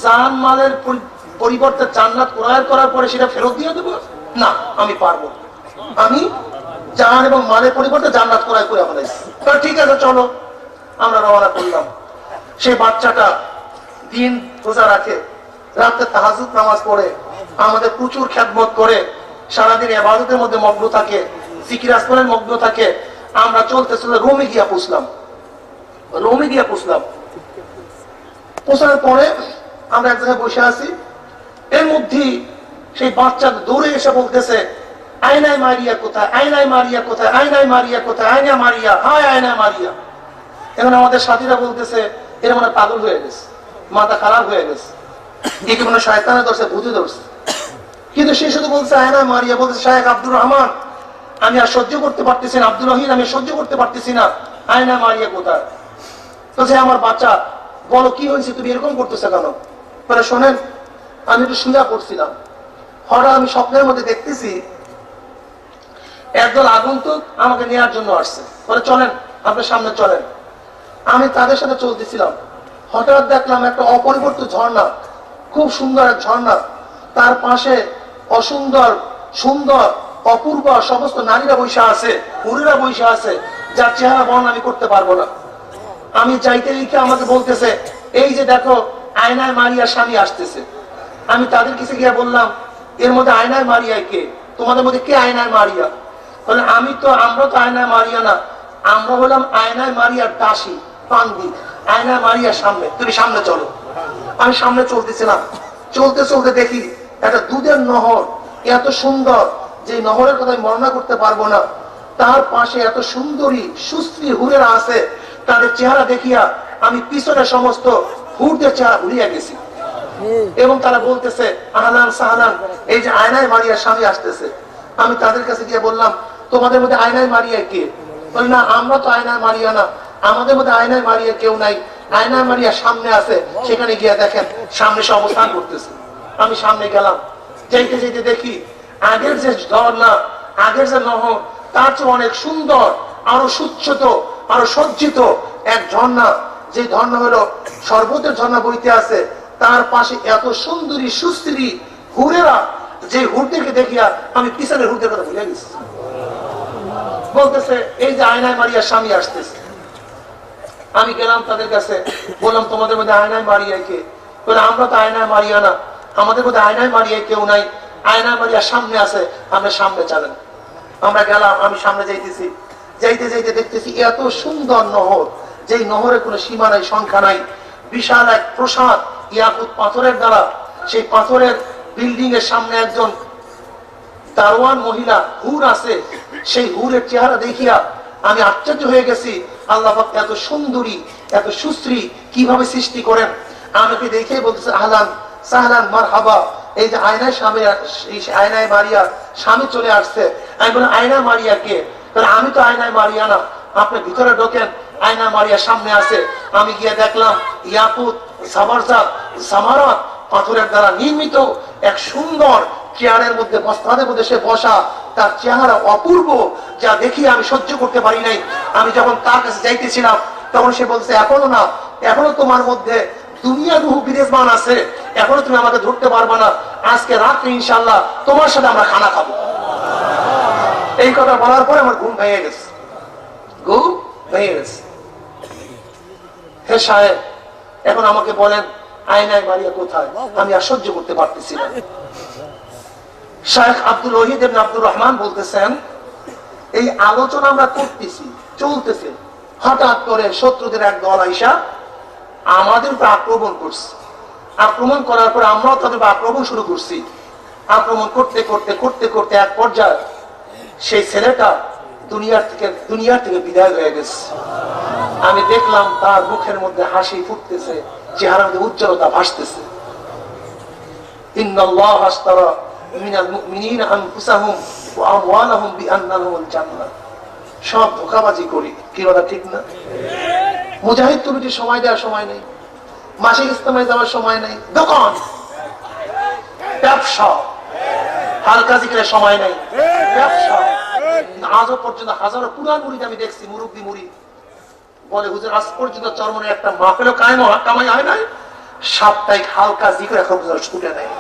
জান মালের পরিবর্তে জান্নাত ক্রয় করার পরে সেটা ফেরত দিয়ে দেবো? না, আমি পারবো। আমি জান এবং মালের পরিবর্তে জান্নাত ক্রয় করে আমাদের। ঠিক আছে, চলো, আমরা রওনা করলাম। সেই বাচ্চাটা দিন রোজা রাখে, রাতে তাহাজ্জুদ নামাজ পড়ে, আমাদের প্রচুর খেদমত করে, সারাদিন ইবাদতের মধ্যে মগ্ন থাকে, জিকির আসমানের মগ্ন থাকে। আমরা চলতে চলতে রোমে গিয়া পৌঁছলাম। পৌঁছানোর পরে আমরা এক জায়গায় বসে আছি। এর মধ্যে সেই বাচ্চা দৌড়ে এসে বলতেছে, আয়নায় মারিয়া কোথায়, আয়নায় মারিয়া কোথায়, আয়নায় মারিয়া কোথায়, আয়না মারিয়া, হায় আয়নায় মারিয়া। এখন আমাদের সাথীরা বলতেছে, এরা মানে পাগল হয়ে গেছে, মাথা খারাপ হয়ে গেছে, একে মনে শয়তানে ধরছে, ভূতে ধরছে। কিন্তু সে শুধু বলছে আয়নায় মারিয়া। বলতেছে, শাইখ আব্দুর রহমান, আমি আর সহ্য করতে পারতেছি না, আব্দুল ওয়াহিদ, আমি সহ্য করতে পারতেছি না, আয়নায় মারিয়া কোথায়? বলছে, আমার বাচ্চা, বলো কি হয়েছে, তুমি এরকম করতেছো কেন? বলে, শোনেন, আমি একটু শুয়া পড়ছিলাম, হঠাৎ আমি স্বপ্নের মধ্যে দেখতেছি একদল আগন্তুক আমাকে নেওয়ার জন্য আসছে। বলে, চলেন, আপনার সামনে চলেন। আমি তাদের সাথে চলতেছিলাম, হঠাৎ দেখলাম একটা অপরিবর্তিত ঝর্ণা, খুব সুন্দর এক ঝর্ণা, তার পাশে অসুন্দর সুন্দর অপূর্ব সমস্ত নারীরা বৈশা আছে, পুরীরা বৈশা আছে, যার চেহারা বর্ণনা আমি করতে পারবো না। আমি যাইতে লিখে আমাকে বলতেছে, এই যে দেখো, আয়নায় মারিয়া স্বামী আসতেছে। আমি তাদের কাছে গিয়ে বললাম, এর মধ্যে আয়নায় মারিয়া কে? তোমাদের মধ্যে কে আয়নায় মারিয়া? বলে, আমরা তো আয়নায় মারিয়া না, আমরা হলাম আয়নায় মারিয়ার দাসী, পান্ডি। আয়নায় মারিয়ার সামনে, তুমি সামনে চলো। আমি সামনে চলতেছিলাম, চলতে চলতে দেখি একটা দুধের নহর, এত সুন্দর যে নহরের কথা আমি বর্ণনা করতে পারবো না। তার পাশে এত সুন্দরী সুশ্রী হুরেরা আছে, তাদের চেহারা দেখিয়া আমি পিছনে সমস্ত হুরদের চেহারা ভুলিয়া গেছি। এবং তারা বলতেছে, আহলান সাহলান, এই যে আয়নায় মারিয়া স্বামী আসতেছে। আমি তাদের কাছে গিয়ে বললাম, তোমাদের মধ্যে আয়নায় মারিয়া কে? বলি, না, আমরা তো আয়নায় মারিয়া না, আমাদের মধ্যে আয়নায় মারিয়া কেউ নাই, আয়নায় মারিয়া সামনে আছে, সেখানে গিয়ে দেখেন সামনে সে অবস্থান করতেছে। আমি সামনে গেলাম, যাইতে যাইতে দেখি আগের যে ঝর্ণা, আগের যে নহর, তার চেয়ে অনেক সুন্দর, আরো সুচ্ছত, আরো সজ্জিত এক ঝর্ণা। যে ঝর্ণা হলো শরবতের ঝর্ণা বইতে আছে, তার পাশে এত সুন্দরী সুশ্রী হুরেরা, যে হুরদেরকে দেখিয়া আমি পিছনের হুরদের কথা ভুলে গেছি। বলতেছে, এই যে আয়নায় মারিয়া স্বামী আসতেছে। আমি গেলাম তাদের কাছে, বললাম, তোমাদের মধ্যে আয়নায় মারিয়া কে? বলে, আমরা তো আয়নায় মারিয়া না, আমাদের মধ্যে আয়নায় মারিয়া কেউ নাই, আয়নায় মারিয়া সামনে আছে, আমরা সামনে চলেন। আমরা গেলাম, আমি সামনে যাইতেছি, যাইতে যাইতে দেখতেছি এত সুন্দর নহর, যেই নহরের কোনো সীমা নাই, সংখ্যা নাই। বিশাল এক প্রসাদ, ইয়াকুত পাথরের দ্বারা। সেই পাথরের বিল্ডিং এর সামনে একজন দারোয়ান মহিলা হুর আছে। সেই হুরের চেহারা দেখিয়া আমি আশ্চর্য হয়ে গেছি, আল্লাহ পাক এত সুন্দরী, এত সুশ্রী কিভাবে সৃষ্টি করেন। আমাকে দেখে বলতেছে, আহলান সাহলান মারহাবা, এই যে আয়নায় স্বামী, আয়নায় মারিয়া স্বামী চলে আসছে। আমি বলি, আয়নায় মারিয়া কে? আমি তো আয়নায় মারিয়া না, আপনি ভিতরে ঢোকেন, আয়নায় মারিয়া সামনে আছে। আমি গিয়ে দেখলাম ইয়াকুত সামারজাত সামারাত পাথরের দ্বারা নির্মিত এক সুন্দর চেয়ারের মধ্যে, বস্তাদের মধ্যে সে বসা, তার চেহারা অপূর্ব, যা দেখি আমি সহ্য করতে পারি নাই। আমি যখন তার কাছে যাইতেছিলাম, তখন সে বলছে, এখনো না, এখনো তোমার মধ্যে দুনিয়া রুহ বিরাজমান আছে, এখনো তুমি আমাকে ধরতে পারবা না, আজকে রাত্রে ইনশাআল্লাহ তোমার সাথে আমরা খানা খাবো। এই কথা বলার পরে আমার ঘুম ভেঙে গেছে, ঘুম ভেঙে গেছে। হে সাহেব, এখন আমাকে বলেন আয়নায় মারিয়া কোথায়? আমি আর সহ্য করতে পারতেছি না। শায়েখ আব্দুল ওয়াহিদ ইবনে আব্দুর রহমান বলতেছেন, এই আলোচনা আমরা করতেছি, চলতেছে, হঠাৎ করে শত্রুদের এক দল আইসা আমাদের উপর আক্রমণ করছে। আক্রমণ করার পর আমরাও তাদের উপর আক্রমণ শুরু করছি। আক্রমণ করতে করতে করতে করতে এক পর্যায়ে সেই ছেলেটা দুনিয়ার থেকে বিদায় হয়ে গেছে। আমি দেখলাম তার মুখের মধ্যে হাসি ফুটতেছে, চেহারার মধ্যে উজ্জ্বলতা ভাসতেছে। ইন্নাল্লাহ আশতারা মিনাল মুমিনিনা আনফুসাহুম ওয়া আমওয়ালাহুম বিআন্না লাহুমুল জান্নাহ। সব ধোঁকাবাজি করি, কি কথা ঠিক না? মুজাহিদ কমিটির সময় দেওয়ার সময় নেই, মাসিক ইস্তেমায় যাওয়ার সময় নেই, দোকান, ব্যবসা, হালকা জিকিরের সময় নেই, ব্যবসা। আজও পর্যন্ত হাজারো পুরান মুরিদ আমি দেখছি, মুরব্বী মুরিদ বলে, হুজুর আজ পর্যন্ত চরমনে একটা মাহফিলও কামাই হয় নাই, সাপ্তাহিক হালকা জিকির এখন ছুটে নেয়।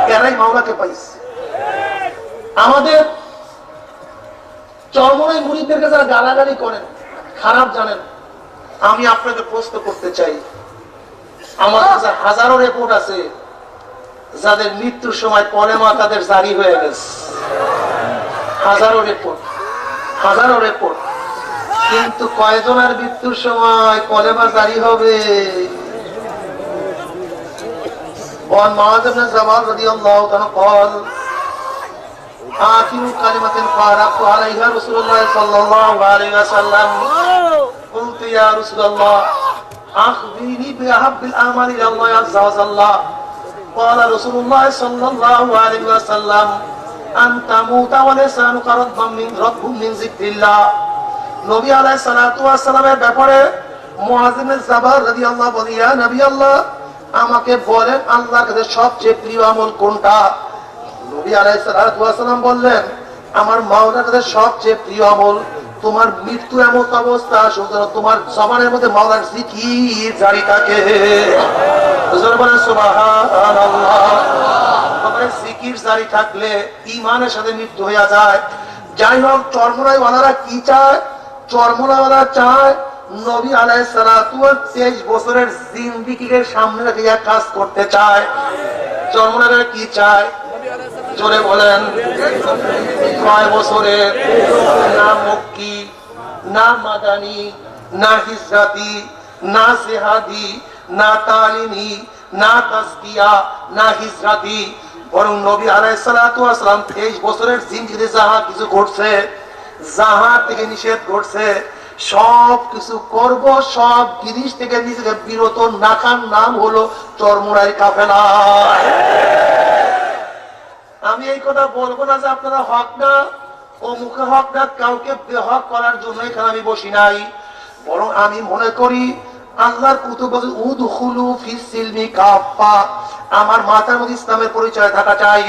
কেনাই মাওলাকে পাইছে। আমাদের চরমনাই মুরিদদেরকে যারা গালাগালি করেন, খারাপ জানেন, আমি আপনাদের প্রশ্ন করতে চাই, আমার কাছে হাজারো রিপোর্ট আছে যাদের মৃত্যুর সময় কলেমা তাদের জারি হয়ে গেছে। হাজারো রিপোর্ট, কিন্তু কয়জনের মৃত্যুর সময় কলেমা জারি হবে? وعن معاذ بن جبل رضي الله عنه قال آخر كلمة فارقت عليها رسول الله صلى الله عليه وسلم قلت يا رسول الله أخبرني بأحب الأعمال إلى الله عز وجل قال رسول الله صلى الله عليه وسلم أن تموت ولسانك رطب من ذكر الله। নবী আলাইহিস সালাতু ওয়াস সালামের ব্যাপারে মুআয ইবনে জাবাল রাদিয়াল্লাহু বলেন, ইয়া নবী আল্লাহ, আমাকে বলেন আল্লাহর কাছে সবচেয়ে প্রিয় আমল কোনটা? নবী আলাইহিস সালাতু ওয়াস সালাম বললেন, আমার মাওলার কাছে সবচেয়ে প্রিয় আমল তোমার মৃত্যু এমন অবস্থা সুতরাং তোমার জবানের মধ্যে মাওলার জিকির জারি থাকে। হুজুর বলেন সুবহানাল্লাহ। তবে জিকির জারি থাকলে ঈমানের সাথে মৃত্যু হয়ে যায়। যাই হোক, চরমোনাই ওয়ালারা কি চায়? চরমোনাওয়ালা চায় নবী আলাইহিস সালাতু ওয়াস 23 বছরের জিন্দেগির সামনে রেখে কাজ করতে চায়। চরমোনাইরা কি চায়? জোরে বলেন। 6 বছরের, না মক্কি, না মাদানি, না হিজরাতি, না জিহাদি, না তালিমি, না তাজকিয়া, না হিজরাতি, বরং নবী আলাইহিস সালাতু ওয়াস সালাম 23 বছরের জিন্দেগিতে যাহা কিছু ঘটছে, যাহা থেকে নিষেধ করছে, সব কিছু করব, সব জিনিস থেকে নিজেকে বিরত রাখার নাম হলো চরমোনাই কাফেলা। আমি এই কথা বলবো না যে আপনারা হক না, ও মুখে হক না, কাউকে বেহক করার জন্য এখানে আমি বসি নাই। বরং আমি মনে করি আল্লাহর কুতুব বলে উদখুলু ফিস সিলমি কাফা। আমার মাথার মধ্যে ইসলামের পরিচয় থাকা চাই,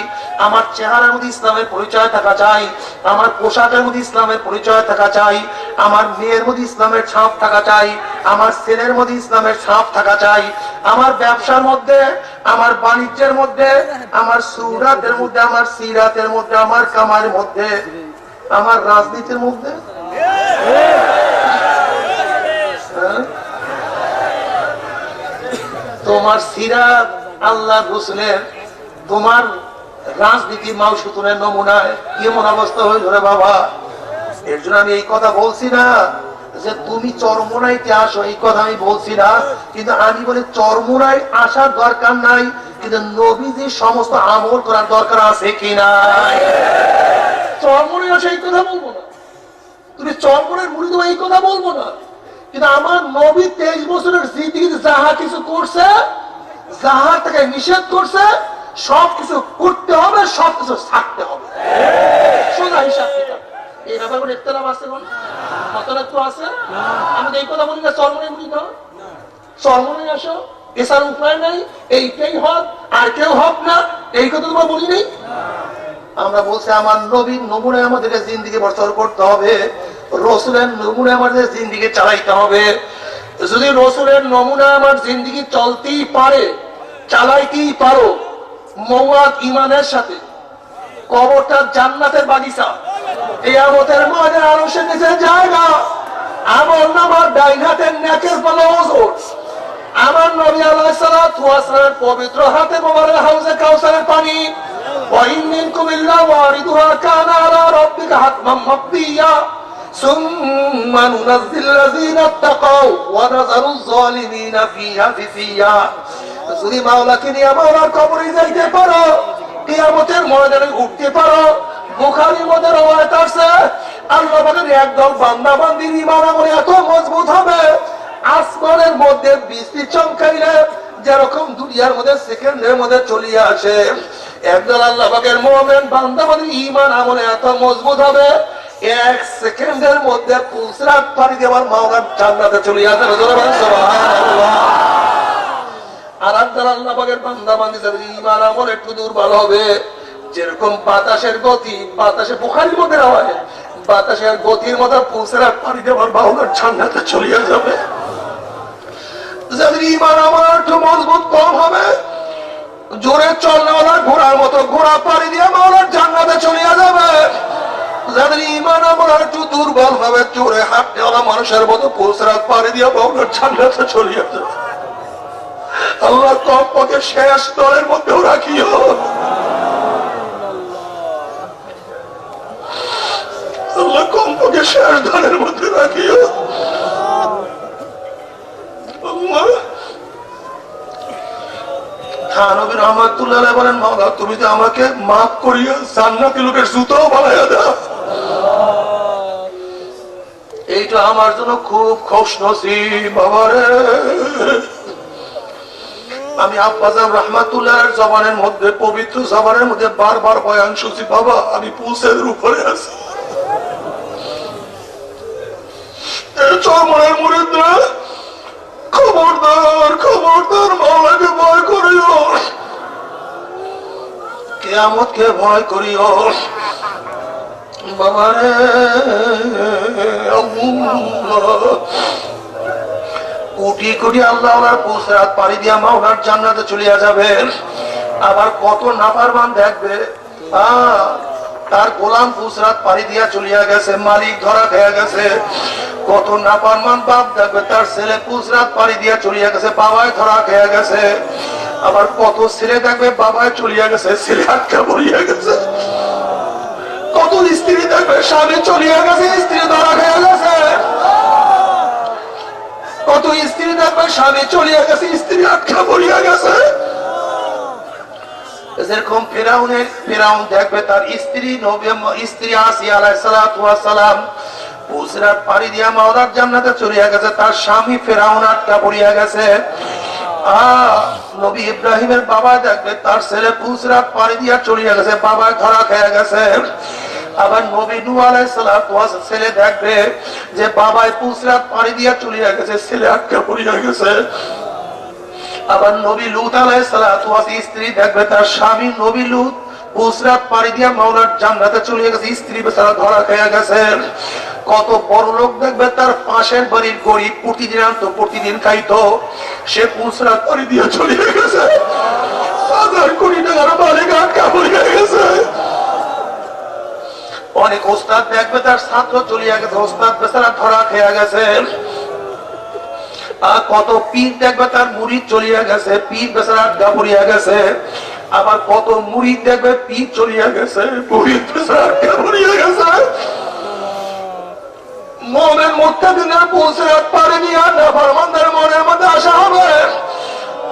আমার চেহারার মধ্যে ইসলামের পরিচয় থাকা চাই, আমার পোশাকের মধ্যে ইসলামের পরিচয় থাকা চাই, আমার মেয়ের মধ্যে ইসলামের ছাপ থাকা চাই, আমার ছেলের মধ্যে ইসলামের ছাপ থাকা চাই, আমার ব্যবসার মধ্যে, আমার বাণিজ্যের মধ্যে, আমার সুরাতের মধ্যে, আমার সিরাতের মধ্যে, আমার কামারের মধ্যে, আমার রাজনীতির মধ্যে। তোমার সিরাত আল্লাহ রাসূলের, তোমার রাজনীতি মাউসুতুনের নমুনায় কেমন অবস্থা হইল রে বাবা। এর জন্য আমি এই কথা বলছি না যে তুমি চরমোনাইতে আসো, এই কথা আমি বলছি না, কিন্তু আমি বলি চরমোনাই আসার দরকার নাই, কিন্তু নবীজির সমস্ত আমল করার দরকার আছে কিনা। চরমোনাই আসে এই কথা বলবো না, তুমি চরমোনাই মুরিদ এই কথা বলবো না, কিন্তু আমার নবী 23 বছরের জিন্দেগিতে যাহা কিছু করছে, যাহা তাকে নিষেধ করছে, সবকিছু করতে হবে, সবকিছু ছাড়তে হবে। সোজা হিসাব কিতাব। এই ব্যাপারগুলো ইখতিলাফ আছে, কোন মতলব তো আছে। আমি এই কথা বলি না চরমোনাই মুরিদ হও, চরমোনাই আসো, এছাড়া উপায় নাই, এইটাই হক, আর কেউ হক না, এই কথা তোমরা বলি নেই। আমরা বলছি আমার নবীর নমুনায় আমাদেরকে জিন্দেগি বছর করতে হবে, রসুলের নমুনা আমাদের জিন্দেগি চালাইতে হবে। যদি রসুলের নমুনা আমার জিন্দেগি চলতেই পারে, চালাইতেই পারো, মওয়াত ঈমানের সাথে, কবরটা জান্নাতের বাগিচা, কিয়ামতের ময়দানে আরশের নিচে জায়গা,
আমল নামার ডাইন হাতের নেকের পালা ওজোর, আমার নবী আলাইহিস সালাতু ওয়াস সালামের পবিত্র হাতে মোবারক হাউজে কাউসারের পানি, ওয়া ইন মিনকুম ইল্লা ওয়ারিদুহা কানা আলা রাব্বিকা হাতমান মাকদিয়া সুম্মা নুনাজ্জিলুল্লাযীনা ইত্তাকাউ ওয়া নাযারুয যালিমিনা ফিহা ফিসিয়া। যদি মাওলাকে নিয়ে মাওলার কবরে যাইতে পারো, কিয়ামতের ময়দানে উঠতে পারো, বুখারীর মধ্যে রওয়ায়াত আছে আল্লাহ পাকের একদল বান্দা বান্দির ঈমান আমল এত মজবুত হবে, আসমানের মধ্যে বৃষ্টি চমকাইলে যেরকম দুনিয়ার মধ্যে সেকেন্ডের মধ্যে চলিয়ে আসে, একদল আল্লাহ পাকের মুমিন বান্দা বান্দির ঈমান আমল এত মজবুত হবে, এক সেকেন্ডের মধ্যে পুসরাত পাড়ি দেওয়ার মাওলার জান্নাতে চলে আসে। সুবহানাল্লাহ। আর একদল আল্লাহ পাকের বান্দা বান্দি যাদের ঈমান আমল একটু দুর্বল হবে, যেরকম বাতাসের গতি, বাতাসে বুখারীর মধ্যে রওয়ায়াত, বাতাসের গতির মতো পুসরাত পাড়ি দেওয়ার মাওলার জান্নাতে চলে যাবে। যাদের ঈমান আমল একটু মজবুত কম হবে, জোরে চলনেওয়ালা ঘোড়ার মতো ঘোড়া পাড়ি দিয়ে মাওলার জান্নাতে চলে যাবে। যাদের ঈমান আমল একটু দুর্বল হবে, জোরে হাঁটনেওয়ালা মানুষের মতো পুসরাত পাড়ি দিয়ে মাওলার জান্নাতে চলে যাবে। আল্লাহ কমপক্ষে শেষ দলের মধ্যেও রাখিও। আল্লাহ কমপক্ষে শেষ দলের মধ্যে রাখিও। থানবী রহমাতুল্লাহ আলাইহি বলেন, মাওলা তুমি তো আমাকে মাফ করিয়া জান্নাতি লোকের জুতাও বানাইয়া দাও। এইটা আমার জন্য খুব খুশনসিব বাবারে। আমি আব্বাজান রহমাতুল্লাহর জবানের মধ্যে, পবিত্র জবানের মধ্যে বারবার বয়ান শুনছি, বাবা আমি পুলসের উপরে আছি। চরমনের মুরিদরা খবরদার খবরদার মাওলাকে ভয় করিও, কিয়ামতকে ভয় করিও বাবারে। কোটি কোটি আল্লাহ পুসরাত পাড়ি দিয়া মাওলার জান্নাতে চলিয়া যাবে। আবার কত নাফরমান দেখবে তার গোলাম পুসরাত পাড়ি দিয়া চলিয়া গেছে, মালিক ধরা খেয়ে গেছে। কত নাফরমান বাপ দেখবে তার ছেলে পুসরাত পাড়ি দিয়া চলিয়া গেছে, বাবায় ধরা খেয়ে গেছে। আবার কত ছেলে দেখবে বাবায় চলিয়া গেছে, ছেলে আটকা পড়িয়া গেছে। কত স্ত্রী দেখবে স্বামী চলিয়া গেছে, স্ত্রী ধরা খেয়ে গেছে। কত স্ত্রী দেখবে স্বামী চলিয়া গেছে, স্ত্রী আটকা পড়িয়া গেছে। যেরকম ফেরাউন দেখবে তার স্ত্রী আসিয়া আলাইহিস সালাতু ওয়াস সালাম পুসরাত পাড়ি দিয়া মাওলার জান্নাতে চলিয়া গেছে, তার স্বামী ফেরাউন আটকা পড়িয়া গেছে। নবী ইব্রাহিমের বাবা দেখবে তার ছেলে পুসরাত পাড়ি দিয়া চলিয়া গেছে, বাবা ধরা খেয়ে গেছে। আবার নবী নূহ আলাইহিস সালাতু ওয়াস ছেলে দেখবে যে বাবাই পুসরাত পাড়ি দিয়া চলিয়া গেছে, ছেলে আটকা পড়িয়া গেছে। আবার নবী লূত আলাইহিস সালাতু ওয়াস স্ত্রী দেখবে তার স্বামী নবী লূত পুসরাত পাড়ি দিয়া মাওলার জান্নাতে চলিয়া গেছে, স্ত্রী বেচারা ধরা খেয়ে গেছে। কত বড় লোক দেখবে তার পাশের বাড়ির গরিব প্রতিদিন খাইতো, সে পুসরাত পাড়ি দিয়া চলিয়া গেছে, 1000 কোটি টাকার মালিক আটকা পড়িয়া গেছে। অনেক ওস্তাদ দেখবে তার ছাত্র চলিয়া গেছে, ওস্তাদ বেচারা ধরা খেয়ে গেছে। আর কত পীর দেখবে তার মুরিদ চলিয়া গেছে, পীর বেচারা আটকা পড়িয়া গেছে। আবার কত মুরিদ দেখবে পীর চলিয়া গেছে, মুরিদ বেচারা আটকা পড়িয়া গেছে। মনের মুত্তাকিনের পুসরাত পাড়ি দিয়া নাফরমানদের মনের মধ্যে আশা হবে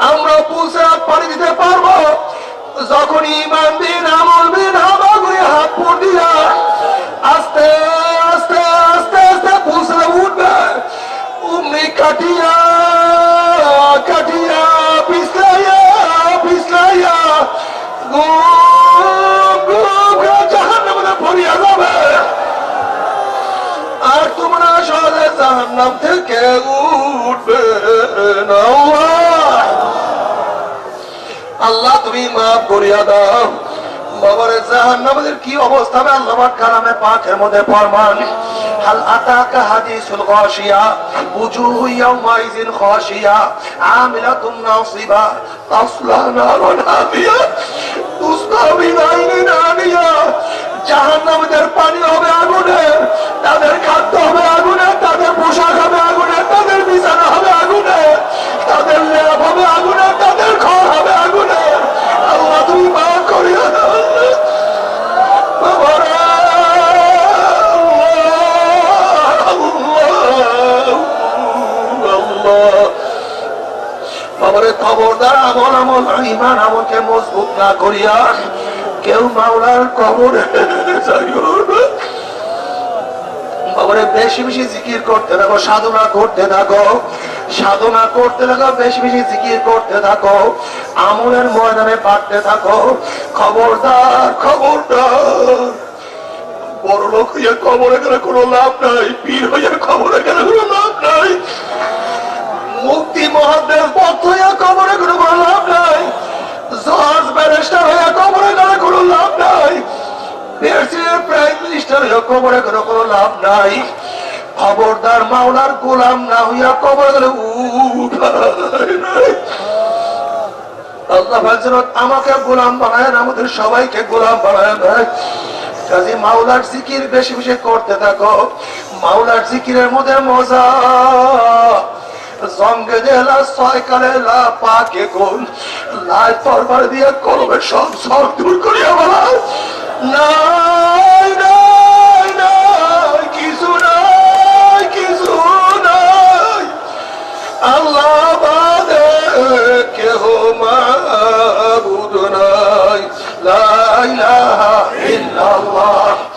আমরা পুসরাত পাড়ি দিতে পারবো যখন ঈমান বিন আমল বিন হাবা করে হাত পড় দিয়া আস্তে আস্তে আস্তে আস্তে পুসরাত উঠবে। উমনি কাটিয়া কাটিয়া পিছলাইয়া পিছলাইয়া জাহান্নামে পড়িয়া যাবে। আর তোমরা সহজে জাহান্নাম থেকে উঠবে না। আল্লাহ তুমি মাফ করিয়া দাও বাবারে। জাহান্নামের কি অবস্থা হবে আল্লাহ পাক কালামে পাকের মধ্যে ফরমান, হাল আতাকা হাদিসুল গাশিয়া উজুহু ইয়াওমাইযিন খাশিয়া আমিলাতুন নাসিবা তাসলা নারান হামিয়া তুসকা বিনাইন আনিয়া। জাহান্নামের পানি হবে আগুনের, তাদের খাদ্য হবে আগুনের, তাদের পোশাক ইমান আমাকে মজবুত না করিয়া কেউ মাওলার কবরে যাইও না। কবরে বেশি বেশি জিকির করতে থাকো, সাধনা করতে থাকো, সাধনা করতে থাকো, বেশি বেশি জিকির করতে থাকো, আমলের ময়দানে পাঠতে থাকো। খবরদার খবরদার, বড় লোক হইয়া কবরে গেলে কোনো লাভ নাই, পীর হইয়া কবরে গেলে কোনো লাভ নাই, মুক্তি মহাদেব ভক্ত হইয়া কবরে কোনো লাভ নাই, জজ ব্যারিস্টার হইয়া কবরে গেলে কোনো লাভ নাই, প্রাইম মিনিস্টার হইয়া কবরে গেলে কোনো লাভ নাই। খবরদার মাওলার গোলাম না হইয়া কবরে গেলে উপায় নাই। আল্লাহ হযরত আমাকে গোলাম বানায়, আমাদের সবাইকে গোলাম বানায় দেয়। কাজে মাওলার জিকির বেশি বেশি করতে থাকো। মাওলার জিকিরের মধ্যে মজা, জঙ্গে দেলা ছয় কালে লা পাকে কোন লাই তরবার দিয়ে করবে সব সব দূর করিয়া বলা নাই নাই নাই, কিছু নাই কিছু নাই, আল্লাহ বাদে কেহ মাবুদ নাই, লা ইলাহা